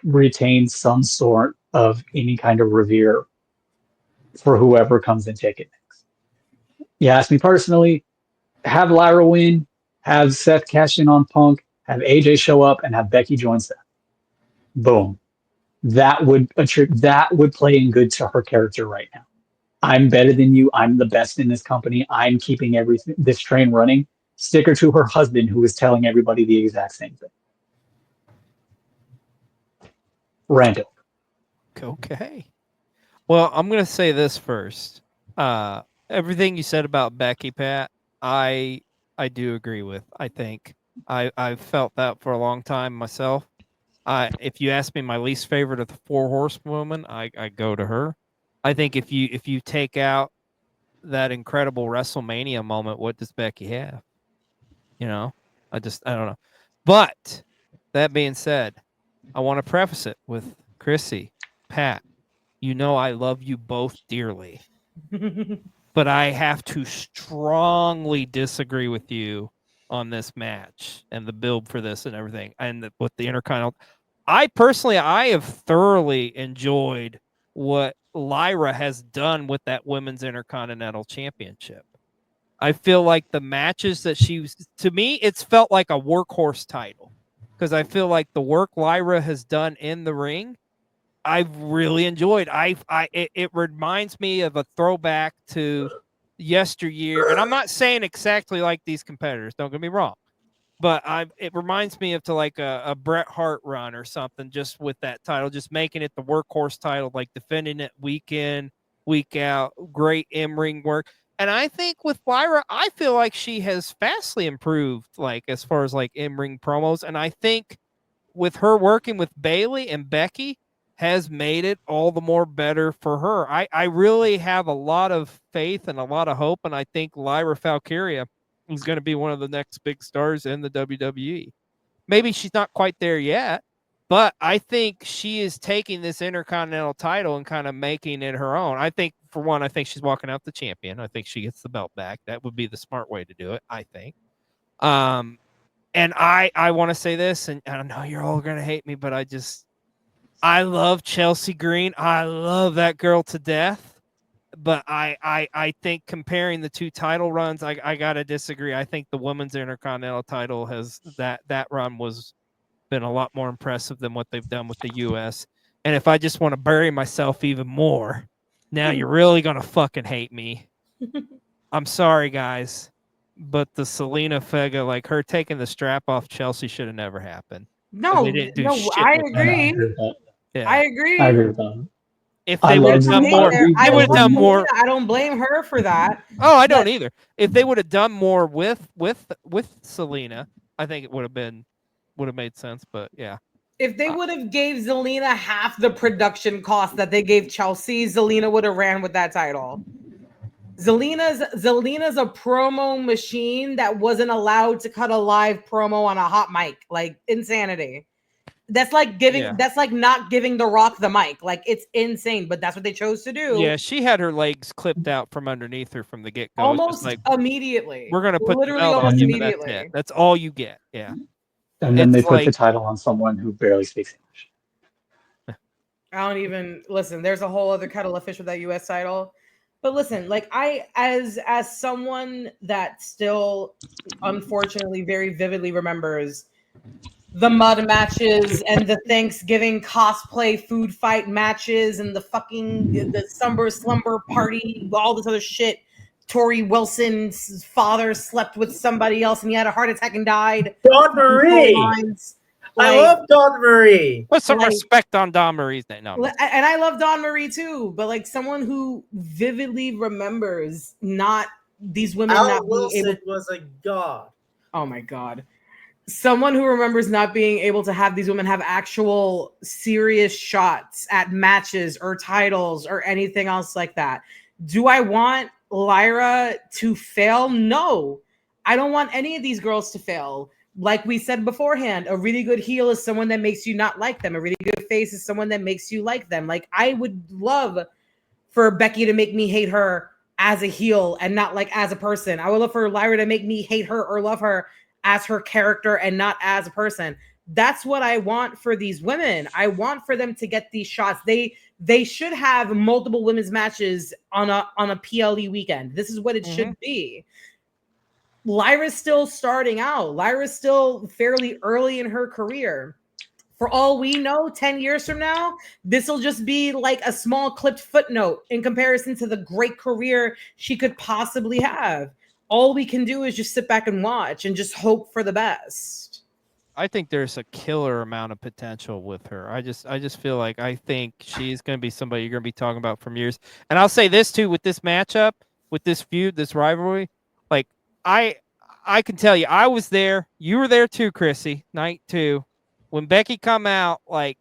retain some sort of any kind of revere for whoever comes and take it next. You ask me personally, have Lyra win, have Seth cash in on Punk, have AJ show up, and have Becky join Seth. Boom. That would play in good to her character right now. I'm better than you. I'm the best in this company. I'm keeping this train running. Sticker to her husband, who is telling everybody the exact same thing. Randall. Okay. Well, I'm going to say this first. Everything you said about Becky, Pat, I do agree with. I think I've felt that for a long time myself. If you ask me my least favorite of the 4 horsewomen, I go to her. I think if you take out that incredible WrestleMania moment, what does Becky have? You know, I don't know. But that being said, I want to preface it with Chrissy, Pat. You know I love you both dearly, but I have to strongly disagree with you on this match and the build for this and everything, and with the Intercontinental. I have thoroughly enjoyed what Lyra has done with that Women's Intercontinental Championship. I feel like the matches that to me, it's felt like a workhorse title, because I feel like the work Lyra has done in the ring, I've really enjoyed. It reminds me of a throwback to yesteryear, and I'm not saying exactly like these competitors. Don't get me wrong, but it reminds me of like a Bret Hart run or something, just with that title, just making it the workhorse title, like defending it week in, week out, great in-ring work. And I think with Lyra, I feel like she has vastly improved, like as far as like in-ring promos. And I think with her working with Bayley and Becky has made it all the more better for her. I really have a lot of faith and a lot of hope, and I think Lyra Valkyria is going to be one of the next big stars in the WWE. Maybe she's not quite there yet, but I think she is taking this Intercontinental title and kind of making it her own. I think, for one, I think she's walking out the champion. I think she gets the belt back. That would be the smart way to do it, I think. And I want to say this, and I know you're all going to hate me, but I love Chelsea Green. I love that girl to death. But I think comparing the 2 title runs, I gotta disagree. I think the women's Intercontinental title has that run was been a lot more impressive than what they've done with the US. And if I just want to bury myself even more, now you're really gonna fucking hate me. I'm sorry, guys, but the Selena Vega, like her taking the strap off Chelsea, should have never happened. No, They didn't do no, shit I with I agree. agree with that. Yeah. I agree. I agree with that. If I they would have love done the more, Barbie I they would have love done Chelsea. more. Selena. I don't blame her for that. Oh, I don't But either. If they would have done more with Selena, I think it would have made sense. But yeah, if they would have gave Zelina half the production cost that they gave Chelsea, Zelina would have ran with that title. Zelina's a promo machine that wasn't allowed to cut a live promo on a hot mic. Like insanity. That's like that's like not giving The Rock the mic. Like it's insane, but that's what they chose to do. yeah, she had her legs clipped out from underneath her from the get go. Almost like, immediately. we're gonna put the Literally belt on almost you, but that's immediately. it. That's all you get. Yeah, And then they it's put the like title on someone who barely speaks English. I don't even listen. There's a whole other kettle of fish with that US title. But listen, like I as someone that still unfortunately very vividly remembers the mud matches and the Thanksgiving cosplay food fight matches and the fucking the slumber party, all this other shit. Tori Wilson's father slept with somebody else and he had a heart attack and died. Dawn Marie. I love Dawn Marie. put some respect on Dawn Marie's name. No, and I love Dawn Marie too, but like someone who vividly remembers not these women Al not Wilson being able. was a god. Oh my god. Someone who remembers not being able to have these women have actual serious shots at matches or titles or anything else like that. Do I want Lyra to fail? No. I don't want any of these girls to fail. Like we said beforehand, a really good heel is someone that makes you not like them. A really good face is someone that makes you like them. Like I would love for Becky to make me hate her as a heel and not like as a person. I would love for Lyra to make me hate her or love her as her character and not as a person. That's what I want for these women. I want for them to get these shots. They should have multiple women's matches on a PLE weekend. This is what it should be. Lyra's still starting out. Lyra's still fairly early in her career. For all we know, 10 years from now, this will just be like a small clipped footnote in comparison to the great career she could possibly have. All we can do is just sit back and watch and just hope for the best. I think there's a killer amount of potential with her. I just feel like I think she's going to be somebody you're going to be talking about for years. And I'll say this too, with this matchup, with this feud, this rivalry, like I can tell you, I was there. You were there too, Chrissy. Night 2. when Becky come out, like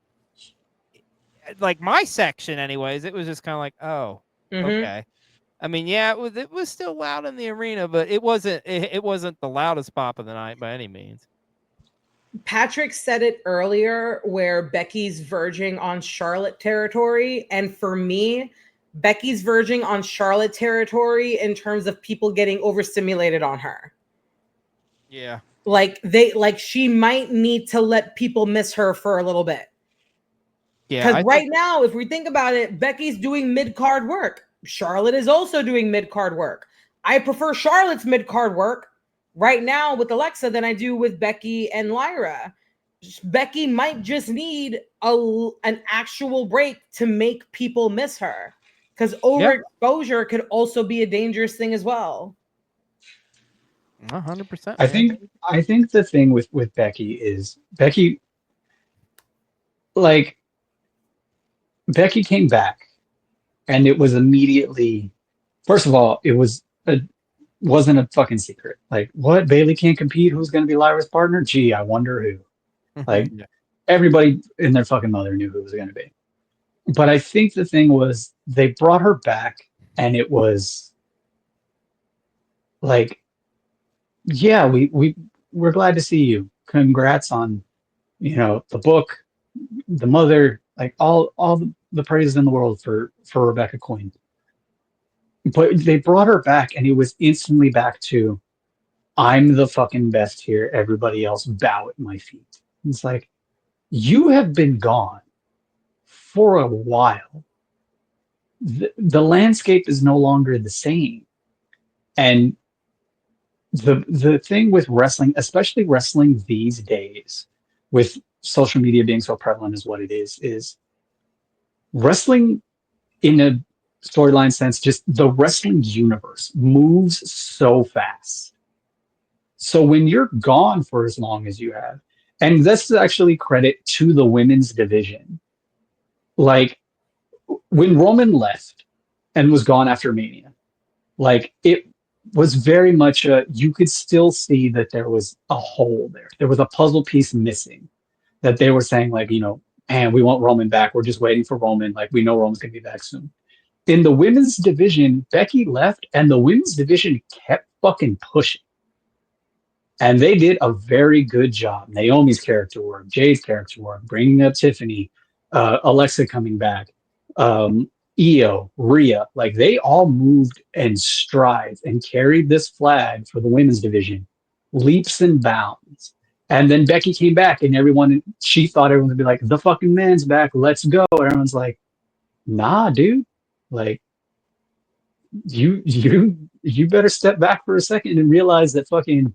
my section, anyways, it was just kind of like, oh, okay. I mean, yeah, it was still loud in the arena, but it wasn't the loudest pop of the night by any means. Patrick said it earlier where Becky's verging on Charlotte territory. And for me, Becky's verging on Charlotte territory in terms of people getting overstimulated on her. Yeah. Like she might need to let people miss her for a little bit. Yeah. Because right now, if we think about it, Becky's doing mid-card work. Charlotte is also doing mid-card work. I prefer Charlotte's mid-card work right now with Alexa than I do with Becky and Lyra. Becky might just need an actual break to make people miss her, because overexposure could also be a dangerous thing as well. 100%. I think the thing with Becky is Becky came back, and it was immediately, first of all, it wasn't a fucking secret. Like, what? Bailey can't compete? Who's going to be Lyra's partner? Gee, I wonder who. Like, everybody and their fucking mother knew who it was going to be. But I think the thing was they brought her back, and it was like, yeah, we're glad to see you. Congrats on, the book, the mother, like all the praise in the world for Rebecca Quinn. But they brought her back, and it was instantly back to, I'm the fucking best here. Everybody else bow at my feet. It's like, you have been gone for a while. The landscape is no longer the same. And the thing with wrestling, especially wrestling these days, with social media being so prevalent as what it is wrestling in a storyline sense, just the wrestling universe moves so fast. So when you're gone for as long as you have, and this is actually credit to the women's division. Like, when Roman left and was gone after Mania, like, it was very much you could still see that there was a hole there. There was a puzzle piece missing, that they were saying, like, man, we want Roman back. We're just waiting for Roman. Like, we know Roman's going to be back soon. In the women's division, Becky left, and the women's division kept fucking pushing. And they did a very good job. Naomi's character work, Jay's character work, bringing up Tiffany, Alexa coming back, Io, Rhea, like, they all moved and strived and carried this flag for the women's division leaps and bounds. And then Becky came back, and she thought everyone would be like, the fucking man's back, let's go. Everyone's like, nah, dude, like, you better step back for a second and realize that fucking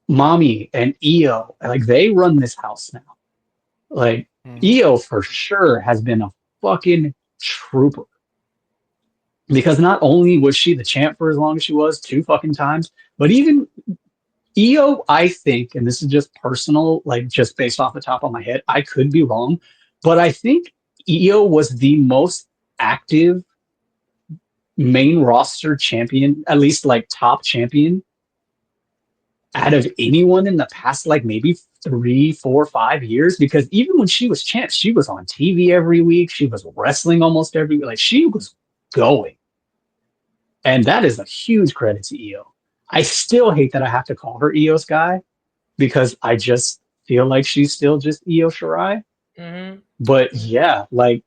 Mommy and Io, like, they run this house now. Like, Io for sure has been a fucking trooper, because not only was she the champ for as long as she was, 2 fucking times, but even Io, I think, and this is just personal, like, just based off the top of my head, I could be wrong, but I think Io was the most active main roster champion, at least like top champion, out of anyone in the past, like, maybe 3, 4, 5 years. Because even when she was champ, she was on TV every week. She was wrestling almost every week. Like, she was going. And that is a huge credit to Io. I still hate that I have to call her Io Sky, because I just feel like she's still just Io Shirai. But yeah, like,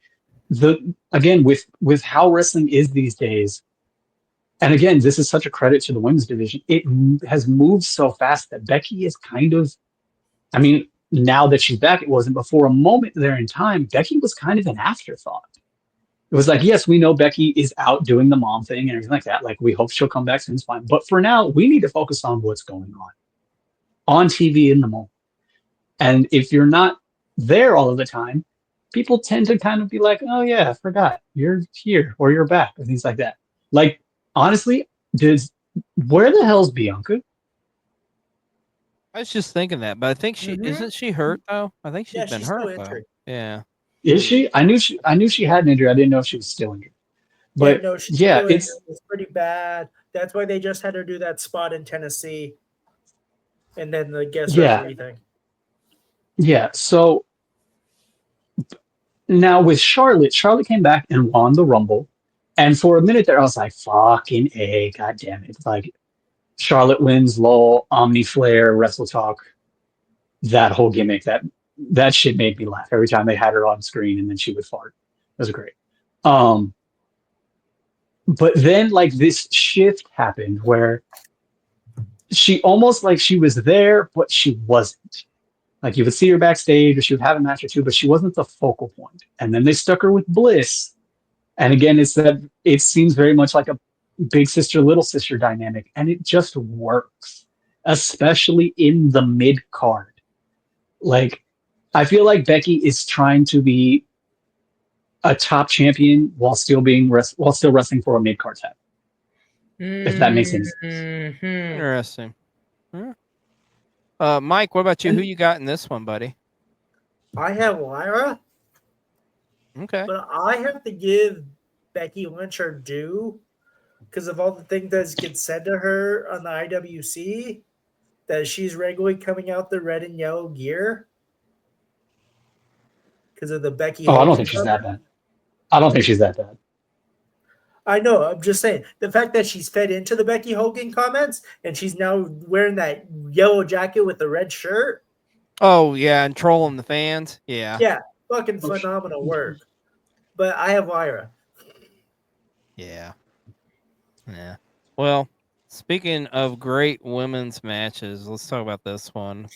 again, with how wrestling is these days, and again, this is such a credit to the women's division, it has moved so fast that Becky is kind of, I mean, now that she's back, it wasn't, but for a moment there in time, Becky was kind of an afterthought. It was like, yes, we know Becky is out doing the mom thing and everything like that. Like, we hope she'll come back soon. It's fine. But for now, we need to focus on what's going on TV in the moment. And if you're not there all of the time, people tend to kind of be like, oh yeah, I forgot you're here or you're back and things like that. Like, honestly, where the hell's Bianca? I was just thinking that, but I think isn't she hurt though? I think she's been hurt though. Yeah. Is she? I knew she had an injury. I didn't know if she was still injured. But it's pretty bad. That's why they just had her do that spot in Tennessee, and then the guest referee thing. Yeah, so now with Charlotte came back and won the Rumble. And for a minute there, I was like, fucking A, god damn it. Like, Charlotte wins, lol, Omni Flair, Wrestle Talk, that whole gimmick, that shit made me laugh every time they had her on screen and then she would fart. It was great. Um, but then like this shift happened where she almost like she was there, but she wasn't. Like you would see her backstage or she would have a match or two, but she wasn't the focal point. And then they stuck her with Bliss. And again, it's that it seems very much like a big sister, little sister dynamic, and it just works, especially in the mid card. Like, I feel like Becky is trying to be a top champion while still while still wrestling for a mid card title. If that makes any sense. Mhm. Interesting. Mike, what about you? Who you got in this one, buddy? I have Lyra, Okay. but I have to give Becky Lynch her due because of all the things that get said to her on the IWC, that she's regularly coming out the red and yellow gear because of the Becky. Oh, I don't Hogan think she's cover. that bad. I don't think she's that bad. I know. I'm just saying the fact that she's fed into the Becky Hogan comments and she's now wearing that yellow jacket with the red shirt. Oh yeah, and trolling the fans. Yeah. Yeah, fucking phenomenal work. But I have Lyra. Yeah. Yeah. Well, speaking of great women's matches, let's talk about this one.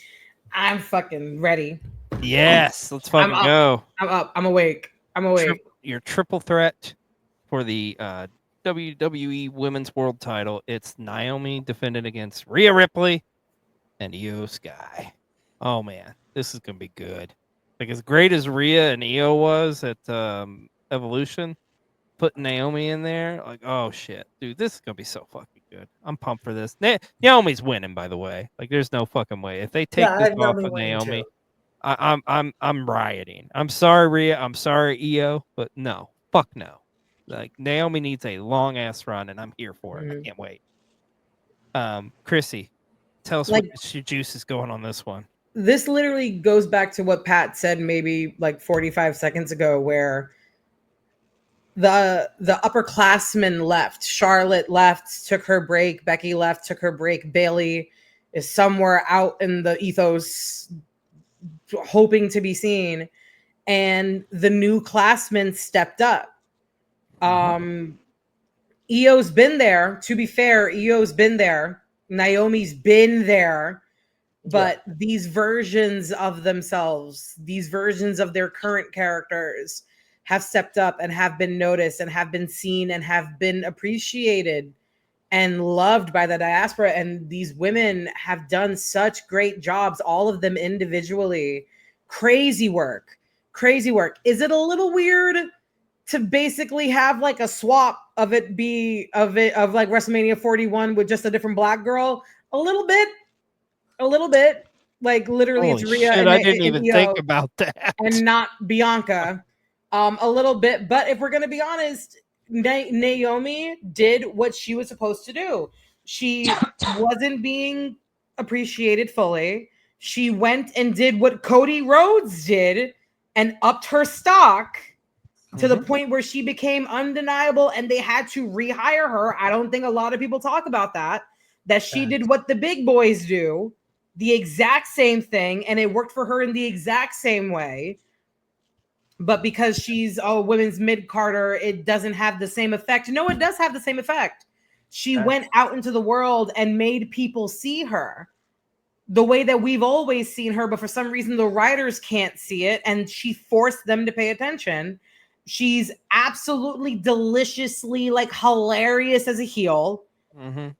I'm fucking ready. Yes, let's fucking I'm up. go. I'm up. I'm awake. I'm awake. Your triple threat for the WWE Women's World Title. It's Naomi defended against Rhea Ripley and Io Sky. Oh man, this is gonna be good. Like as great as Rhea and Io was at Evolution, putting Naomi in there, like oh shit, dude, this is gonna be so fucking good. I'm pumped for this. Naomi's winning, by the way. Like there's no fucking way if they take Yeah, I this have off Naomi of winning Naomi. too. I'm rioting. I'm sorry, Rhea. I'm sorry, Io, but no, fuck no. Like Naomi needs a long ass run, and I'm here for it. I can't wait. Chrissy, tell us Like- what your juice is going on this one. This literally goes back to what Pat said maybe like 45 seconds ago, where the upperclassmen left. Charlotte left, took her break. Becky left, took her break. Bailey is somewhere out in the ethos, hoping to be seen, and the new classmen stepped up. Io's been there. To be fair, Io's been there. Naomi's been there. But these versions of themselves, these versions of their current characters have stepped up and have been noticed and have been seen and have been appreciated and loved by the diaspora. And these women have done such great jobs, all of them individually. Crazy work. Crazy work. Is it a little weird to basically have like a swap of like WrestleMania 41 with just a different black girl? A little bit. Like literally Holy it's Rhea shit, and I didn't even think Io about that. and not Bianca. A little bit, but if we're gonna be honest, Naomi did what she was supposed to do. She wasn't being appreciated fully. She went and did what Cody Rhodes did and upped her stock to the point where she became undeniable and they had to rehire her. I don't think a lot of people talk about that she did what the big boys do, the exact same thing, and it worked for her in the exact same way. But because she's a women's mid-carder, it doesn't have the same effect. No, it does have the same effect. She went out into the world and made people see her the way that we've always seen her, but for some reason the writers can't see it, and she forced them to pay attention. She's absolutely deliciously like hilarious as a heel.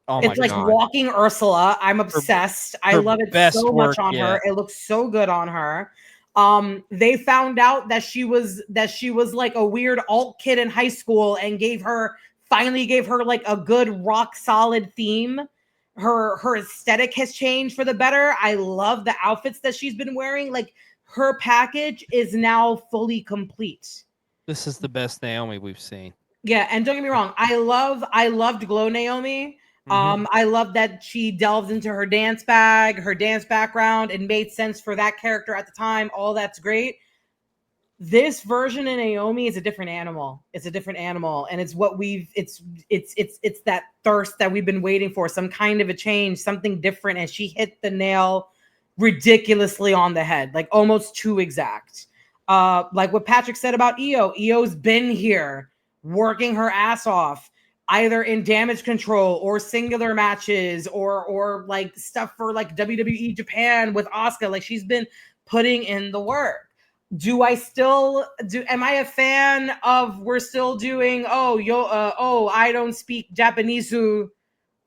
Oh It's my like God. walking Ursula. I'm obsessed. I love it so much on her. It looks so good on her. They found out that she was like a weird alt kid in high school and finally gave her like a good rock solid theme. Her aesthetic has changed for the better. I love the outfits that she's been wearing. Like her package is now fully complete. This is the best Naomi we've seen. Yeah, and don't get me wrong, I loved Glow Naomi. I love that she delved into her dance background, and made sense for that character at the time. All that's great. This version of Naomi is a different animal. It's a different animal, and it's what it's that thirst that we've been waiting for, some kind of a change, something different. And she hit the nail ridiculously on the head, like almost too exact. Like what Patrick said about Io. Io's been here working her ass off, either in Damage Control or singular matches or like stuff for like WWE Japan with Asuka. Like she's been putting in the work. Am I a fan of we're still doing I don't speak Japanese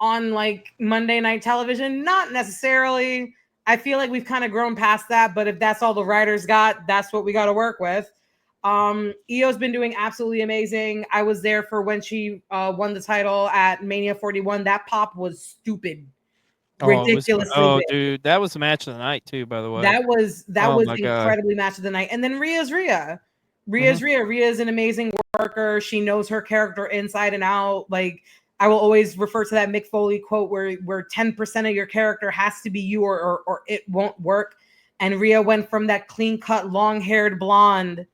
on like Monday night television? Not necessarily. I feel like we've kind of grown past that, but if that's all the writers got, that's what we got to work with. Io's been doing absolutely amazing. I was there for when she won the title at Mania 41. That pop was stupid. Ridiculously big. Dude, that was the match of the night too, by the way. That was incredibly match of the night. And then Rhea's Rhea. Rhea's an amazing worker. She knows her character inside and out. Like I will always refer to that Mick Foley quote where 10% of your character has to be you or it won't work. And Rhea went from that clean-cut, long-haired blonde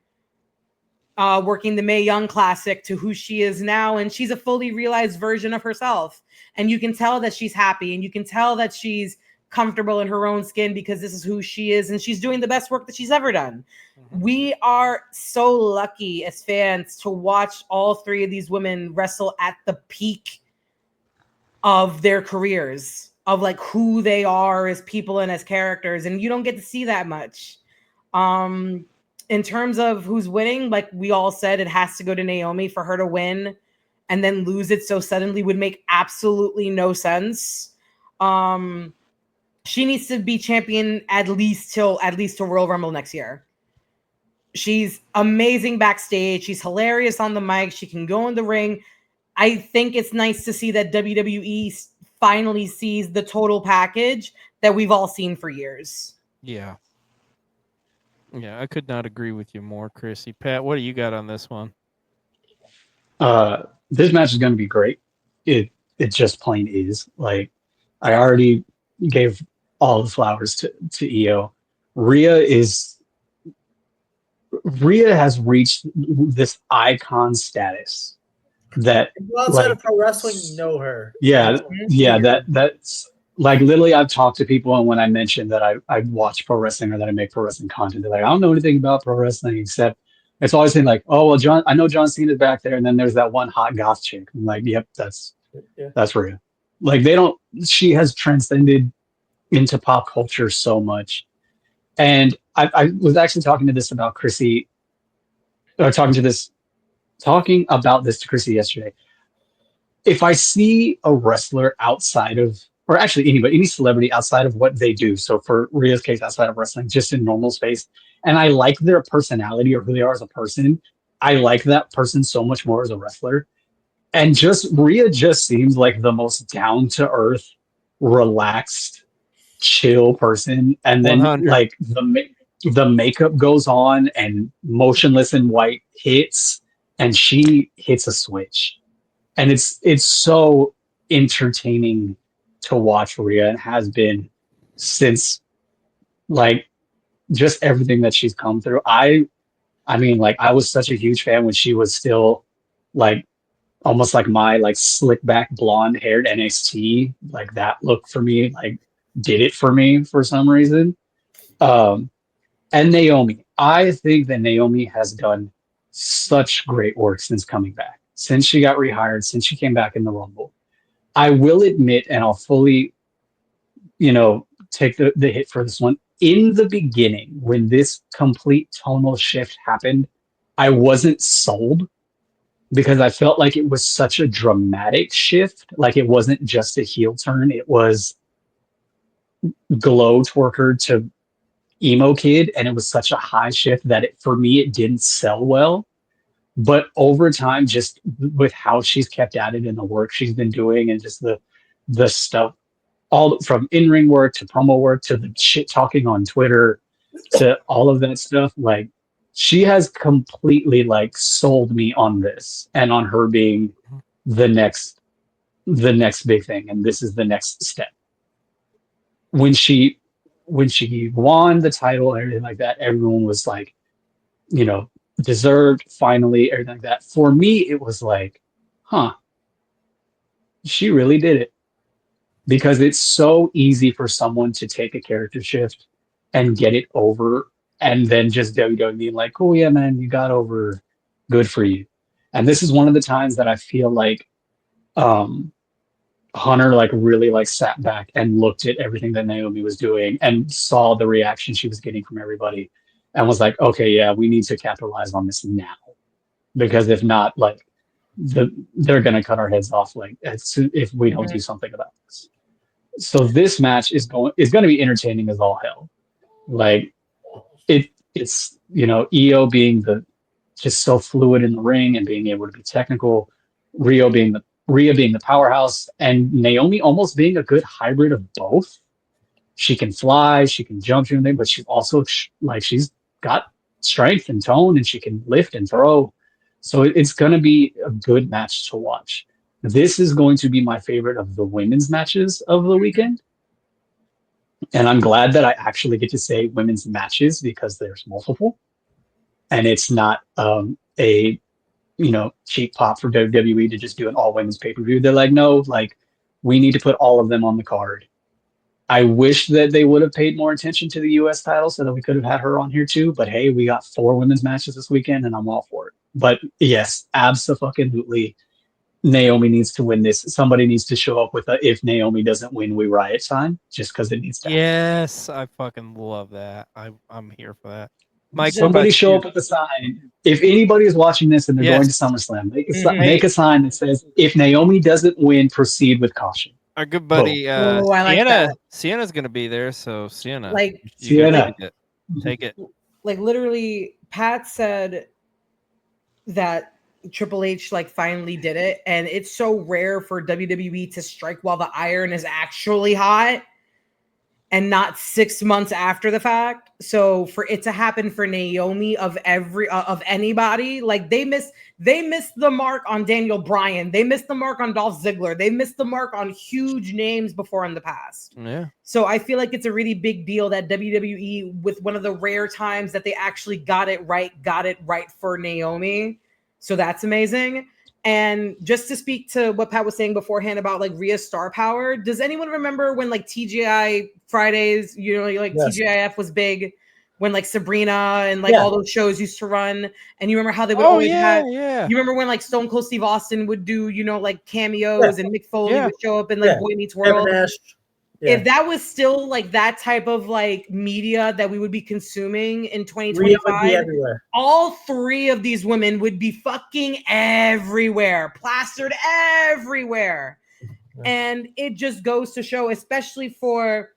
working the Mae Young Classic to who she is now. And she's a fully realized version of herself. And you can tell that she's happy, and you can tell that she's comfortable in her own skin because this is who she is. And she's doing the best work that she's ever done. We are so lucky as fans to watch all three of these women wrestle at the peak of their careers, of like who they are as people and as characters. And you don't get to see that much. In terms of who's winning, like we all said, it has to go to Naomi. For her to win and then lose it so suddenly would make absolutely no sense. She needs to be champion at least till Royal Rumble next year. She's amazing backstage. She's hilarious on the mic. She can go in the ring. I think it's nice to see that WWE finally sees the total package that we've all seen for years. Yeah. Yeah, I could not agree with you more, Chrissy. Pat, what do you got on this one? This match is going to be great. It just plain is. Like, I already gave all the flowers to Io. Rhea has reached this icon status that outside of pro wrestling, you know her. Yeah, that's like literally I've talked to people, and when I mention that I watch pro wrestling or that I make pro wrestling content, they're like, I don't know anything about pro wrestling except it's always been like, oh well, I know John Cena's back there, and then there's that one hot goth chick. I'm like, yep, that's Rhea. Like she has transcended into pop culture so much. And I was actually talking about this to Chrissy yesterday. If I see a wrestler outside of, or actually any celebrity outside of what they do, so for Rhea's case, outside of wrestling, just in normal space, and I like their personality or who they are as a person, I like that person so much more as a wrestler. And Rhea just seems like the most down-to-earth, relaxed, chill person. And then 100. like the makeup goes on and Motionless in White hits, and she hits a switch. And it's so entertaining to watch Rhea, and has been since like just everything that she's come through. I mean, like I was such a huge fan when she was still like almost like my like slick back blonde haired NXT. Like that look for me, like did it for me for some reason. And Naomi, I think that Naomi has done such great work since coming back, since she got rehired, since she came back in the Rumble. I will admit, and I'll fully, take the hit for this one. In the beginning, when this complete tonal shift happened, I wasn't sold because I felt like it was such a dramatic shift. Like it wasn't just a heel turn. It was glow twerker to emo kid, and it was such a high shift that for me it didn't sell well. But over time, just with how she's kept at it and the work she's been doing, and just the stuff, all from in-ring work to promo work to the shit talking on Twitter to all of that stuff, like she has completely like sold me on this and on her being the next the next big thing, and this is the next step. When she won the title and everything like that, everyone was like, deserved, finally, everything like that. For me, it was like, huh, she really did it. Because it's so easy for someone to take a character shift and get it over, and then just WWE being like, oh yeah, man, you got over, good for you. And this is one of the times that I feel like um Hunter like really like sat back and looked at everything that Naomi was doing and saw the reaction she was getting from everybody and was like, okay, yeah, we need to capitalize on this now. Because if not, like they're gonna cut our heads off like if we don't do something about this. So this match is going to be entertaining as all hell. Like it's EO being the just so fluid in the ring and being able to be technical, Rhea being the powerhouse, and Naomi almost being a good hybrid of both. She can fly, she can jump, but she's also she's got strength and tone, and she can lift and throw. So it's going to be a good match to watch. This is going to be my favorite of the women's matches of the weekend. And I'm glad that I actually get to say women's matches because there's multiple. And it's not a cheap pop for WWE to just do an all women's pay-per-view. They're like, no, like we need to put all of them on the card. I wish that they would have paid more attention to the US title so that we could have had her on here too. But hey, we got 4 women's matches this weekend and I'm all for it. But yes, absolutely. Naomi needs to win this. Somebody needs to show up with a if Naomi doesn't win, we riot sign, just because it needs to happen. Yes, I fucking love that. I'm here for that. Mike, somebody show up with a sign. If anybody is watching this and they're going to SummerSlam, make a sign that says, if Naomi doesn't win, proceed with caution. Our good buddy I like that. Sienna's going to be there, so Sienna. Sienna. Take it. Like literally, Pat said that Triple H like finally did it, and it's so rare for WWE to strike while the iron is actually hot and not 6 months after the fact. So for it to happen for Naomi of anybody, like they missed the mark on Daniel Bryan, they missed the mark on Dolph Ziggler, they missed the mark on huge names before in the past. Yeah. So I feel like it's a really big deal that WWE, with one of the rare times that they actually got it right for Naomi. So that's amazing. And just to speak to what Pat was saying beforehand about like Rhea's star power, does anyone remember when like TGI Fridays, yes. TGIF was big when like Sabrina and like all those shows used to run? And you remember how they would always have, you remember when like Stone Cold Steve Austin would do, like cameos and Mick Foley would show up in like Boy Meets World? If that was still like that type of like media that we would be consuming in 2025, all 3 of these women would be fucking everywhere, plastered everywhere. And it just goes to show, especially for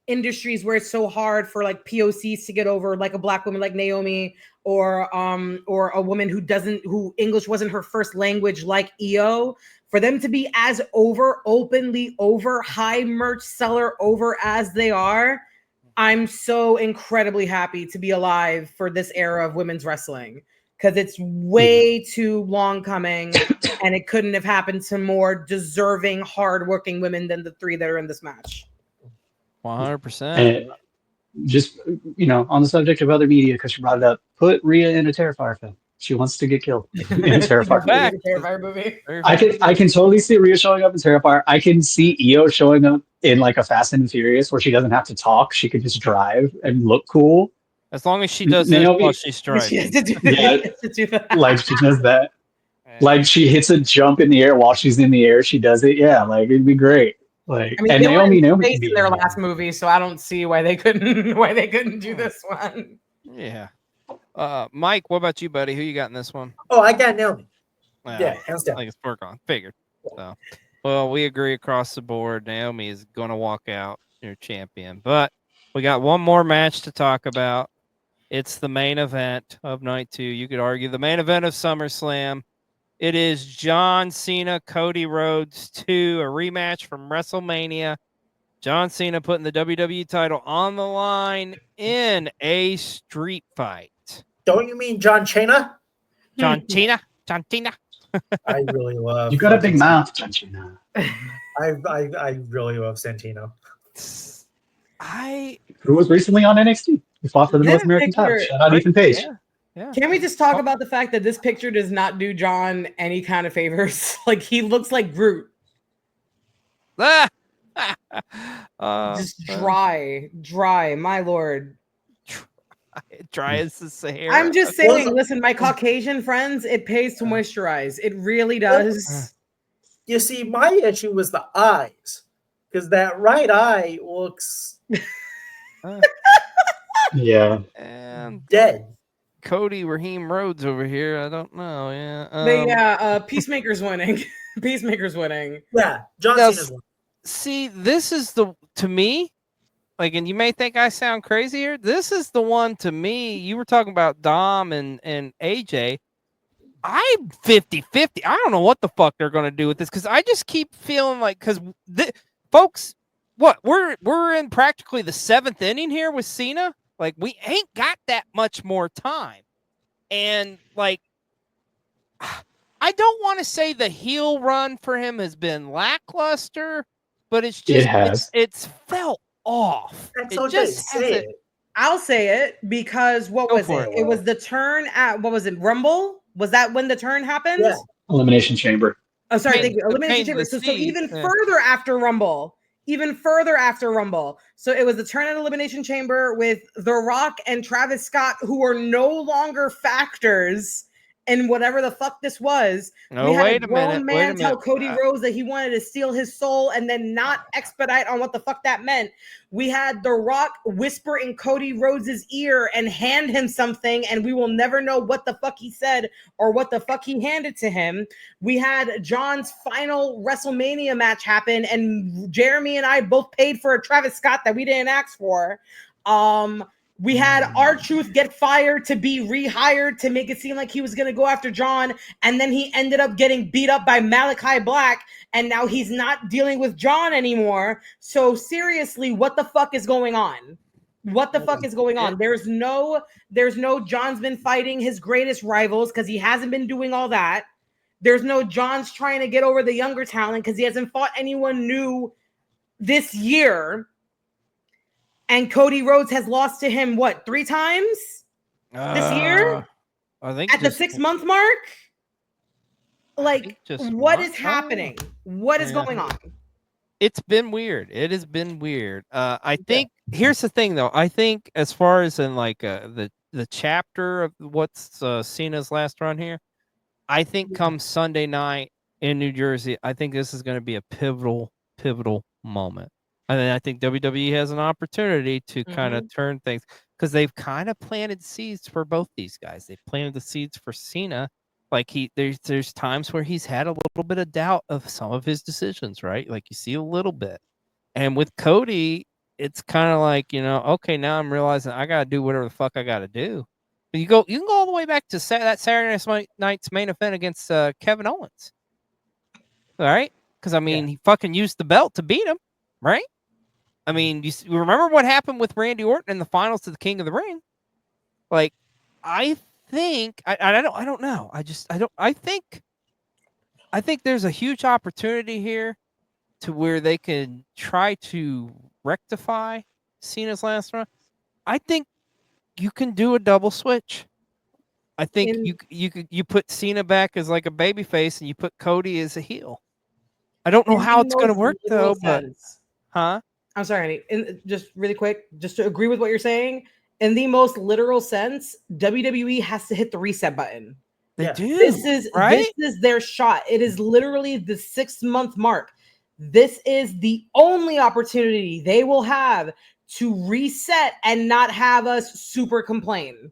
industries where it's so hard for like POCs to get over, like a Black woman like Naomi, or a woman who English wasn't her first language like EO, for them to be as openly over, high merch seller over as they are. I'm so incredibly happy to be alive for this era of women's wrestling, because it's way too long coming and it couldn't have happened to more deserving, hardworking women than the 3 that are in this match. 100%. Just, on the subject of other media, because you brought it up, put Rhea in a Terrifier film. She wants to get killed in a Terrifier movie. I can totally see Rhea showing up in Terrifier. I can see EO showing up in like a Fast and Furious where she doesn't have to talk. She could just drive and look cool. As long as she does Naomi, this while she's driving. Like she does that. Like she hits a jump in the air while she's in the air. She does it. Yeah, like it'd be great. Like, and Naomi in their last movie, so I don't see why they couldn't do this one. Yeah. Mike, what about you, buddy? Who you got in this one? Oh, I got Naomi. Yeah, hands down. I think it's work on. Figured. So, well, we agree across the board. Naomi is going to walk out your champion, but we got one more match to talk about. It's the main event of night 2. You could argue the main event of SummerSlam. It is John Cena, Cody Rhodes 2, a rematch from WrestleMania. John Cena putting the WWE title on the line in a street fight. Don't you mean John Cena? John Cena? I really love. You got a big mouth, don't you know? I really love Santino. Who was recently on NXT? He fought for the North This American title. picture- Shout out Ethan Page. Yeah. Can we just talk about the fact that this picture does not do John any kind of favors? Like, he looks like Groot. Just dry, my lord. Dry as the Sahara. I'm just saying, listen, my Caucasian friends, it pays to moisturize. It really does. You see, my issue was the eyes, because that right eye looks Yeah. And dead. Cody Raheem Rhodes over here. I don't know. Yeah. But yeah, Peacemaker's winning. Peacemaker's winning. Yeah, John Now, Cena's one. See, this is to me, like, and you may think I sound crazy here. This is the one to me. You were talking about Dom and AJ. I'm 50-50. I don't know what the fuck they're going to do with this, because I just keep feeling like, because folks, what we're in practically the 7th inning here with Cena. Like, we ain't got that much more time. And like, I don't want to say the heel run for him has been lackluster, but it's just, it's felt off. It just say it. I'll say it, because what was it? It was the turn at, what was it, Rumble? Was that when the turn happened? Yeah. Elimination Chamber. Oh, sorry, thank you. Elimination Chamber. So even further after Rumble. So it was the turn at Elimination Chamber with The Rock and Travis Scott, who are no longer factors in whatever the fuck this was. No, we had wait a a minute. grown man tell Cody Rhodes that he wanted to steal his soul and then not expedite on what the fuck that meant. We had The Rock whisper in Cody Rhodes' ear and hand him something, and we will never know what the fuck he said or what the fuck he handed to him. We had John's final WrestleMania match happen, and Jeremy and I both paid for a Travis Scott that we didn't ask for. We had R-Truth get fired to be rehired to make it seem like he was going to go after John, and then he ended up getting beat up by Malachi Black, and now he's not dealing with John anymore. So seriously, what the fuck is going on? What the fuck is going on? There's no John's been fighting his greatest rivals because he hasn't been doing all that. There's no John's trying to get over the younger talent because he hasn't fought anyone new this year. And Cody Rhodes has lost to him, what, 3 times this year? I think at the 6-month mark? Like, what is happening? What is going on? It's been weird. It has been weird. I think here's the thing, though. I think as far as in like the chapter of what's Cena's last run here, I think come Sunday night in New Jersey, I think this is going to be a pivotal moment. And then I think WWE has an opportunity to kind of turn things, because they've kind of planted seeds for both these guys. They planted the seeds for Cena. Like there's times where he's had a little bit of doubt of some of his decisions, right? Like you see a little bit. And with Cody, it's kind of like, okay, now I'm realizing I got to do whatever the fuck I got to do. But you can go all the way back to that Saturday night's main event against Kevin Owens. All right? Because, I mean, he fucking used the belt to beat him, right? I mean, you remember what happened with Randy Orton in the finals to the King of the Ring? Like, I think I don't know. I think there's a huge opportunity here to where they can try to rectify Cena's last run. I think you can do a double switch. I think you put Cena back as like a babyface and you put Cody as a heel. I don't know how it's going to work though, but I'm sorry, honey. Just really quick, just to agree with what you're saying, in the most literal sense, WWE has to hit the reset button. They do. This is their shot. It is literally the 6-month mark. This is the only opportunity they will have to reset and not have us super complain.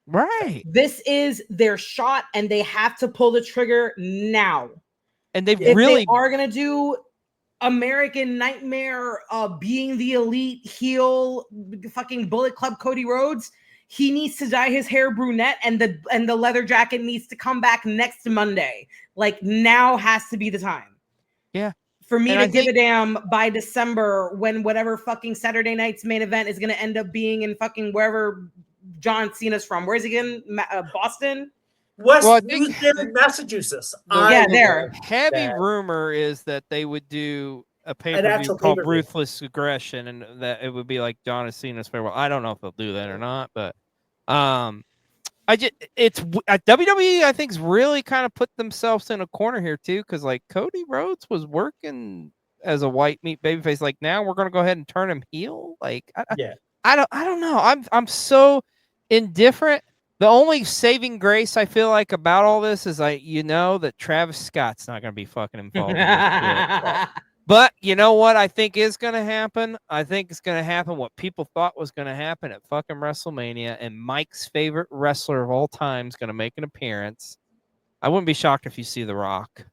Right. This is their shot, and they have to pull the trigger now. And they are gonna do American Nightmare, being the elite heel, fucking Bullet Club Cody Rhodes. He needs to dye his hair brunette, and the leather jacket needs to come back next Monday. Like, now has to be the time. Yeah. For me to give a damn by December, when whatever fucking Saturday night's main event is going to end up being in fucking wherever John Cena's from. Where's he again? Boston? West, Well, I who's think there in Massachusetts? Yeah, I there. know heavy that. rumor is that they would do a pay-per-view actual called pay-per-view. Ruthless Aggression, and that it would be like John Cena's farewell. I don't know if they'll do that or not, but I just WWE. I think's really kind of put themselves in a corner here too, because like Cody Rhodes was working as a white meat babyface. Like now we're gonna go ahead and turn him heel. Like Yeah. I don't know. I'm so indifferent. The only saving grace I feel like about all this is that Travis Scott's not gonna be fucking involved in this shit. But you know what I think is going to happen? I think it's going to happen what people thought was going to happen at fucking WrestleMania, and Mike's favorite wrestler of all time is going to make an appearance. I wouldn't be shocked if you see The Rock,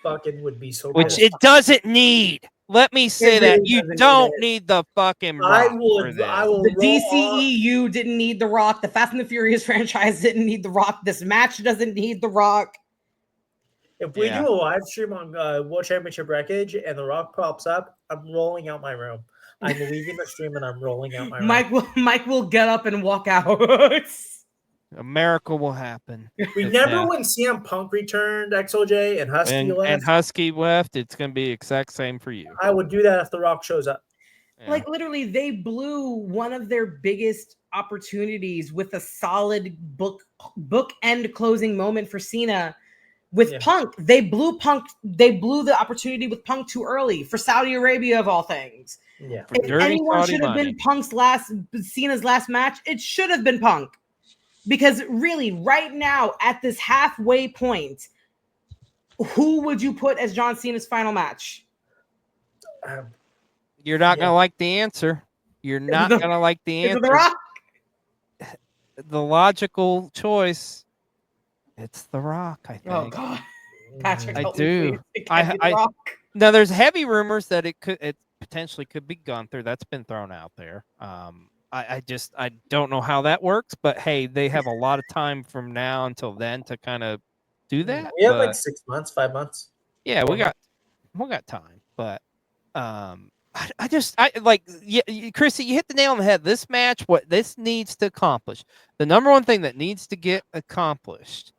Fucking would be so which pissed. it doesn't need. Let me say that really you doesn't need don't it. need the fucking I Rock for will this. The roll off. DCEU didn't need The Rock. The Fast and the Furious franchise didn't need The Rock. This match doesn't need The Rock. If we Yeah. do a live stream on World Championship Wreckage and The Rock pops up, I'm rolling out my room. I'm leaving the stream and I'm rolling out my room. Mike will get up and walk out. A miracle will happen. Remember when CM Punk returned, XLJ, and Husky left? And Husky left. It's going to be exact same for you. I would do that if The Rock shows up. Yeah. Like literally, they blew one of their biggest opportunities with a solid bookend closing moment for Cena with Punk. They blew the opportunity with Punk too early for Saudi Arabia of all things. Yeah. If anyone should have been Cena's last match, it should have been Punk. Because really, right now at this halfway point, who would you put as John Cena's final match? You're not going to like the answer. You're not going to like the answer. The Rock? The logical choice. It's The Rock, I think. Oh God, Patrick, I help do. Me, please. It can't be The Rock. Now there's heavy rumors that it potentially could be Gunther. That's been thrown out there. I don't know how that works, but hey, they have a lot of time from now until then to kind of do that. We have like 6 months, 5 months. Yeah, we got time, but Christy, you hit the nail on the head. This match, what this needs to accomplish, the number one thing that needs to get accomplished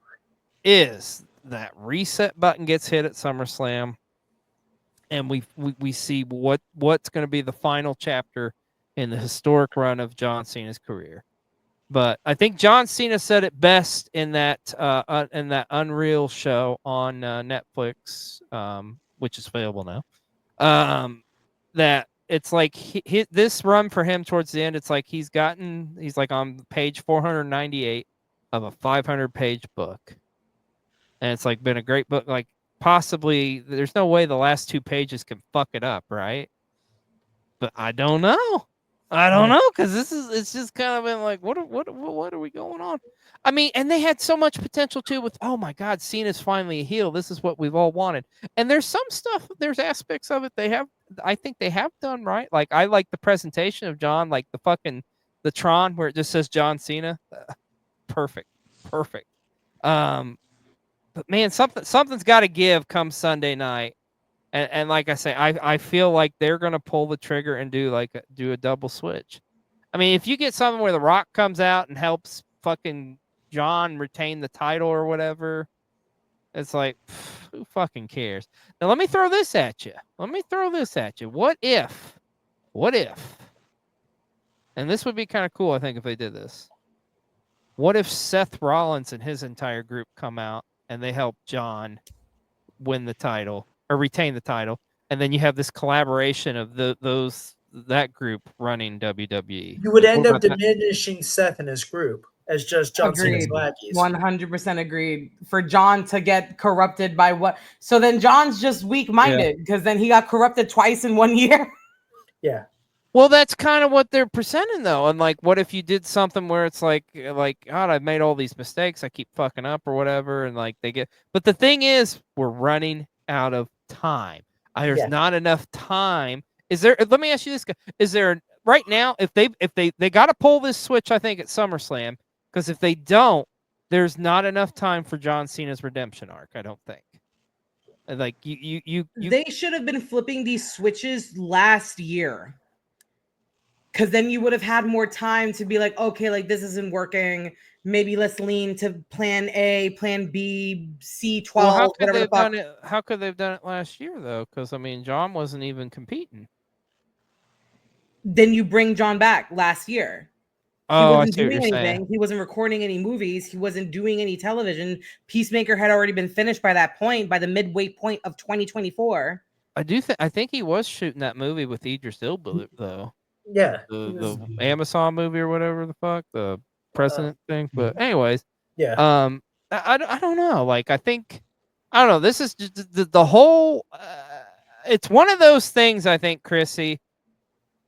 is that reset button gets hit at SummerSlam, and we see what's going to be the final chapter in the historic run of John Cena's career. But I think John Cena said it best in that Unreal show on Netflix, which is available now. That it's like this run for him towards the end, it's like he's like on page 498 of a 500-page book, and it's like been a great book. Like possibly, there's no way the last 2 pages can fuck it up, right? But I don't know. Because it's just kind of been like, what are we going on? I mean, and they had so much potential too with, oh my God, Cena's finally a heel. This is what we've all wanted. And there's some stuff, there's aspects of it I think they have done right. Like I like the presentation of John, like the Tron where it just says John Cena. Perfect. But man, something's got to give come Sunday night. And like I say, I feel like they're gonna pull the trigger and do a double switch. I mean, if you get something where The Rock comes out and helps fucking John retain the title or whatever, it's like, who fucking cares? Now let me throw this at you. What if? And this would be kind of cool, I think, if they did this. What if Seth Rollins and his entire group come out and they help John win the title? Or retain the title, and then you have this collaboration of that group running WWE. You would end up diminishing Seth and his group as just John Cena's lackeys. 100% agreed. For John to get corrupted by what? So then John's just weak-minded because then he got corrupted twice in 1 year. Yeah. Well, that's kind of what they're presenting, though. And like, what if you did something where it's like, God, I've made all these mistakes, I keep fucking up or whatever, and like they get. But the thing is, we're running out of time. There's not enough time. Is there? Let me ask you this: is there right now? If they got to pull this switch, I think at SummerSlam, because if they don't, there's not enough time for John Cena's redemption arc. I don't think. Like you They should have been flipping these switches last year. Because then you would have had more time to be like, okay, like this isn't working. Maybe let's lean to plan A, plan B, C12, Well, how could whatever they the have fuck. done it? How could they have done it last year though? Because I mean, John wasn't even competing. Then you bring John back last year. He Oh, I wasn't see what doing you're saying. anything. He wasn't recording any movies. He wasn't doing any television. Peacemaker had already been finished by that point, by the midway point of 2024. I think he was shooting that movie with Idris Elba though. Yeah. The Amazon movie or whatever the fuck, the president thing. But anyways, Yeah. I don't know. Like I don't know. This is just the whole. It's one of those things. I think Chrissy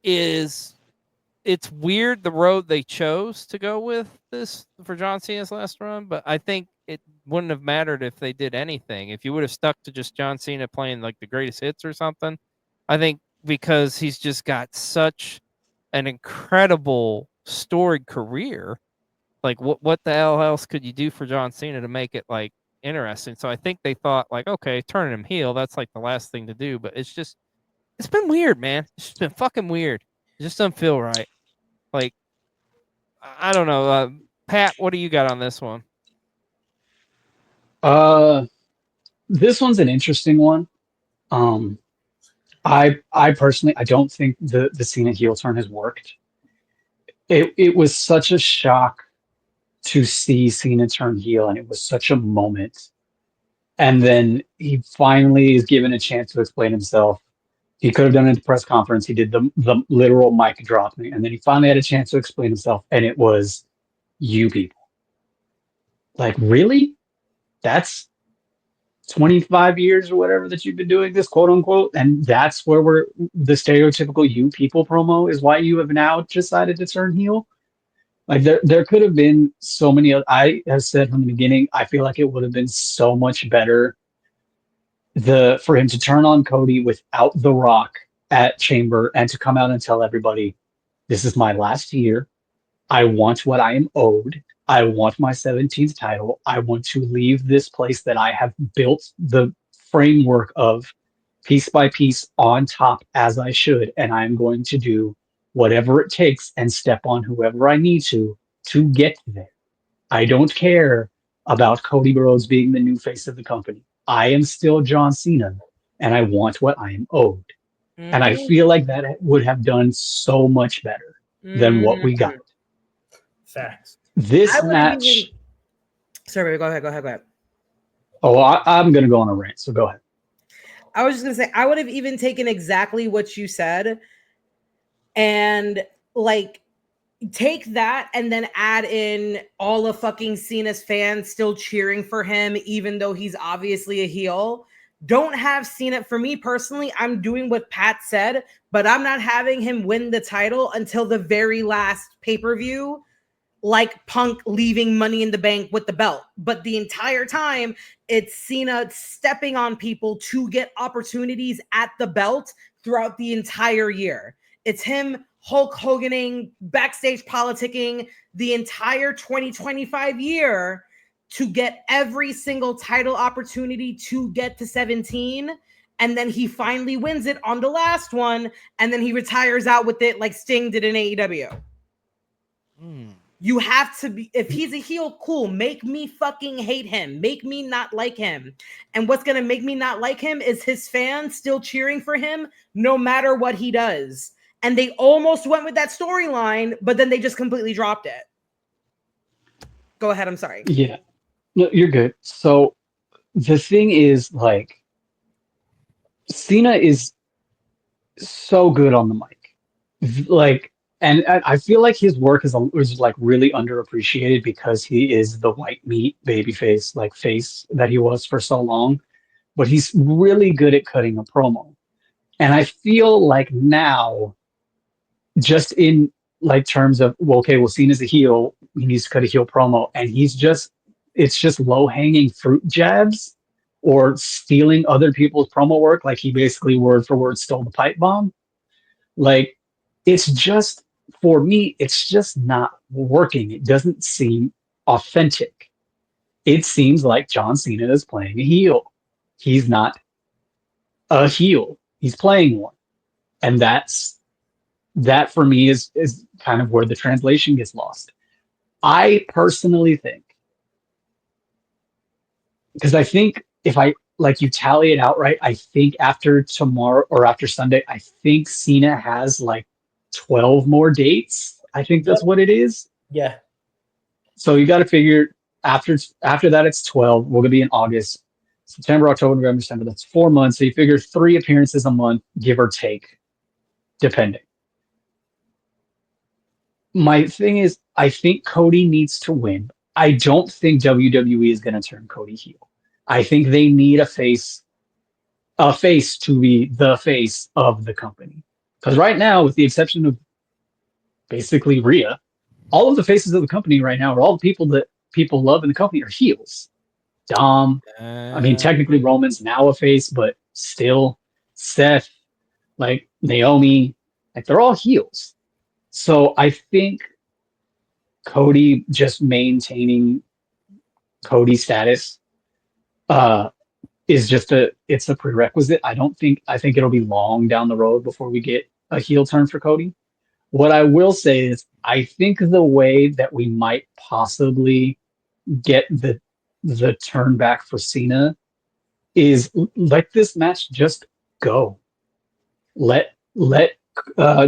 is. It's weird the road they chose to go with this for John Cena's last run, but I think it wouldn't have mattered if they did anything. If you would have stuck to just John Cena playing like the greatest hits or something, I think because he's just got such an incredible storied career. Like what the hell else could you do for John Cena to make it like interesting? So I think they thought like, okay, turning him heel, that's like the last thing to do. But it's been weird, man. It's just been fucking weird. It just doesn't feel right. Like I don't know. Pat, what do you got on this one? This one's an interesting one. Um, I personally I don't think the Cena heel turn has worked. It was such a shock to see Cena turn heel, and it was such a moment. And then he finally is given a chance to explain himself. He could have done it at the press conference. He did the literal mic dropping, and then he finally had a chance to explain himself, and it was you people. Like, really? That's 25 years or whatever that you've been doing this, quote unquote, and that's where we're the stereotypical you people promo is why you have now decided to turn heel. Like there could have been so many I have said from the beginning, I feel like it would have been so much better for him to turn on Cody without The Rock at Chamber and to come out and tell everybody, this is my last year. I want what I am owed. I want my 17th title. I want to leave this place that I have built the framework of piece by piece on top as I should. And I'm going to do whatever it takes and step on whoever I need to get there. I don't care about Cody Rhodes being the new face of the company. I am still John Cena and I want what I am owed. And I feel like that would have done so much better than what we got. Facts. This match. Sorry, go ahead. Oh, I'm going to go on a rant, so go ahead. I was just going to say, I would have even taken exactly what you said and like take that and then add in all of fucking Cena's fans still cheering for him, even though he's obviously a heel. Don't have Cena. For me personally, I'm doing what Pat said, but I'm not having him win the title until the very last pay-per-view, like Punk leaving Money in the Bank with the belt. But the entire time, it's Cena stepping on people to get opportunities at the belt throughout the entire year. It's him Hulk Hoganing, backstage politicking the entire 2025 year to get every single title opportunity to get to 17. And then he finally wins it on the last one. And then he retires out with it like Sting did in AEW. You have to be, if he's a heel, cool. Make me fucking hate him. Make me not like him. And what's going to make me not like him is his fans still cheering for him no matter what he does. And they almost went with that storyline, but then they just completely dropped it. Go ahead. I'm sorry. Yeah. No, you're good. So the thing is, like, Cena is so good on the mic. Like, and I feel like his work is like really underappreciated because he is the white meat babyface, like face that he was for so long. But he's really good at cutting a promo. And I feel like now, just in like terms of, well, okay, well, Cena's a heel, he needs to cut a heel promo, and it's just low hanging fruit jabs or stealing other people's promo work. Like he basically word for word stole the pipe bomb. Like it's just, for me, it's just not working. It doesn't seem authentic. It seems like John Cena is playing a heel. He's not a heel. He's playing one. And that's that for me is kind of where the translation gets lost. I personally think, because I think if I like you tally it out right, I think after tomorrow or after Sunday, I think Cena has like 12 more dates. I think that's what it is. Yeah. So you got to figure after that it's 12. We're gonna be in August, September, October, November, December. That's 4 months. So you figure 3 appearances a month, give or take, depending. My thing is, I think Cody needs to win. I don't think WWE is going to turn Cody heel. I think they need a face to be the face of the company. Because right now, with the exception of basically Rhea, all of the faces of the company right now are all the people that people love in the company are heels. Dom, I mean, technically Roman's now a face, but still Seth, like Naomi, like they're all heels. So I think Cody just maintaining Cody's status is just it's a prerequisite. I think it'll be long down the road before we get a heel turn for Cody. What I will say is I think the way that we might possibly get the turn back for Cena is let this match just go. Let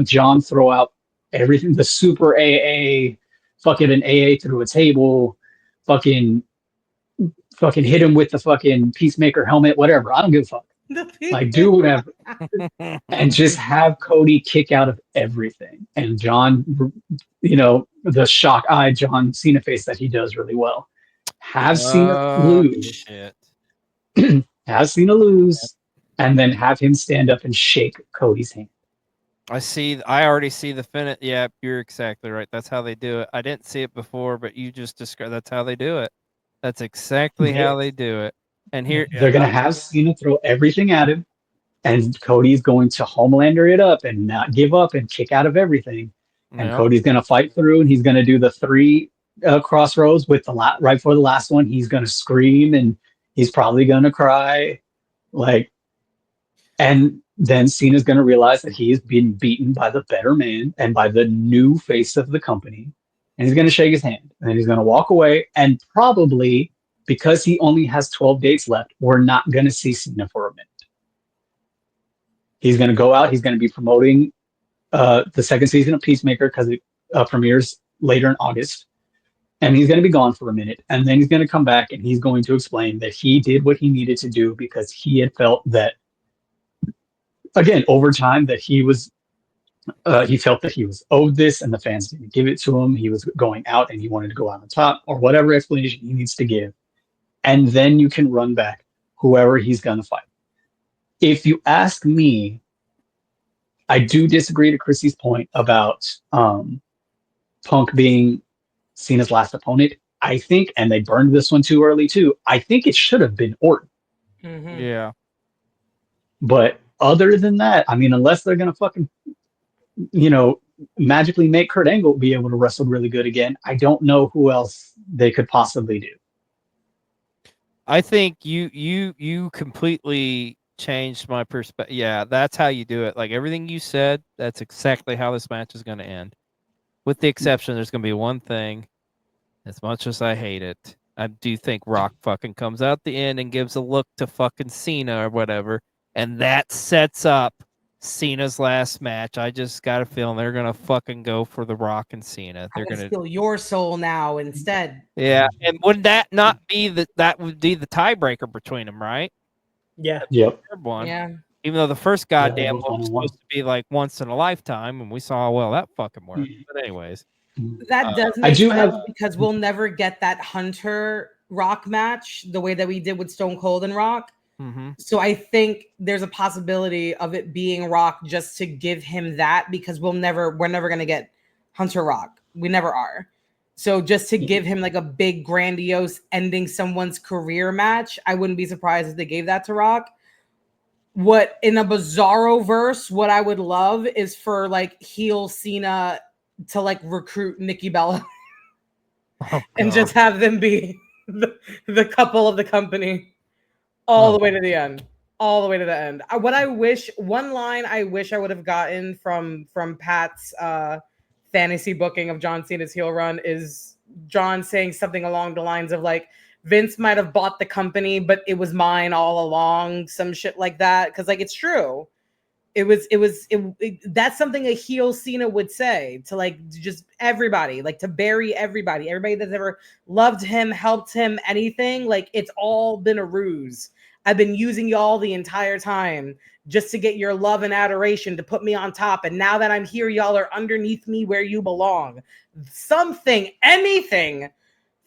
John throw out everything, the super AA, fucking an AA through a table, fucking hit him with the fucking Peacemaker helmet, whatever. I don't give a fuck. Like do whatever, and just have Cody kick out of everything. And John, the shock eye John Cena face that he does really well. Have Cena lose. Shit. Have Cena lose, and then have him stand up and shake Cody's hand. I already see the finish. Yeah, you're exactly right. That's how they do it. I didn't see it before, but you just described that's how they do it. That's exactly how they do it. And here they're gonna have Cena throw everything at him, and Cody's going to Homelander it up and not give up and kick out of everything. And Cody's gonna fight through, and he's gonna do the 3 crossroads with the right before the last one. He's gonna scream, and he's probably gonna cry, and then Cena's gonna realize that he has been beaten by the better man and by the new face of the company, and he's gonna shake his hand, and then he's gonna walk away, and probably because he only has 12 dates left, we're not going to see Cena for a minute. He's going to go out. He's going to be promoting the second season of Peacemaker because it premieres later in August. And he's going to be gone for a minute. And then he's going to come back and he's going to explain that he did what he needed to do because he had felt that, again, over time, that he felt that he was owed this and the fans didn't give it to him. He was going out and he wanted to go out on top or whatever explanation he needs to give. And then you can run back whoever he's going to fight. If you ask me, I do disagree to Chrissy's point about Punk being Cena's last opponent. I think, and they burned this one too early too, I think it should have been Orton. Mm-hmm. Yeah. But other than that, I mean, unless they're going to fucking, magically make Kurt Angle be able to wrestle really good again, I don't know who else they could possibly do. I think you completely changed my perspective. Yeah, that's how you do it. Like everything you said, that's exactly how this match is going to end. With the exception, there's going to be one thing. As much as I hate it, I do think Rock fucking comes out the end and gives a look to fucking Cena or whatever, and that sets up Cena's last match. I just got a feeling they're gonna fucking go for the Rock and Cena. They're gonna steal your soul now instead. Yeah, and would that not be that would be the tiebreaker between them, right? Yeah. Yep. Third one. Yeah. Even though the first goddamn Yeah, one was supposed to be like once in a lifetime, and we saw how well that fucking worked. But anyways, that does I make do sense have because we'll never get that Hunter Rock match the way that we did with Stone Cold and Rock. mm-hmm. So I think there's a possibility of it being Rock just to give him that because we're never going to get Hunter Rock. We never are. So just to give him like a big grandiose ending someone's career match, I wouldn't be surprised if they gave that to Rock. What in a Bizarro verse, what I would love is for like heel Cena to like recruit Nikki Bella and just have them be the couple of the company all the way to the end. all the way to the end. What I wish, one line I wish I would have gotten from Pat's fantasy booking of John Cena's heel run is John saying something along the lines of like, Vince might have bought the company, but it was mine all along, some shit like that. Because like it's true. That's something a heel Cena would say to like just everybody, like to bury everybody that's ever loved him, helped him, anything. Like it's all been a ruse. I've been using y'all the entire time just to get your love and adoration, to put me on top. And now that I'm here, y'all are underneath me where you belong. Something, anything.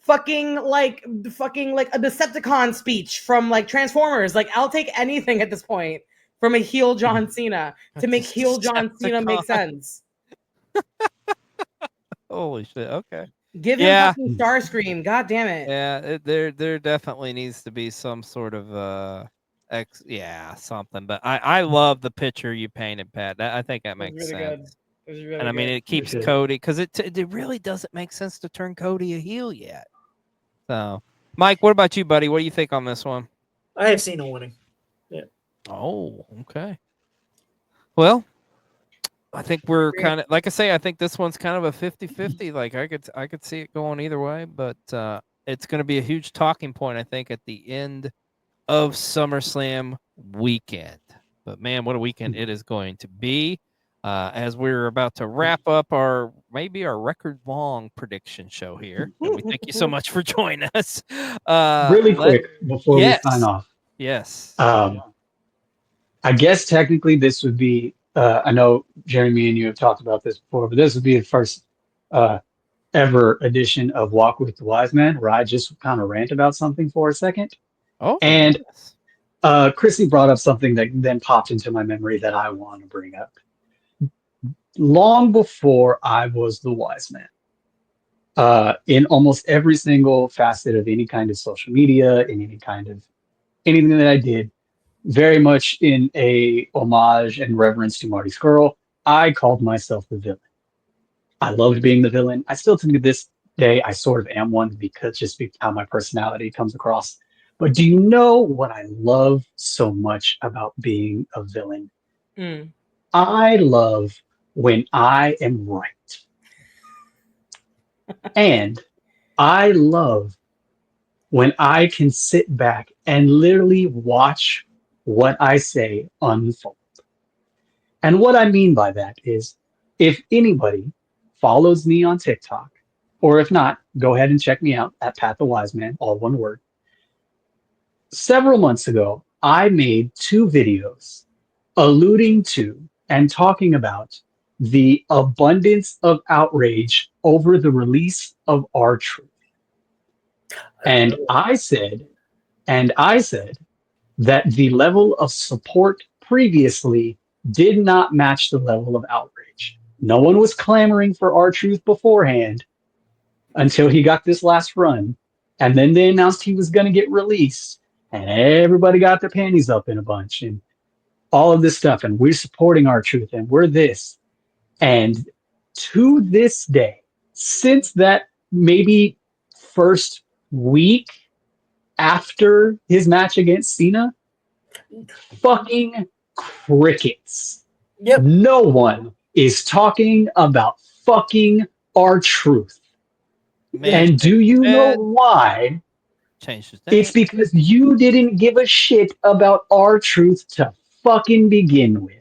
Fucking like a Decepticon speech from like Transformers. Like I'll take anything at this point from a heel John Cena to make heel John Cena make sense. Holy shit! Okay. Give him fucking Starscream. God damn it. Yeah, there definitely needs to be some sort of something. But I love the picture you painted, Pat. I think that makes really sense. Good. It was really and I mean, it keeps Cody, because it really doesn't make sense to turn Cody a heel yet. So, Mike, what about you, buddy? What do you think on this one? I have Cena winning. Yeah. Oh, okay. Well, I think we're kind of, like I say, I think this one's kind of a 50-50. Like I could see it going either way, but it's going to be a huge talking point, I think, at the end of SummerSlam weekend. But man, what a weekend it is going to be. As we're about to wrap up our record long prediction show here. And we thank you so much for joining us. Really quick before we sign off. Yes. I guess technically this would be, I know Jeremy and you have talked about this before, but this would be the first ever edition of Walk with the Wise Man, where I just kind of rant about something for a second. Oh, and yes. Christy brought up something that then popped into my memory that I want to bring up. Long before I was the wise man, in almost every single facet of any kind of social media, in anything that I did, very much in a homage and reverence to Marty Scurll, I called myself the villain. I loved being the villain. I still, to this day, I sort of am one because how my personality comes across. But do you know what I love so much about being a villain? I love when I am right. And I love when I can sit back and literally watch what I say unfold. And what I mean by that is, if anybody follows me on TikTok, or if not, go ahead and check me out at Pat the Wise Man, all one word. Several months ago, I made 2 videos alluding to and talking about the abundance of outrage over the release of R-Truth. And I said that the level of support previously did not match the level of outrage. No one was clamoring for R-Truth beforehand until he got this last run. And then they announced he was going to get released. And everybody got their panties up in a bunch and all of this stuff. And we're supporting R-Truth and we're this. And to this day, since that maybe first week after his match against Cena, fucking crickets. Yep. No one is talking about fucking R-Truth. And do you know why? It's because you didn't give a shit about R-Truth to fucking begin with.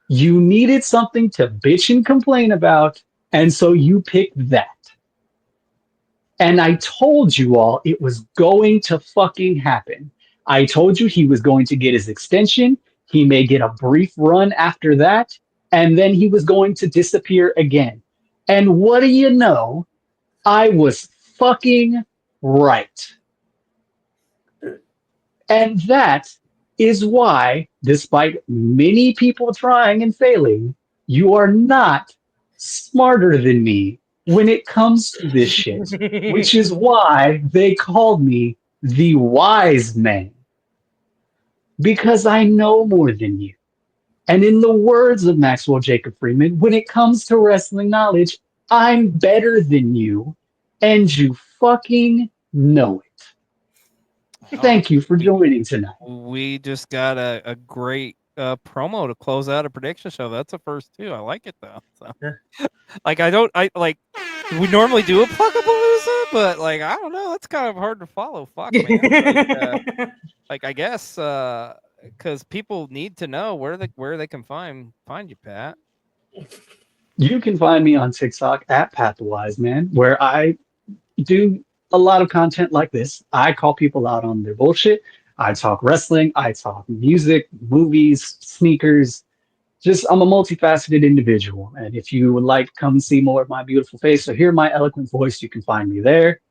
You needed something to bitch and complain about, and so you picked that. And I told you all it was going to fucking happen. I told you he was going to get his extension. He may get a brief run after that, and then he was going to disappear again. And what do you know? I was fucking right. And that is why, despite many people trying and failing, you are not smarter than me when it comes to this shit, which is why they called me the wise man. Because I know more than you. And in the words of Maxwell Jacob Freeman, when it comes to wrestling knowledge, I'm better than you, and you fucking know it. Thank you for joining tonight. We just got a great promo to close out a prediction show. That's a first too. I like it though. So. Yeah. Like I like we normally do a Plugapalooza, but like I don't know, that's kind of hard to follow. Fuck man. Like I guess because people need to know where they can find you, Pat. You can find me on TikTok at Pat the Wise Man, where I do a lot of content like this. I call people out on their bullshit. I talk wrestling. I talk music, movies, sneakers. Just I'm a multifaceted individual. And if you would like to come see more of my beautiful face or hear my eloquent voice, you can find me there.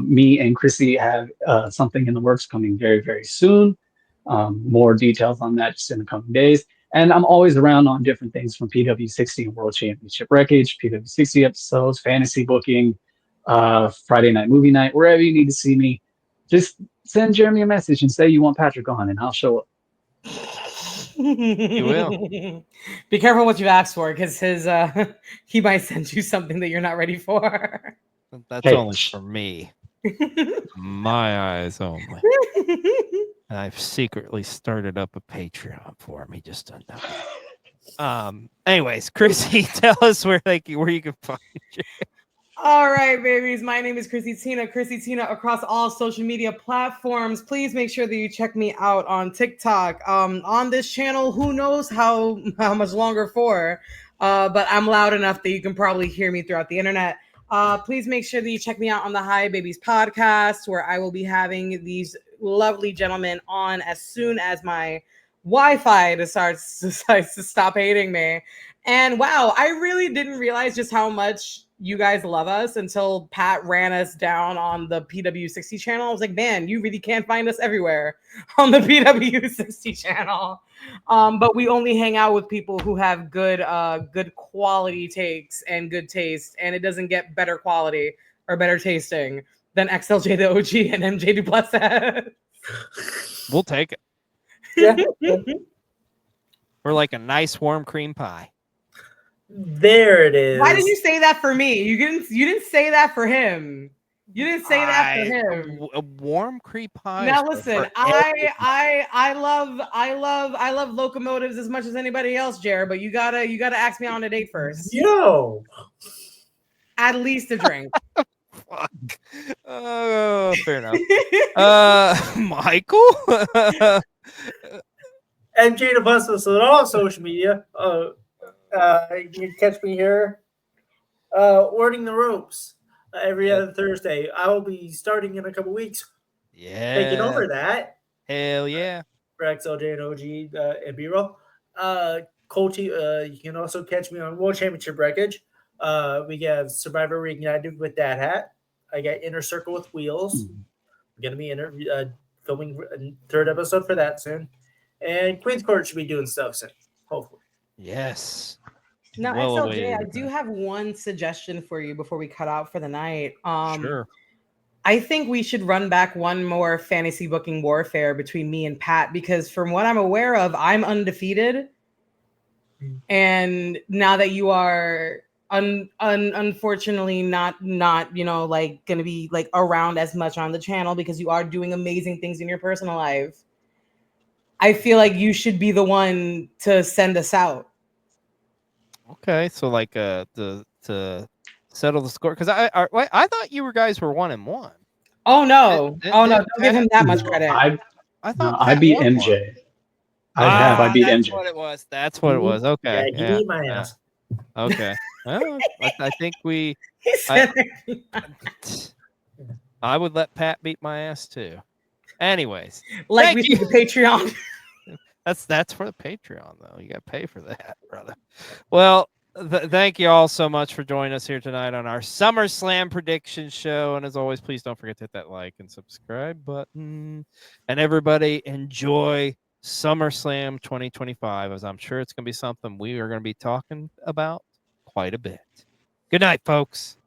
Me and Chrissy have something in the works coming very, very soon. More details on that just in the coming days. And I'm always around on different things from PW60 and World Championship Wreckage, PW60 episodes, fantasy booking, Friday night movie night, wherever you need to see me. Just send Jeremy a message and say you want Patrick on, and I'll show up. You will. Be careful what you ask for, because he might send you something that you're not ready for. That's only for me. My eyes only. And I've secretly started up a Patreon for me just to know. Anyways, Chrissy, tell us where you can find you. All right, babies. My name is Christy Tina across all social media platforms. Please make sure that you check me out on TikTok. On this channel, who knows how much longer for, but I'm loud enough that you can probably hear me throughout the internet. Please make sure that you check me out on the Hi Babies podcast, where I will be having these lovely gentlemen on as soon as my Wi-Fi decides to stop hating me. And wow, I really didn't realize just how much you guys love us until Pat ran us down on the PW60 channel. I was like, man, you really can't find us everywhere on the PW60 channel. But we only hang out with people who have good quality takes and good taste, and it doesn't get better quality or better tasting than Xlj the Og and MJ Duplessis. We'll take it. Yeah. We're like a nice warm cream pie. There it is. Why did you say that for me? You didn't say that for him. You didn't say that for him. A warm cream pie. Now listen, I love locomotives as much as anybody else, Jared, but you gotta ask me on a date first. Yo. At least a drink. Fuck. Oh, fair enough. Michael? MJ the Bustless on all social media. You can catch me here wording the ropes every other Thursday. I will be starting in a couple weeks. Yeah. Taking over that. Hell yeah. For Xlj and OG and B-roll. Colty, you can also catch me on World Championship Wreckage. We have Survivor Reignited with That Hat. I got Inner Circle with Wheels. I'm going to be filming a third episode for that soon. And Queen's Court should be doing stuff soon, hopefully. Yes. Now, XLJ, I do have one suggestion for you before we cut out for the night. Sure. I think we should run back one more fantasy booking warfare between me and Pat, because from what I'm aware of, I'm undefeated. And now that you are unfortunately not like going to be like around as much on the channel because you are doing amazing things in your personal life, I feel like you should be the one to send us out. Okay, so like to settle the score, because I thought you guys were 1-1. Oh no! Don't give him that much credit. I thought I beat MJ. I beat that's MJ. what it was. That's what it was. Okay. Yeah, you beat my ass. Okay. Well, I think He said I would let Pat beat my ass too. Anyways, like we did the Patreon. That's for the Patreon though. You got to pay for that, brother. Well, thank you all so much for joining us here tonight on our SummerSlam prediction show. And as always, please don't forget to hit that like and subscribe button. And everybody enjoy SummerSlam 2025, as I'm sure it's going to be something we are going to be talking about quite a bit. Good night, folks.